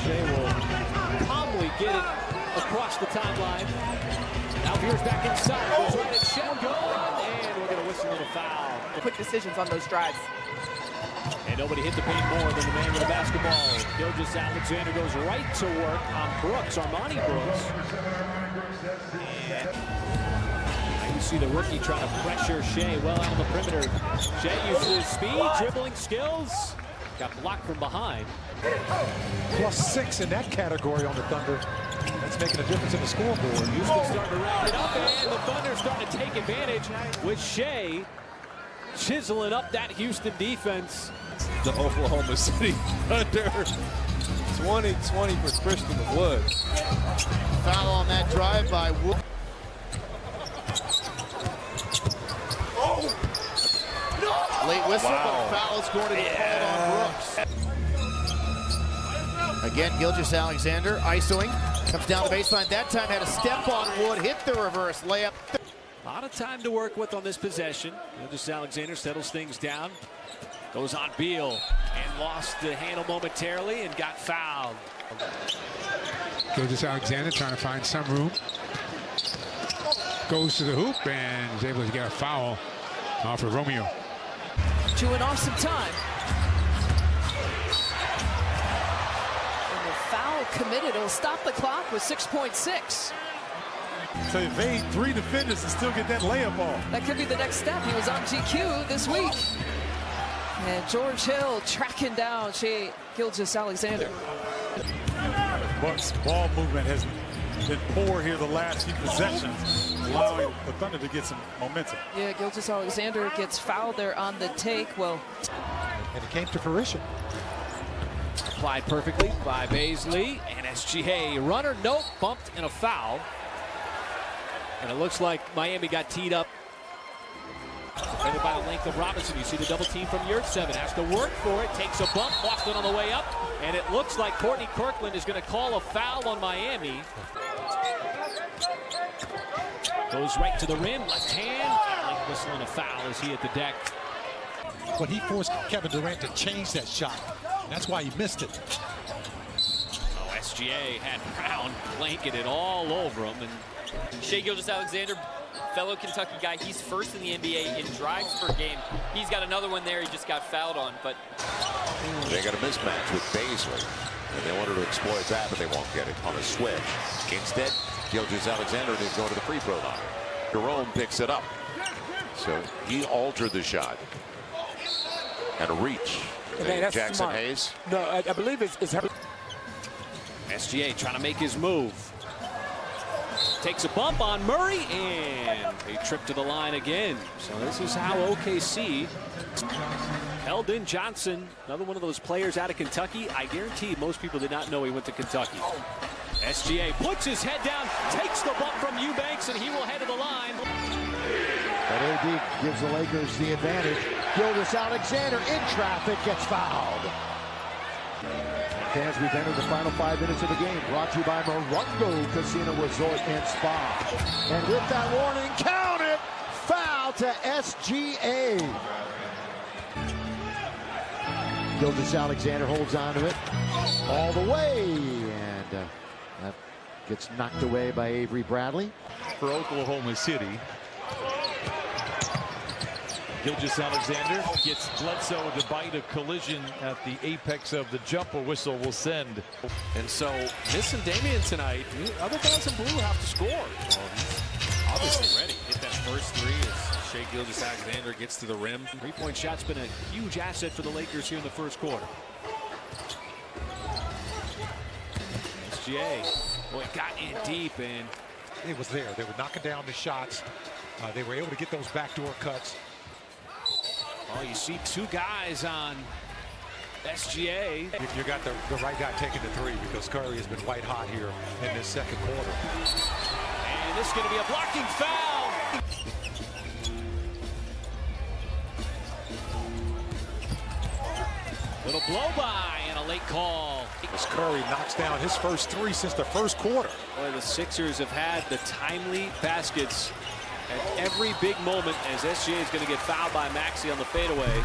Shai will calmly get it across the timeline. Now Beers back inside, goes right at Shai, and we're going to whistle on a foul.
Quick decisions on those drives.
And nobody hit the paint more than the man with the basketball. Gilgeous-Alexander goes right to work on Brooks, Armani Brooks. And you see the rookie trying to pressure Shai well out on the perimeter. Shai uses his speed, dribbling skills. Got blocked from behind.
+6 in that category on the Thunder. That's making a difference in the scoreboard.
Houston starting to rack it up, and the Thunder starting to take advantage with Shai chiseling up that Houston defense.
The Oklahoma City Thunder. 20-20 for Christian Wood.
Foul on that drive by Wood. Late whistle, but a foul is going to be called on Brooks. Again, Gilgeous-Alexander isoing. Comes down the baseline. That time had a step on Wood, hit the reverse layup.
A lot of time to work with on this possession. Gilgeous-Alexander settles things down. Goes on Beal and lost the handle momentarily and got fouled.
Gilgeous-Alexander trying to find some room. Goes to the hoop and is able to get a foul off of Romeo.
Chewing off some time. And the foul committed. It'll stop the clock with 6.6.
So evade 3 defenders and still get that layup off.
That could be the next step. He was on GQ this week. And George Hill tracking down Shai Gilgeous-Alexander.
Bucks ball movement has been poor here the last few possessions, allowing the Thunder to get some momentum.
Yeah, Gilgeous-Alexander gets fouled there on the take. Well,
and it came to fruition.
Applied perfectly by Baisley and SGA. Runner, nope, bumped and a foul. And it looks like Miami got teed up. Defended by the length of Robinson. You see the double team from Yurtseven. Has to work for it. Takes a bump. Lost it on the way up. And it looks like Courtney Kirkland is going to call a foul on Miami. Goes right to the rim. Left hand. Like whistling a foul as he hit the deck.
But he forced Kevin Durant to change that shot. That's why he missed it.
Oh, SGA had Brown blanketed all over him. And
Shai Gilgeous-Alexander, fellow Kentucky guy, he's first in the NBA in drives per game. He's got another one there he just got fouled on, but
they got a mismatch with Baisley, and they wanted to exploit that, but they won't get it on a switch. Instead, Gilgeous-Alexander is going to the free throw line. Jerome picks it up. So he altered the shot. And a reach.
That's
Jackson
smart.
Hayes.
No, I believe it's
SGA trying to make his move. Takes a bump on Murray and a trip to the line again. So this is how OKC held in Johnson, another one of those players out of Kentucky. I guarantee most people did not know he went to Kentucky. SGA puts his head down, takes the bump from Eubanks, and he will head to the line.
But AD gives the Lakers the advantage. Gilgeous-Alexander in traffic gets fouled. Fans, we've entered the final 5 minutes of the game, brought to you by Morongo Casino Resort and Spa. And with that warning, count it! Foul to SGA. Gilgeous-Alexander holds on to it all the way, and that gets knocked away by Avery Bradley.
For Oklahoma City, Gilgeous-Alexander gets Bledsoe to bite a collision at the apex of the jumper. Whistle will send.
And so missing Damian tonight. Other guys in blue have to score. Well, he's obviously ready. Hit that first three as Shai Gilgeous-Alexander gets to the rim. Three-point shot's been a huge asset for the Lakers here in the first quarter. SGA, boy, got in deep, and
it was there. They were knocking down the shots. They were able to get those backdoor cuts.
well, you see two guys on SGA.
You got the right guy taking the three, because Curry has been white hot here in this second quarter.
And this is going to be a blocking foul. Little blow by and a late call.
As Curry knocks down his first three since the first quarter.
Boy, the Sixers have had the timely baskets at every big moment as SGA is going to get fouled by Maxey on the fadeaway.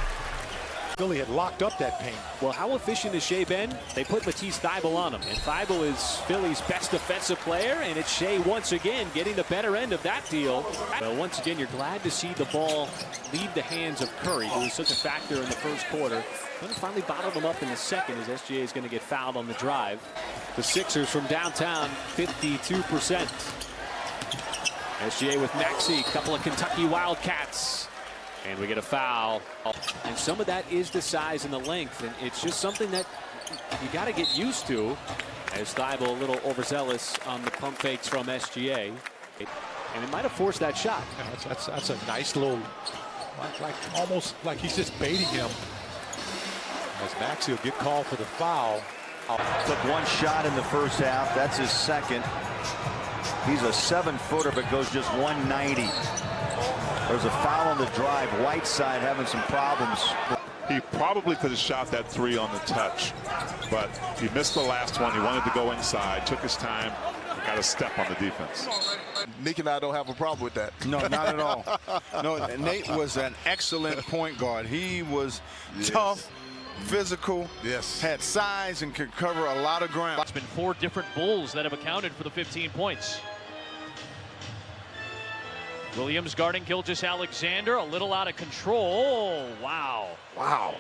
Philly had locked up that paint.
Well, how efficient has Shai been? They put Matisse Thybulle on him, and Thybulle is Philly's best defensive player, and it's Shai once again getting the better end of that deal. Well, once again, you're glad to see the ball leave the hands of Curry, who was such a factor in the first quarter. Then finally bottled him up in the second as SGA is going to get fouled on the drive. The Sixers from downtown, 52%. SGA with Maxey, couple of Kentucky Wildcats. And we get a foul. And some of that is the size and the length. And it's just something that you got to get used to. As Thybulle a little overzealous on the pump fakes from SGA. And it might have forced that shot.
Yeah, that's a nice little, almost like he's just baiting him. As Maxey will get called for the foul.
Took one shot in the first half. That's his second. He's a 7-footer, but goes just 190. There's a foul on the drive. Whiteside having some problems.
He probably could have shot that three on the touch, but he missed the last one. He wanted to go inside, took his time, got a step on the defense.
Nick and I don't have a problem with that.
No, not at all. No, Nate was an excellent point guard. He was tough, physical, had size, and could cover a lot of ground.
It's been 4 different Bulls that have accounted for the 15 points. Williams guarding Gilgeous-Alexander, a little out of control. Wow.
Wow.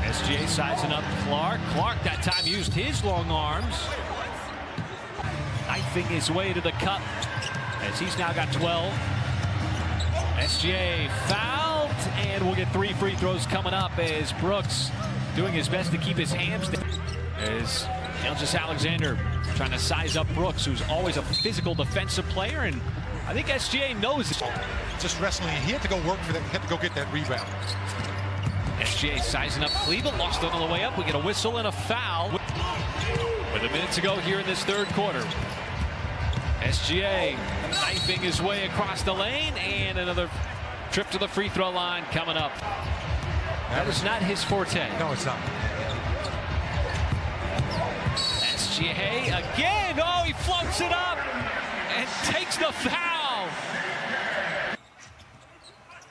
SGA sizing up Clark. Clark that time used his long arms. Knifing his way to the cup as he's now got 12. SGA fouled, and we'll get 3 free throws coming up as Brooks doing his best to keep his hands down. As Gilgeous-Alexander trying to size up Brooks, who's always a physical defensive player, and I think SGA knows it.
Just wrestling, he had to go work for that, had to go get that rebound.
SGA sizing up Cleveland, lost it on the way up. We get a whistle and a foul with a minute to go here in this third quarter. SGA knifing his way across the lane, and another trip to the free throw line coming up. That is not his forte.
No, it's not.
SGA again. Oh, he floats it up and takes the foul.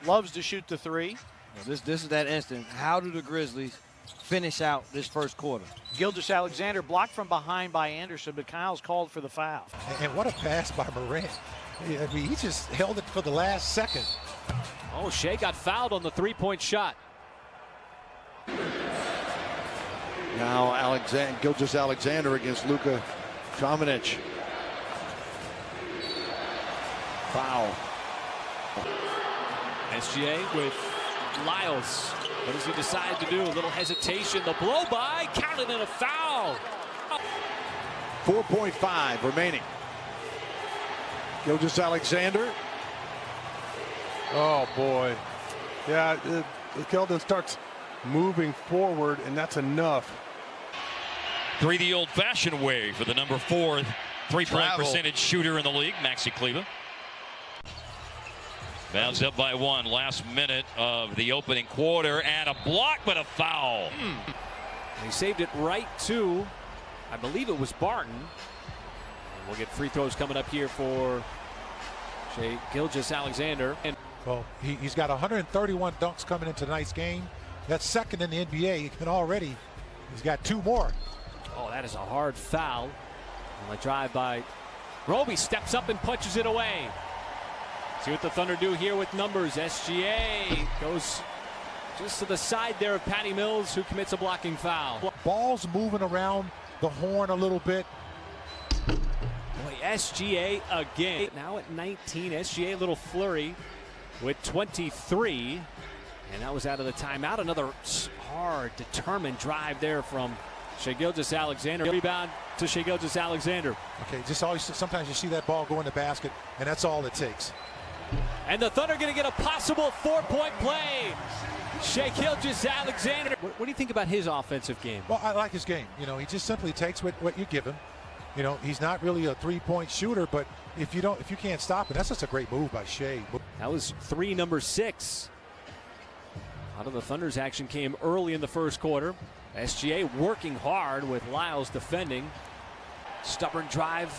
Loves to shoot the three. This is that instant. How do the Grizzlies finish out this first quarter?
Gilgeous-Alexander blocked from behind by Anderson, but Kyle's called for the foul.
And what a pass by Morant. I mean, he just held it for the last second.
Oh, Shai got fouled on the three-point shot.
Now Gilgeous-Alexander against Luka Šamanić.
foul.
SGA with Lyles. What does he decide to do? A little hesitation. The blow by, counted in a foul.
4.5 remaining. Gilgeous-Alexander.
Oh, boy. Yeah, Keldon starts moving forward, and that's enough.
Three the old-fashioned way for the number 4 three-point percentage shooter in the league, Maxi Kleber. Bounds up by 1, last minute of the opening quarter, and a block, but a foul.
He saved it right to, I believe it was Barton. And we'll get free throws coming up here for Shai Gilgeous-Alexander.
Well, he's got 131 dunks coming into tonight's game. That's second in the NBA, and already he's got 2 more.
Oh, that is a hard foul. On the drive by Roby, steps up and punches it away. See what the Thunder do here with numbers. SGA goes just to the side there of Patty Mills, who commits a blocking foul.
Ball's moving around the horn a little bit.
Boy, SGA again. Now at 19, SGA a little flurry with 23. And that was out of the timeout. Another hard, determined drive there from Shai Gilgeous-Alexander. Rebound to Shai Gilgeous-Alexander.
Okay, just always, sometimes you see that ball go in the basket, and that's all it takes.
And the Thunder going to get a possible 4-point play. Shai Gilgeous-Alexander. What do you think about his offensive game?
Well, I like his game. You know, he just simply takes what you give him. You know, he's not really a three-point shooter, but if you can't stop it, that's just a great move by Shai.
That was number 6. A lot of the Thunder's action came early in the first quarter. SGA working hard with Lyles defending. Stubborn drive.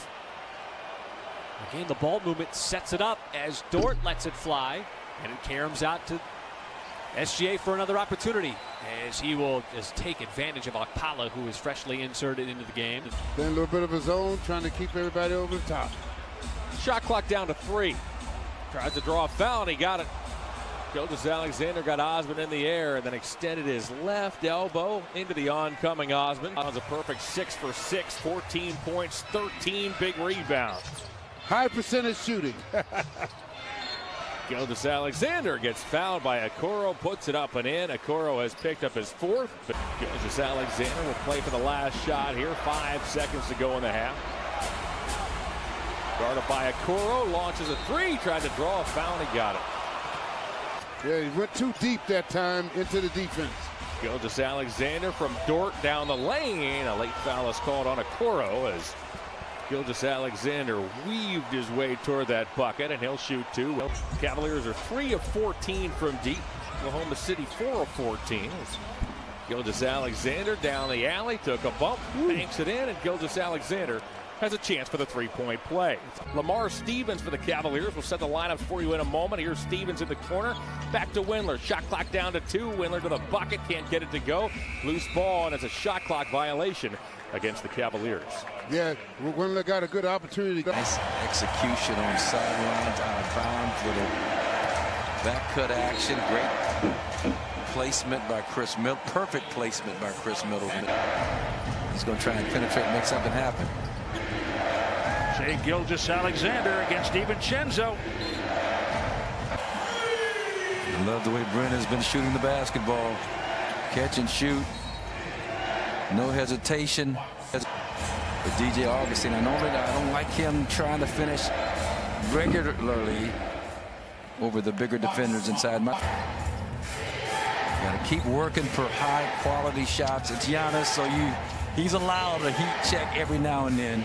Again, the ball movement sets it up as Dort lets it fly. And it caroms out to SGA for another opportunity, as he will just take advantage of Okpala, who is freshly inserted into the game.
Then a little bit of his own, trying to keep everybody over the top.
Shot clock down to 3. Tried to draw a foul, and he got it. Gilgeous-Alexander got Osman in the air and then extended his left elbow into the oncoming Osman. That was a perfect 6 for 6, 14 points, 13 big rebounds.
High percentage shooting.
Gilgeous-Alexander gets fouled by Okoro, puts it up and in. Okoro has picked up his 4th, but Gilgeous-Alexander will play for the last shot here. 5 seconds to go in the half. Guarded by Okoro, launches a 3, tried to draw a foul, and he got it.
Yeah, he went too deep that time into the defense.
Gilgeous-Alexander from Dort down the lane. A late foul is called on Okoro as Gilgeous-Alexander weaved his way toward that bucket, and he'll shoot 2. Well, Cavaliers are 3 of 14 from deep. Oklahoma City 4 of 14. Gilgeous-Alexander down the alley, took a bump, banks it in, and Gilgeous-Alexander has a chance for the 3-point play. Lamar Stevens for the Cavaliers. We'll set the lineups for you in a moment. Here's Stevens in the corner. Back to Windler. Shot clock down to 2. Windler to the bucket. Can't get it to go. Loose ball, and it's a shot clock violation against the Cavaliers.
Yeah, Windler got a good opportunity.
Nice execution on sidelines, out of bounds, little back cut action. Great placement by Chris Middleton. Perfect placement by Chris Middleton. He's going to try and penetrate, make something happen.
Shai Gilgeous-Alexander against DiVincenzo.
I love the way Brent has been shooting the basketball. Catch and shoot. No hesitation. But DJ Augustine, I don't like him trying to finish regularly over the bigger defenders inside my. Got to keep working for high quality shots. It's Giannis, so he's allowed a heat check every now and then.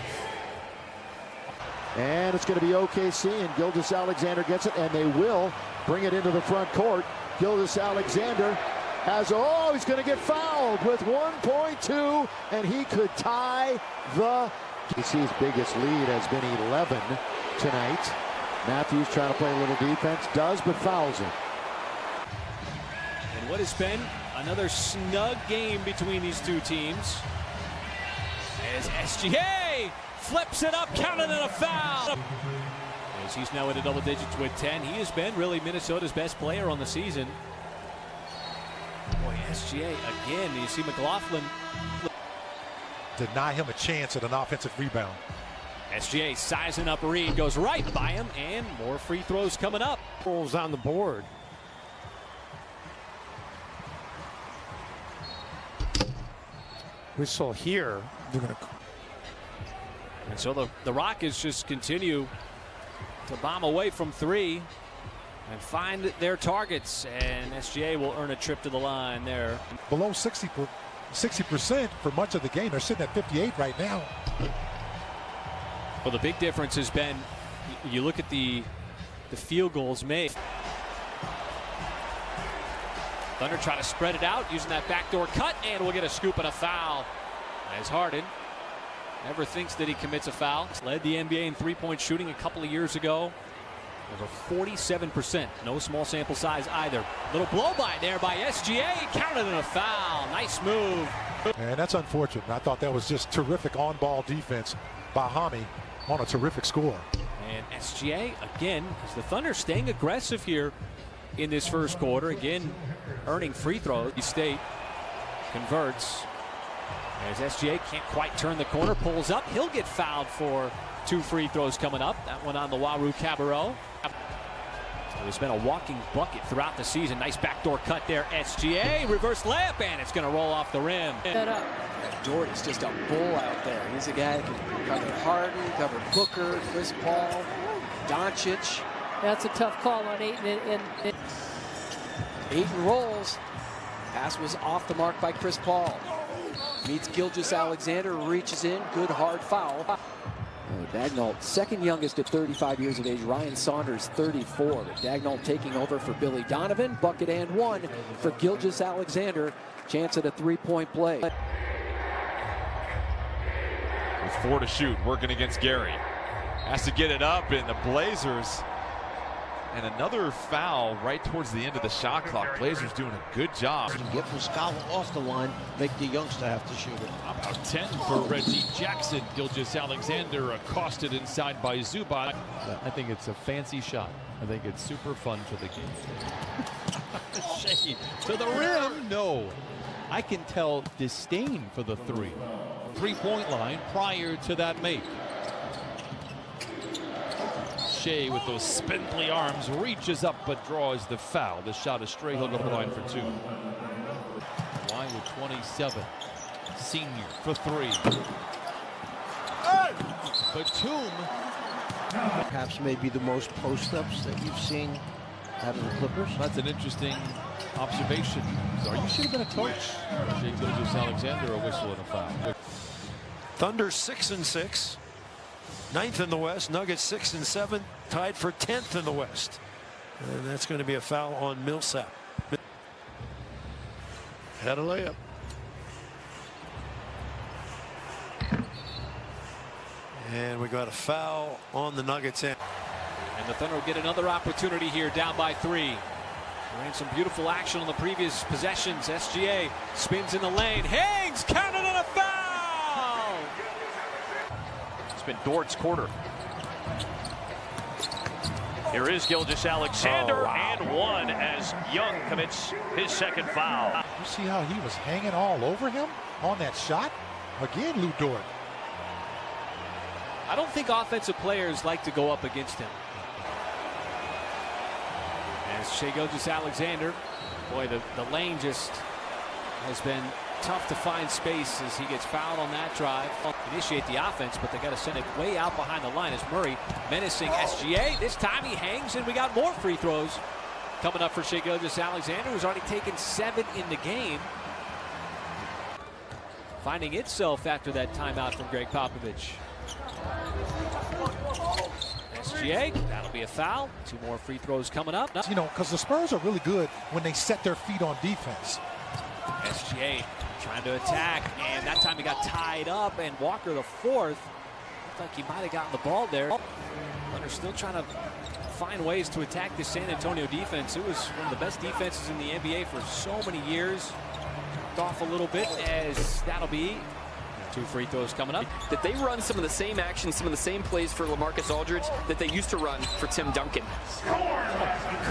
And it's going to be OKC, and Gilgeous-Alexander gets it, and they will bring it into the front court. Gilgeous-Alexander has, he's going to get fouled with 1.2, and he could tie the. OKC's biggest lead has been 11 tonight. Matthews trying to play a little defense, does, but fouls him.
And what has been another snug game between these two teams, as SGA flips it up, counted in a foul. As he's now into double digits with 10. He has been really Minnesota's best player on the season. Boy, SGA again. You see McLaughlin
deny him a chance at an offensive rebound.
SGA sizing up Reed, goes right by him, and more free throws coming up.
Bulls on the board. Whistle here. They're going to.
And so the Rockets just continue to bomb away from three and find their targets, and SGA will earn a trip to the line there.
Below 60% for much of the game. They're sitting at 58 right now.
Well, the big difference has been, you look at the field goals made. Thunder try to spread it out using that backdoor cut, and we'll get a scoop and a foul as Harden never thinks that he commits a foul. Led the NBA in three-point shooting a couple of years ago. Over 47%. No small sample size either. Little blow by there by SGA. Counted in a foul. Nice move.
And that's unfortunate. I thought that was just terrific on-ball defense by Hami on a terrific score.
And SGA, again, as the Thunder staying aggressive here in this first quarter. Again, earning free throws. State converts. As SGA can't quite turn the corner, pulls up. He'll get fouled for 2 free throws coming up. That one on the Waru Cabarro. There's been a walking bucket throughout the season. Nice backdoor cut there. SGA, reverse layup, and it's going to roll off the rim.
Jordan's just a bull out there. He's a guy that can cover Harden, cover Booker, Chris Paul, Doncic.
That's a tough call on Ayton.
Ayton rolls. Pass was off the mark by Chris Paul. Meets Gilgeous-Alexander, reaches in, good hard foul. Daigneault, second youngest at 35 years of age. Ryan Saunders, 34. But Daigneault taking over for Billy Donovan. Bucket and one for Gilgeous-Alexander. Chance at a three-point play.
With 4 to shoot, working against Gary. Has to get it up, and the Blazers. And another foul right towards the end of the shot clock. Blazers doing a good job.
Get Muscala off the line, make the youngster have to shoot it.
About 10 for Reggie Jackson. Gilgeous-Alexander accosted inside by Zubac.
I think it's a fancy shot. I think it's super fun for the game. Shai to the rim. No. I can tell disdain for the three. Three-point line prior to that make. Shai with those spindly arms reaches up but draws the foul. The shot is straight. He'll go to the line for 2. Line with 27. Senior for 3. Batum.
Perhaps maybe the most post-ups that you've seen out of the Clippers.
That's an interesting observation. So you should have been a coach. Shai Gilgeous-Alexander, a whistle and a foul.
Thunder 6-6. 9th in the West. Nuggets 6 and 7, tied for 10th in the West. And that's going to be a foul on Millsap. Had a layup. And we got a foul on the Nuggets end.
And the Thunder will get another opportunity here, down by 3. Ran some beautiful action on the previous possessions. SGA spins in the lane, hangs, counted and a foul.
It's been Dort's quarter. Here is Gilgeous-Alexander, and one as Young commits his second foul.
You see how he was hanging all over him on that shot? Again, Lou Dort.
I don't think offensive players like to go up against him. As Shai Gilgeous-Alexander, boy, the lane just has been tough to find space as he gets fouled on that drive. Initiate the offense, but they got to send it way out behind the line as Murray menacing SGA. This time he hangs, and we got more free throws coming up for Shai Gilgeous-Alexander, who's already taken 7 in the game. Finding itself after that timeout from Greg Popovich. SGA, that'll be a foul. 2 more free throws coming up.
You know, because the Spurs are really good when they set their feet on defense.
SGA trying to attack, and that time he got tied up, and Walker the 4th. Looked like he might have gotten the ball there. They're still trying to find ways to attack this San Antonio defense. It was one of the best defenses in the NBA for so many years. Off a little bit, as that'll be 2 free throws coming up.
That they run some of the same actions, some of the same plays for LaMarcus Aldridge that they used to run for Tim Duncan.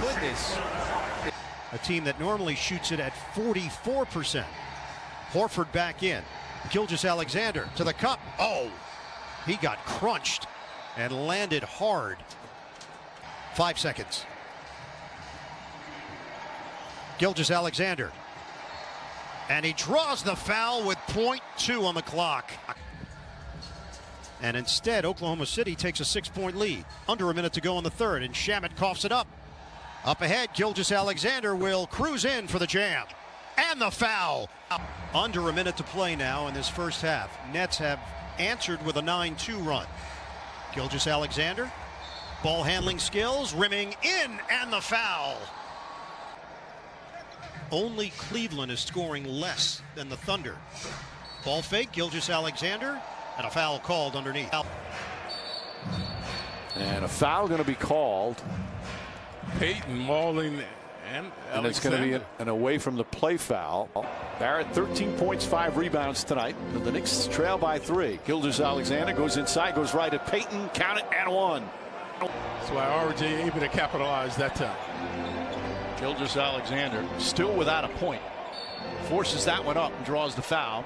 Goodness.
A team that normally shoots it at 44%. Horford back in. Gilgeous-Alexander to the cup. Oh, He got crunched and landed hard. 5 seconds. Gilgeous-Alexander. And he draws the foul with .2 on the clock. And instead, Oklahoma City takes a 6-point lead. Under a minute to go in the third, and Shamet coughs it up. Up ahead, Gilgeous-Alexander will cruise in for the jam. And the foul. Under a minute to play now in this first half. Nets have answered with a 9-2 run. Gilgeous-Alexander, ball handling skills, rimming in, and the foul. Only Cleveland is scoring less than the Thunder. Ball fake, Gilgeous-Alexander, and a foul called underneath.
And a foul going to be called.
Peyton mauling
and it's going to be an away from the play foul. Barrett 13 points, 5 rebounds tonight. The Knicks trail by 3. Gilgeous-Alexander goes inside, goes right at Peyton, count it, and 1.
That's why RJ able to capitalize that time.
Gilgeous-Alexander still without a point. Forces that one up and draws the foul.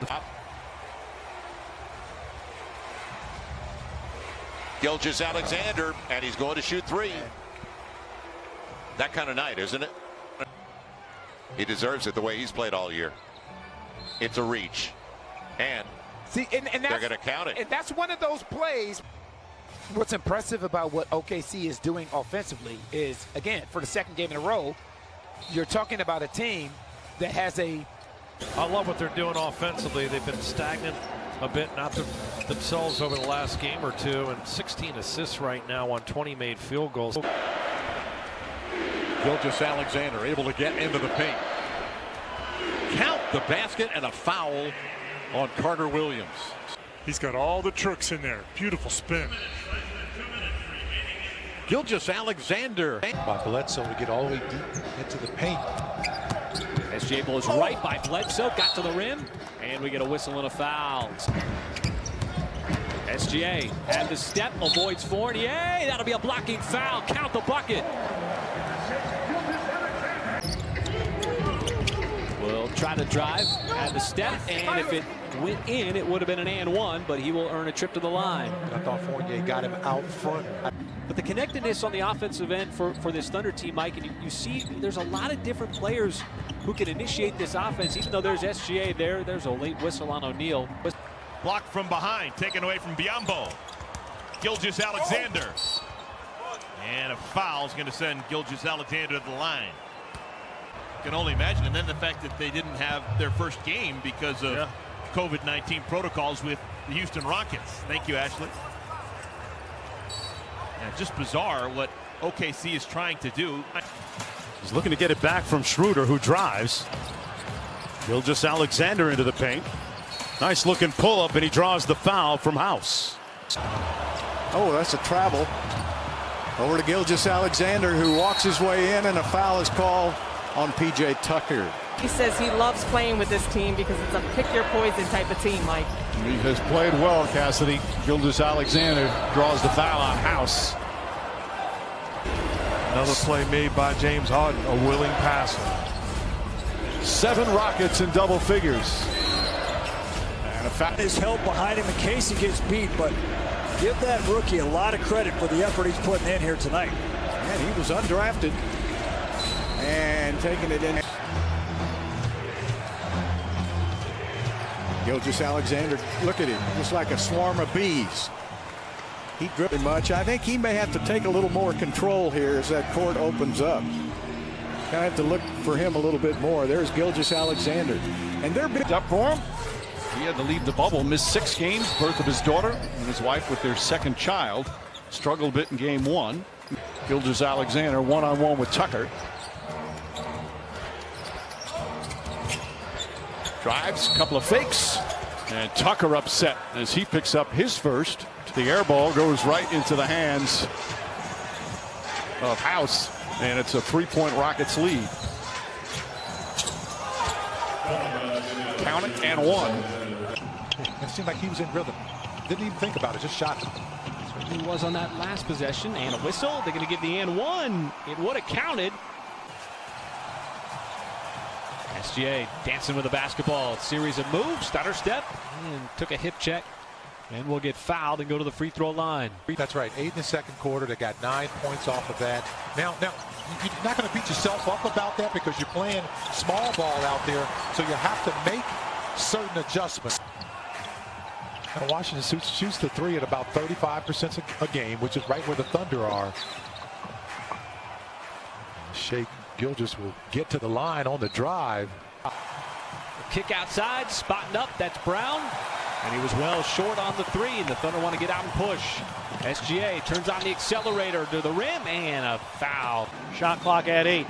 Gilgeous-Alexander, and he's going to shoot 3. That kind of night, isn't it? He deserves it the way he's played all year. It's a reach. And, they're going to count it.
And that's one of those plays. What's impressive about what OKC is doing offensively is, again, for the second game in a row, you're talking about a team that has a...
I love what they're doing offensively. They've been stagnant a bit, not themselves over the last game or two, and 16 assists right now on 20 made field goals.
Gilgeous-Alexander able to get into the paint. Count the basket and a foul on Carter Williams.
He's got all the tricks in there. Beautiful spin.
Gilgeous-Alexander.
By Bledsoe to get all the way deep into the paint.
SGA blows right by Bledsoe, got to the rim, and we get a whistle and a foul. SGA had the step, avoids Fournier. That'll be a blocking foul. Count the bucket. Will try to drive, had the step, and if it went in, it would have been an and 1, but he will earn a trip to the line.
I thought Fournier got him out front.
But the connectedness on the offensive end for this Thunder team, Mike, and you see there's a lot of different players who can initiate this offense. Even though there's SGA there's a late whistle on O'Neal.
Blocked from behind, taken away from Biyombo. Gilgeous-Alexander. And a foul is going to send Gilgeous-Alexander to the line. You can only imagine. And then the fact that they didn't have their first game because of COVID-19 protocols with the Houston Rockets. Thank you, Ashley. And just bizarre what OKC is trying to do.
He's looking to get it back from Schroeder, who drives. Gilgeous-Alexander into the paint. Nice looking pull up, and he draws the foul from House.
Oh, that's a travel. Over to Gilgeous-Alexander, who walks his way in, and a foul is called on PJ Tucker.
He says he loves playing with this team because it's a pick your poison type of team, Mike.
He has played well, Cassidy. Gilgeous-Alexander draws the foul on House.
Another play made by James Harden, a willing passer.
7 Rockets in double figures. And a foul
is held behind him in case he gets beat, but give that rookie a lot of credit for the effort he's putting in here tonight.
And he was undrafted and taking it in. Gilgeous-Alexander, look at him, just like a swarm of bees. He dribbled much. I think he may have to take a little more control here as that court opens up. Kind of have to look for him a little bit more. There's Gilgeous-Alexander. And they're big up for him.
He had to leave the bubble, missed 6 games, birth of his daughter and his wife with their second child. Struggled a bit in game 1. Gilgeous-Alexander one-on-one with Tucker.
Drives, a couple of fakes, and Tucker upset as he picks up his first. The air ball goes right into the hands of House, and it's a 3-point Rockets lead. Count it, and 1.
It seemed like he was in rhythm. Didn't even think about it, just shot it.
He was on that last possession, and a whistle. They're going to give the and 1. It would have counted. SGA dancing with the basketball. Series of moves, stutter step, and took a hip check. And will get fouled and go to the free throw line.
That's right. 8 in the second quarter. They got 9 points off of that. Now, you're not going to beat yourself up about that because you're playing small ball out there. So you have to make certain adjustments. Now Washington shoots the three at about 35% a game, which is right where the Thunder are. Shai Gilgeous will get to the line on the drive.
Kick outside, spotting up. That's Brown. And he was well short on the three, and the Thunder want to get out and push. SGA turns on the accelerator to the rim, and a foul.
Shot clock at 8.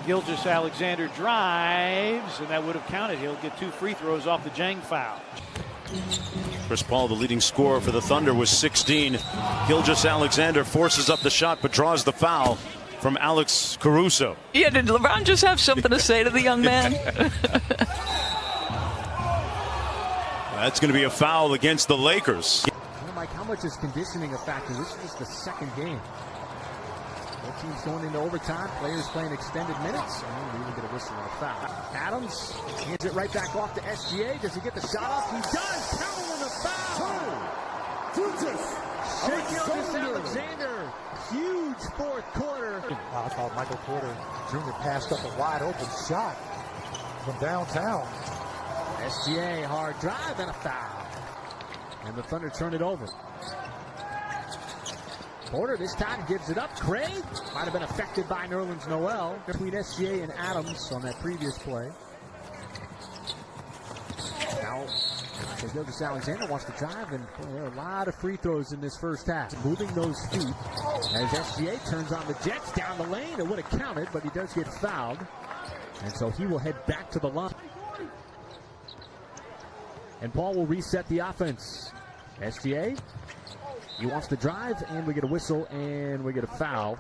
Gilgeous Alexander drives, and that would have counted. He'll get 2 free throws off the Jang foul.
Chris Paul, the leading scorer for the Thunder, was 16. Gilgeous Alexander forces up the shot but draws the foul from Alex Caruso.
Yeah, did LeBron just have something to say to the young man?
That's going to be a foul against the Lakers.
Mike, how much is conditioning a factor? This is just the second game. Both teams going into overtime, players playing extended minutes, and we even get a whistle on a foul. Adams hands it right back off to SGA. Does he get the shot off? He does! Count on the foul! Gilgeous Alexander, huge fourth quarter.
I thought Michael Porter Jr. passed up a wide open shot from downtown.
SGA, hard drive and a foul. And the Thunder turn it over. Porter this time gives it up. Craig might have been affected by Nerlens Noel between SGA and Adams on that previous play. Now, Gilgeous Alexander wants to drive, and there are a lot of free throws in this first half. Moving those feet as SGA turns on the Jets down the lane. It would have counted, but he does get fouled. And so he will head back to the line. And Paul will reset the offense. SGA, he wants to drive, and we get a whistle, and we get a foul.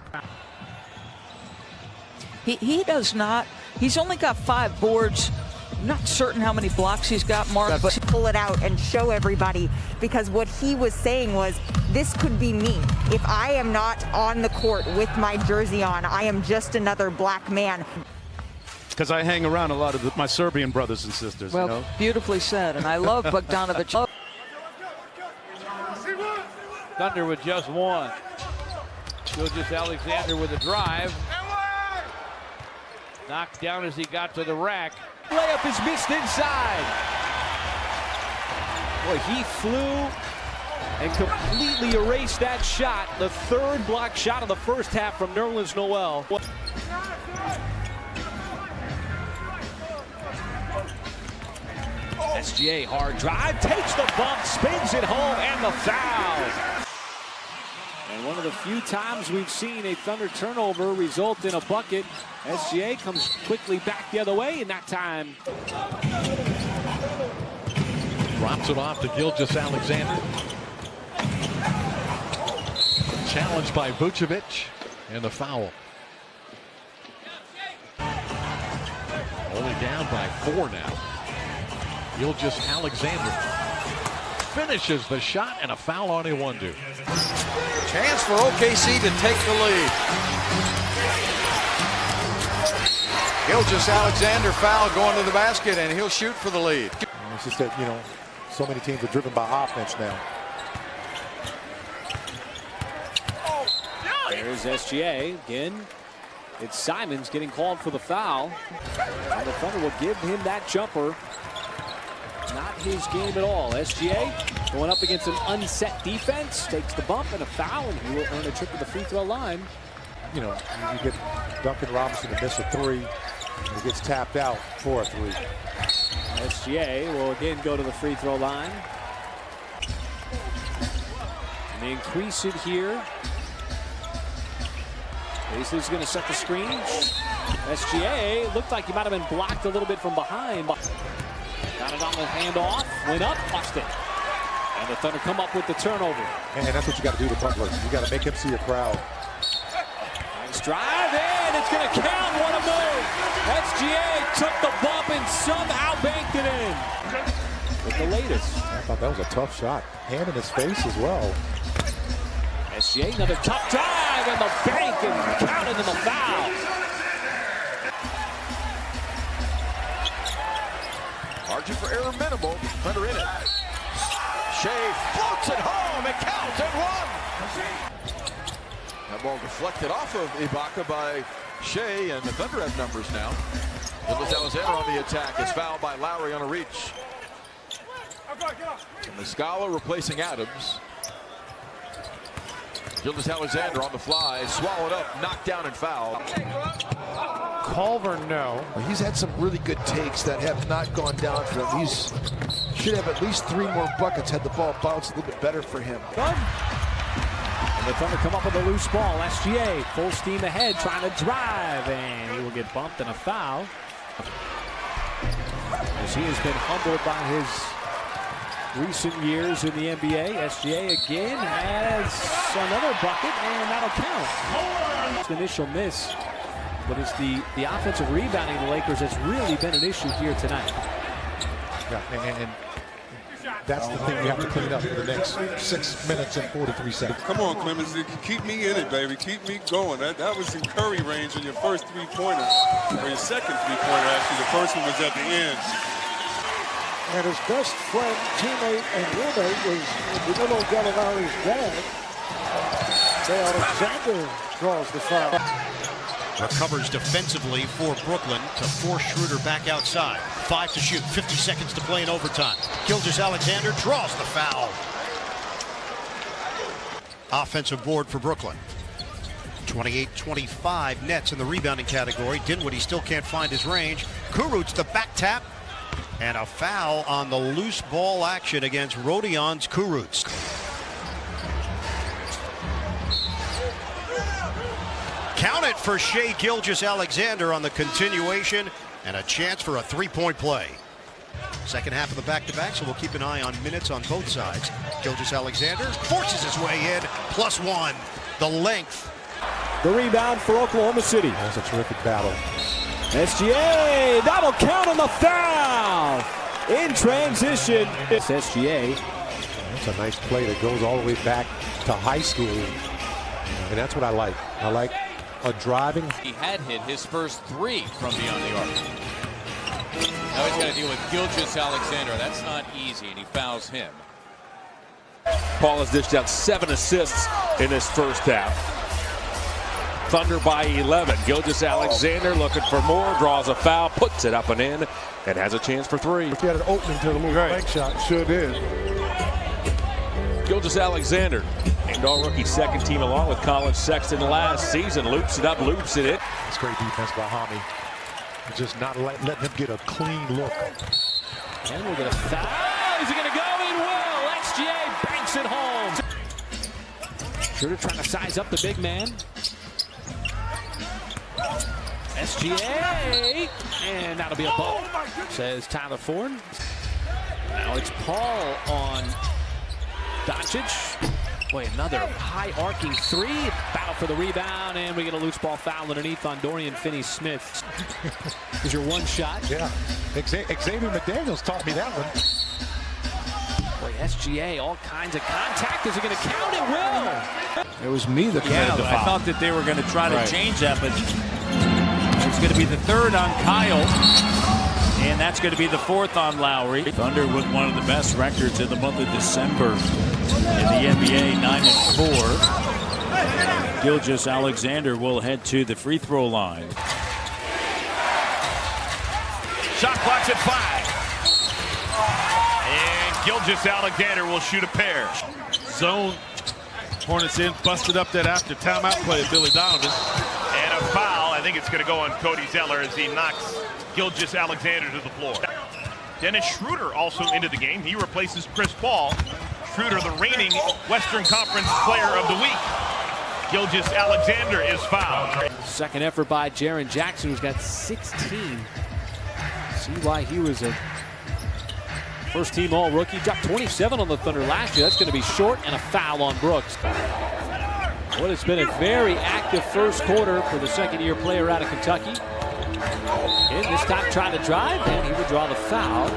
He does not. He's only got 5 boards. Not certain how many blocks he's got, Mark, but
pull it out and show everybody, because what he was saying was, this could be me. If I am not on the court with my jersey on, I am just another black man.
Because I hang around a lot of my Serbian brothers and sisters.
Well,
you know?
beautifully said, and I love Bogdanovic.
Thunder with just 1. Gilgeous Alexander with a drive. Knocked down as he got to the rack.
Layup is missed inside. Boy, he flew and completely erased that shot. The 3rd block shot of the first half from Nerlens Noel. SGA, hard drive, takes the bump, spins it home, and the foul. And one of the few times we've seen a Thunder turnover result in a bucket. SGA comes quickly back the other way, and that time
Drops it off to Gilgeous Alexander. Challenged by Vucevic, and the foul. Only down by 4 now. Gilgeous Alexander finishes the shot, and a foul on Iwundu.
Chance for OKC to take the lead. Gilgeous Alexander foul going to the basket, and he'll shoot for the lead.
It's just that, you know, so many teams are driven by offense now.
There's SGA again. It's Simons getting called for the foul. And the Thunder will give him that jumper. Not his game at all. SGA going up against an unset defense, takes the bump and a foul, and he will earn a trip to the free throw line.
You know, you get Duncan Robinson to miss a 3, and he gets tapped out for a 3.
SGA will again go to the free throw line. And they increase it here. Paisley's going to set the screen. SGA looked like he might have been blocked a little bit from behind. Got it on the handoff, went up, lost it. And the Thunder come up with the turnover.
And that's what you got to do to Butler. You got to make him see a crowd.
Nice drive, and it's going to count. What a move. SGA took the bump and somehow banked it in. With the latest.
I thought that was a tough shot. Hand in his face as well.
SGA, another tough drive, and the bank, and counted in the foul.
Margin for error minimal. Thunder in it. Shai floats it home. It counts and one. That ball deflected off of Ibaka by Shai, and the Thunder have numbers now. Gilgeous-Alexander on the attack is fouled by Lowry on a reach. Muscala replacing Adams. Gilgeous-Alexander on the fly, swallowed up, knocked down and fouled.
Culver, no.
He's had some really good takes that have not gone down for him. He should have at least 3 more buckets had the ball bounced a little bit better for him.
And the Thunder come up with a loose ball. SGA full steam ahead, trying to drive, and he will get bumped and a foul. As he has been humbled by his recent years in the NBA. SGA again has another bucket, and that'll count. It's an initial miss, but it's the offensive rebounding of the Lakers that's really been an issue here tonight.
Yeah, and that's the thing we have to clean up in the next 6 minutes and 43 seconds.
Come on, Clemens, keep me in it, baby. Keep me going. That was in Curry range on your first three-pointer, or your second three-pointer, actually. The first one was at the end.
And his best friend, teammate, and roommate was Danilo Gallinari's dad. Shai Alexander draws the foul.
Recovers defensively for Brooklyn to force Schroeder back outside. 5 to shoot, 50 seconds to play in overtime. Gilgeous-Alexander draws the foul. Offensive board for Brooklyn. 28-25 Nets in the rebounding category. Dinwiddie still can't find his range. Kurucs the back tap. And a foul on the loose ball action against Rodion's Kurucs. Count it for Shai Gilgeous-Alexander on the continuation, and a chance for a three-point play. Second half of the back-to-back, so we'll keep an eye on minutes on both sides. Gilgeous-Alexander forces his way in, +1, the length.
The rebound for Oklahoma City.
That's a terrific battle.
SGA, that'll count on the foul. In transition, it's SGA.
That's a nice play that goes all the way back to high school, and that's what I like. I like a driving.
He had hit his first 3 from beyond the arc. Now he's got to deal with Gilgeous-Alexander. That's not easy, and he fouls him.
Paul has dished out 7 assists in this first half. Thunder by 11. Gilgeous-Alexander looking for more, draws a foul, puts it up and in, and has a chance for 3.
If you had an opening to the little bank shot, sure did.
Gilgeous-Alexander, named all-rookie second team along with Colin Sexton last season, loops it up, loops it in.
That's great defense by Hami. Just not letting him get a clean look.
And we'll get a foul. Is it going to go? It will. SGA banks it home. Schroeder trying to size up the big man. SGA, and that'll be a ball, says Tyler Ford. Now it's Paul on Doncic. Boy, another high arcing 3. Battle for the rebound, and we get a loose ball foul underneath on Dorian Finney-Smith. Is your one shot?
Yeah. Xavier McDaniels taught me that one.
Boy, SGA, all kinds of contact. Is it going to count? It will.
It was me that committed the foul.
I thought that they were going to try to change that, but it's going to be the 3rd on Kyle, and that's going to be the 4th on Lowry. Thunder with one of the best records in the month of December in the NBA, 9-4. Gilgeous-Alexander will head to the free throw line.
Shot clock's at 5. And Gilgeous-Alexander will shoot a pair.
Zone. Hornets in, busted up that after timeout play of Billy Donovan.
And a foul. I think it's going to go on Cody Zeller as he knocks Gilgeous-Alexander to the floor. Dennis Schroeder also into the game. He replaces Chris Paul. Schroeder, the reigning Western Conference Player of the Week. Gilgeous-Alexander is fouled.
Second effort by Jaren Jackson, who's got 16. See why he was a first-team All-Rookie. Dropped 27 on the Thunder last year. That's going to be short, and a foul on Brooks. What has been a very active first quarter for the second-year player out of Kentucky. And this time trying to drive, and he would draw the foul.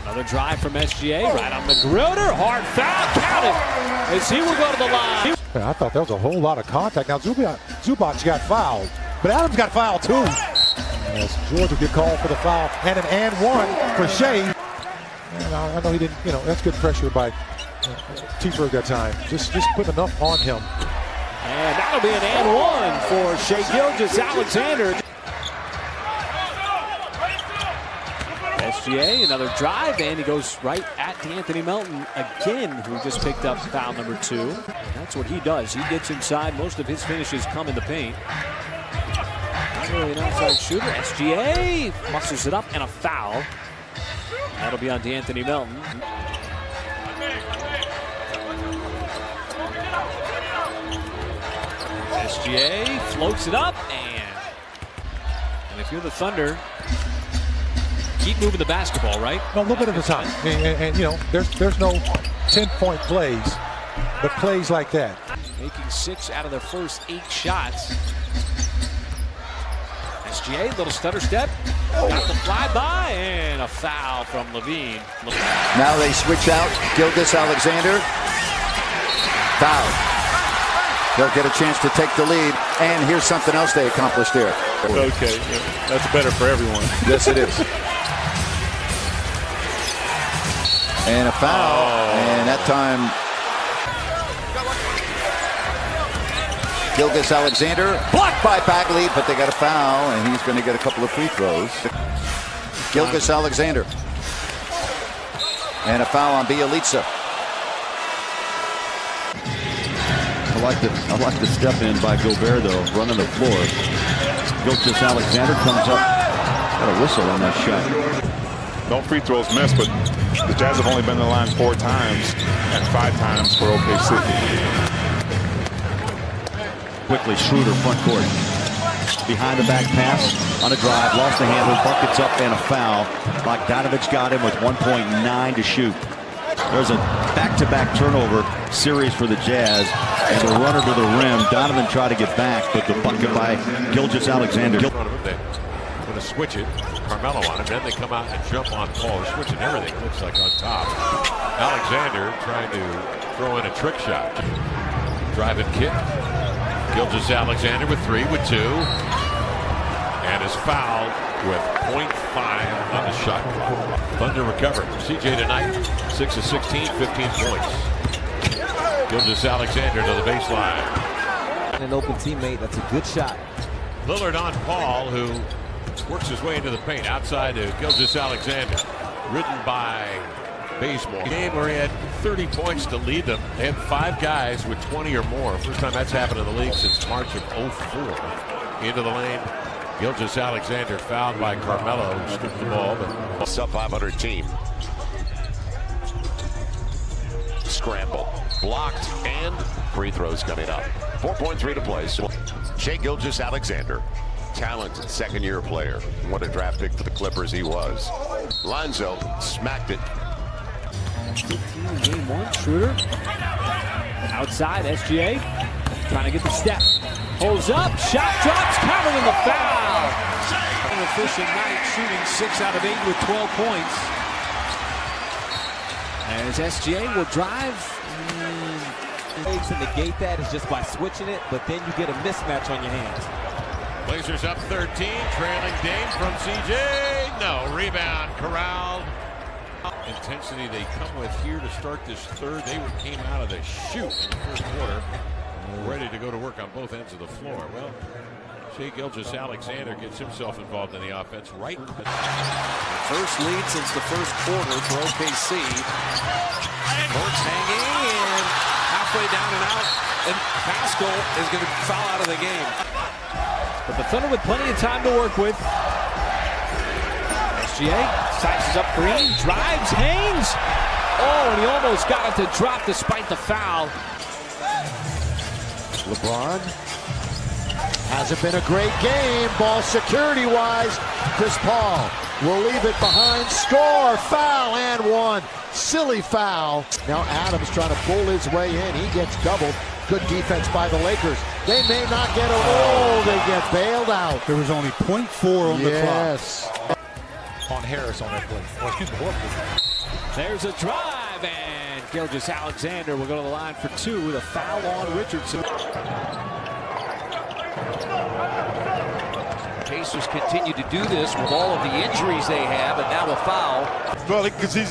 Another drive from SGA, right on Magruder. Hard foul, counted, as he will go to the line.
I thought there was a whole lot of contact. Now Zubac got fouled, but Adams got fouled too. As Georgia get called for the foul, and an and one for Shai. And I know he didn't, that's good pressure by T-Ferg that time. Just put enough on him.
And that'll be an and one for Shai Gilgeous-Alexander. SGA, another drive, and he goes right at D'Anthony Melton again, who just picked up foul number 2. That's what he does. He gets inside. Most of his finishes come in the paint. Not really an outside shooter. SGA muscles it up, and a foul. That'll be on D'Anthony Melton. SGA floats it up, and if you're the Thunder, keep moving the basketball, right?
No, a little bit at a time. And there's no 10-point plays, but plays like that.
Making 6 out of their first 8 shots. SGA, little stutter step. Got the flyby, and a foul from Levine.
Now they switch out. Gilgeous-Alexander. Foul. They'll get a chance to take the lead. And here's something else they accomplished there.
Okay, yeah, that's better for everyone.
Yes, it is. And a foul, and that time Gilgeous-Alexander blocked by Bagley, but they got a foul, and he's going to get a couple of free throws. Gilgeous-Alexander, and a foul on Bielitsa.
I like the step in by Gobert though, running the floor. Gilgeous-Alexander comes up, got a whistle on that shot.
No free throws missed, but the Jazz have only been to the line 4 times and 5 times for OKC.
Quickly, Schroeder front court. Behind the back pass on a drive, lost the handle, buckets up and a foul. Bogdanovich got him with 1.9 to shoot. There's a back-to-back turnover series for the Jazz, and the runner to the rim. Donovan tried to get back, but the bucket by Gilgeous-Alexander.
They're going to switch it. Carmelo on him, then they come out and jump on Paul. They're switching everything, looks like, on top. Alexander trying to throw in a trick shot. Driving kick. Gilgeous-Alexander with 3, with 2. And is fouled with 0.5 on the shot clock. Thunder recover. CJ tonight, 6 of 16, 15 points. Gilgeous-Alexander to the baseline.
An open teammate, that's a good shot.
Lillard on Paul, who works his way into the paint outside to Gilgeous-Alexander, ridden by Bazemore. Game where he had 30 points to lead them. They had 5 guys with 20 or more. First time that's happened in the league since March of 04. Into the lane. Gilgeous-Alexander fouled by Carmelo, who stripped the ball. But
sub 500 team. Scramble. Blocked, and free throws coming up. 4.3 to play. So Shai Gilgeous-Alexander. Talented second-year player. What a draft pick for the Clippers he was. Lonzo smacked it.
15 in game 1. Schroeder outside. SGA trying to get the step. Holds up. Shot drops. Covered in the foul. An efficient night, shooting 6 out of 8 with 12 points. As SGA will drive.
Ways to negate that is just by switching it, but then you get a mismatch on your hands.
Blazers up 13, trailing Dame from CJ. No, rebound, corralled. Intensity they come with here to start this third. They came out of the chute in the first quarter, ready to go to work on both ends of the floor. Well, Shai Gilgeous-Alexander gets himself involved in the offense right.
First lead since the first quarter for OKC. Burks hanging and halfway down and out, and Pascal is going to foul out of the game. But the Thunder with plenty of time to work with. SGA sizes up Green, drives, hangs. Oh, and he almost got it to drop despite the foul.
LeBron. Hasn't been a great game, ball security-wise. Chris Paul will leave it behind. Score, foul, and 1. Silly foul. Now Adams trying to pull his way in. He gets doubled. Good defense by the Lakers. They may not get a roll. They get bailed out.
There was only 0.4 on the clock.
Yes.
On Harris on that play. Or excuse me,
There's a drive, and Gilgeous-Alexander will go to the line for 2 with a foul on Richardson.
Pacers continue to do this with all of the injuries they have, and now a foul.
Well, because he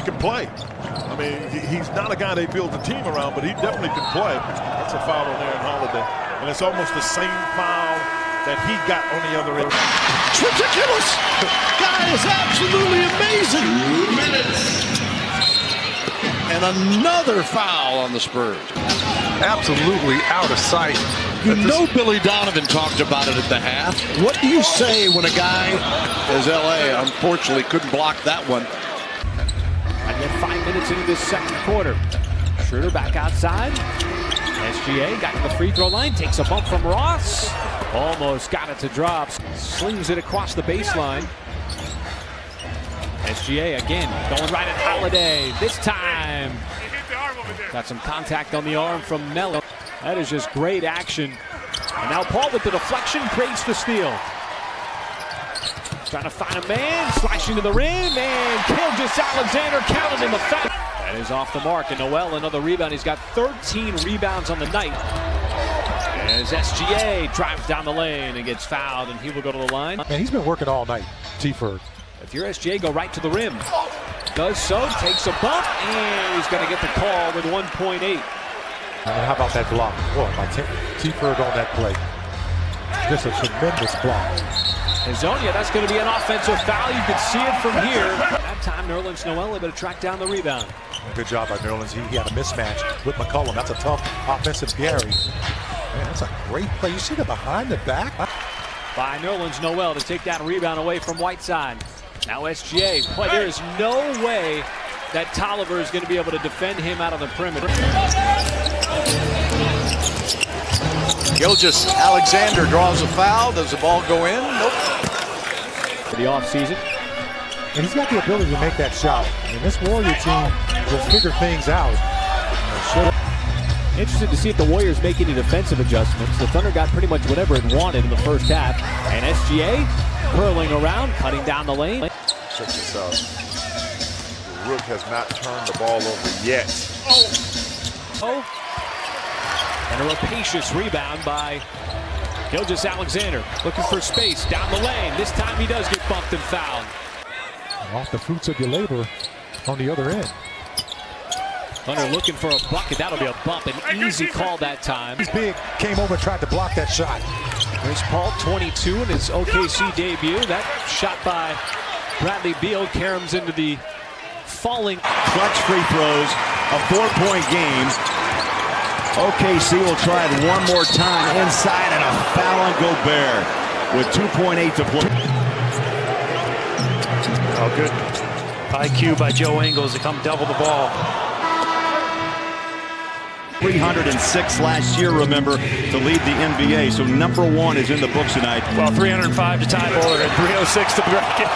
can play. I mean, he's not a guy they build a team around, but he definitely can play. That's a foul on Aaron Holiday. And it's almost the same foul that he got on the other end.
It's ridiculous! Guy is absolutely amazing! 2 minutes. And another foul on the Spurs.
Absolutely out of sight.
You know Billy Donovan talked about it at the half. What do you say when a guy as LA unfortunately couldn't block that one?
And then 5 minutes into this second quarter. Schroeder back outside. SGA got to the free throw line, takes a bump from Ross. Almost got it to drop. Slings it across the baseline. SGA again going right at Holiday. This time got some contact on the arm from Mello. That is just great action. And now Paul with the deflection creates the steal. Trying to find a man, slashing to the rim, and Gilgeous-Alexander counted in the foul. That is off the mark, and Noel another rebound. He's got 13 rebounds on the night. As SGA drives down the lane and gets fouled, and he will go to the line.
Man, he's been working all night, T-Ford.
If you're SGA, go right to the rim. Does so, takes a bump, and he's going to get the call with 1.8.
How about that block? Boy, by T-Ford on that play. Just a tremendous block.
Hazonia, that's going to be an offensive foul. You can see it from here. That time, Nerlens Noel able to track down the rebound.
Good job by Nerlens. He had a mismatch with McCollum. That's a tough offensive carry. Man, that's a great play. You see the behind the back?
By Nerlens Noel to take that rebound away from Whiteside. Now SGA. Boy, there is no way that Tolliver is going to be able to defend him out of the perimeter.
Gilgeous-Alexander draws a foul. Does the ball go in? Nope.
For the offseason.
And he's got the ability to make that shot. And this Warrior team will figure things out.
Interested to see if the Warriors make any defensive adjustments. The Thunder got pretty much whatever it wanted in the first half. And SGA curling around, cutting down the lane.
Check this out. The Rook has not turned the ball over yet.
Oh. And a rapacious rebound by Gilgeous-Alexander. Looking for space down the lane. This time he does get bumped and fouled.
Off the fruits of your labor on the other end.
Thunder looking for a bucket. That'll be a bump. An easy call that time.
He's big. Came over and tried to block that shot.
Chris Paul, 22 in his OKC debut. That shot by Bradley Beal caroms into the falling.
Clutch free throws, a 4-point game. OKC will try it one more time inside, and a foul on Gobert with 2.8 to play.
Oh, good IQ by Joe Ingles to come double the ball.
306 last year, remember, to lead the NBA. So #1 is in the books tonight.
Well, 305 to Ty Bowler and 306 to break it.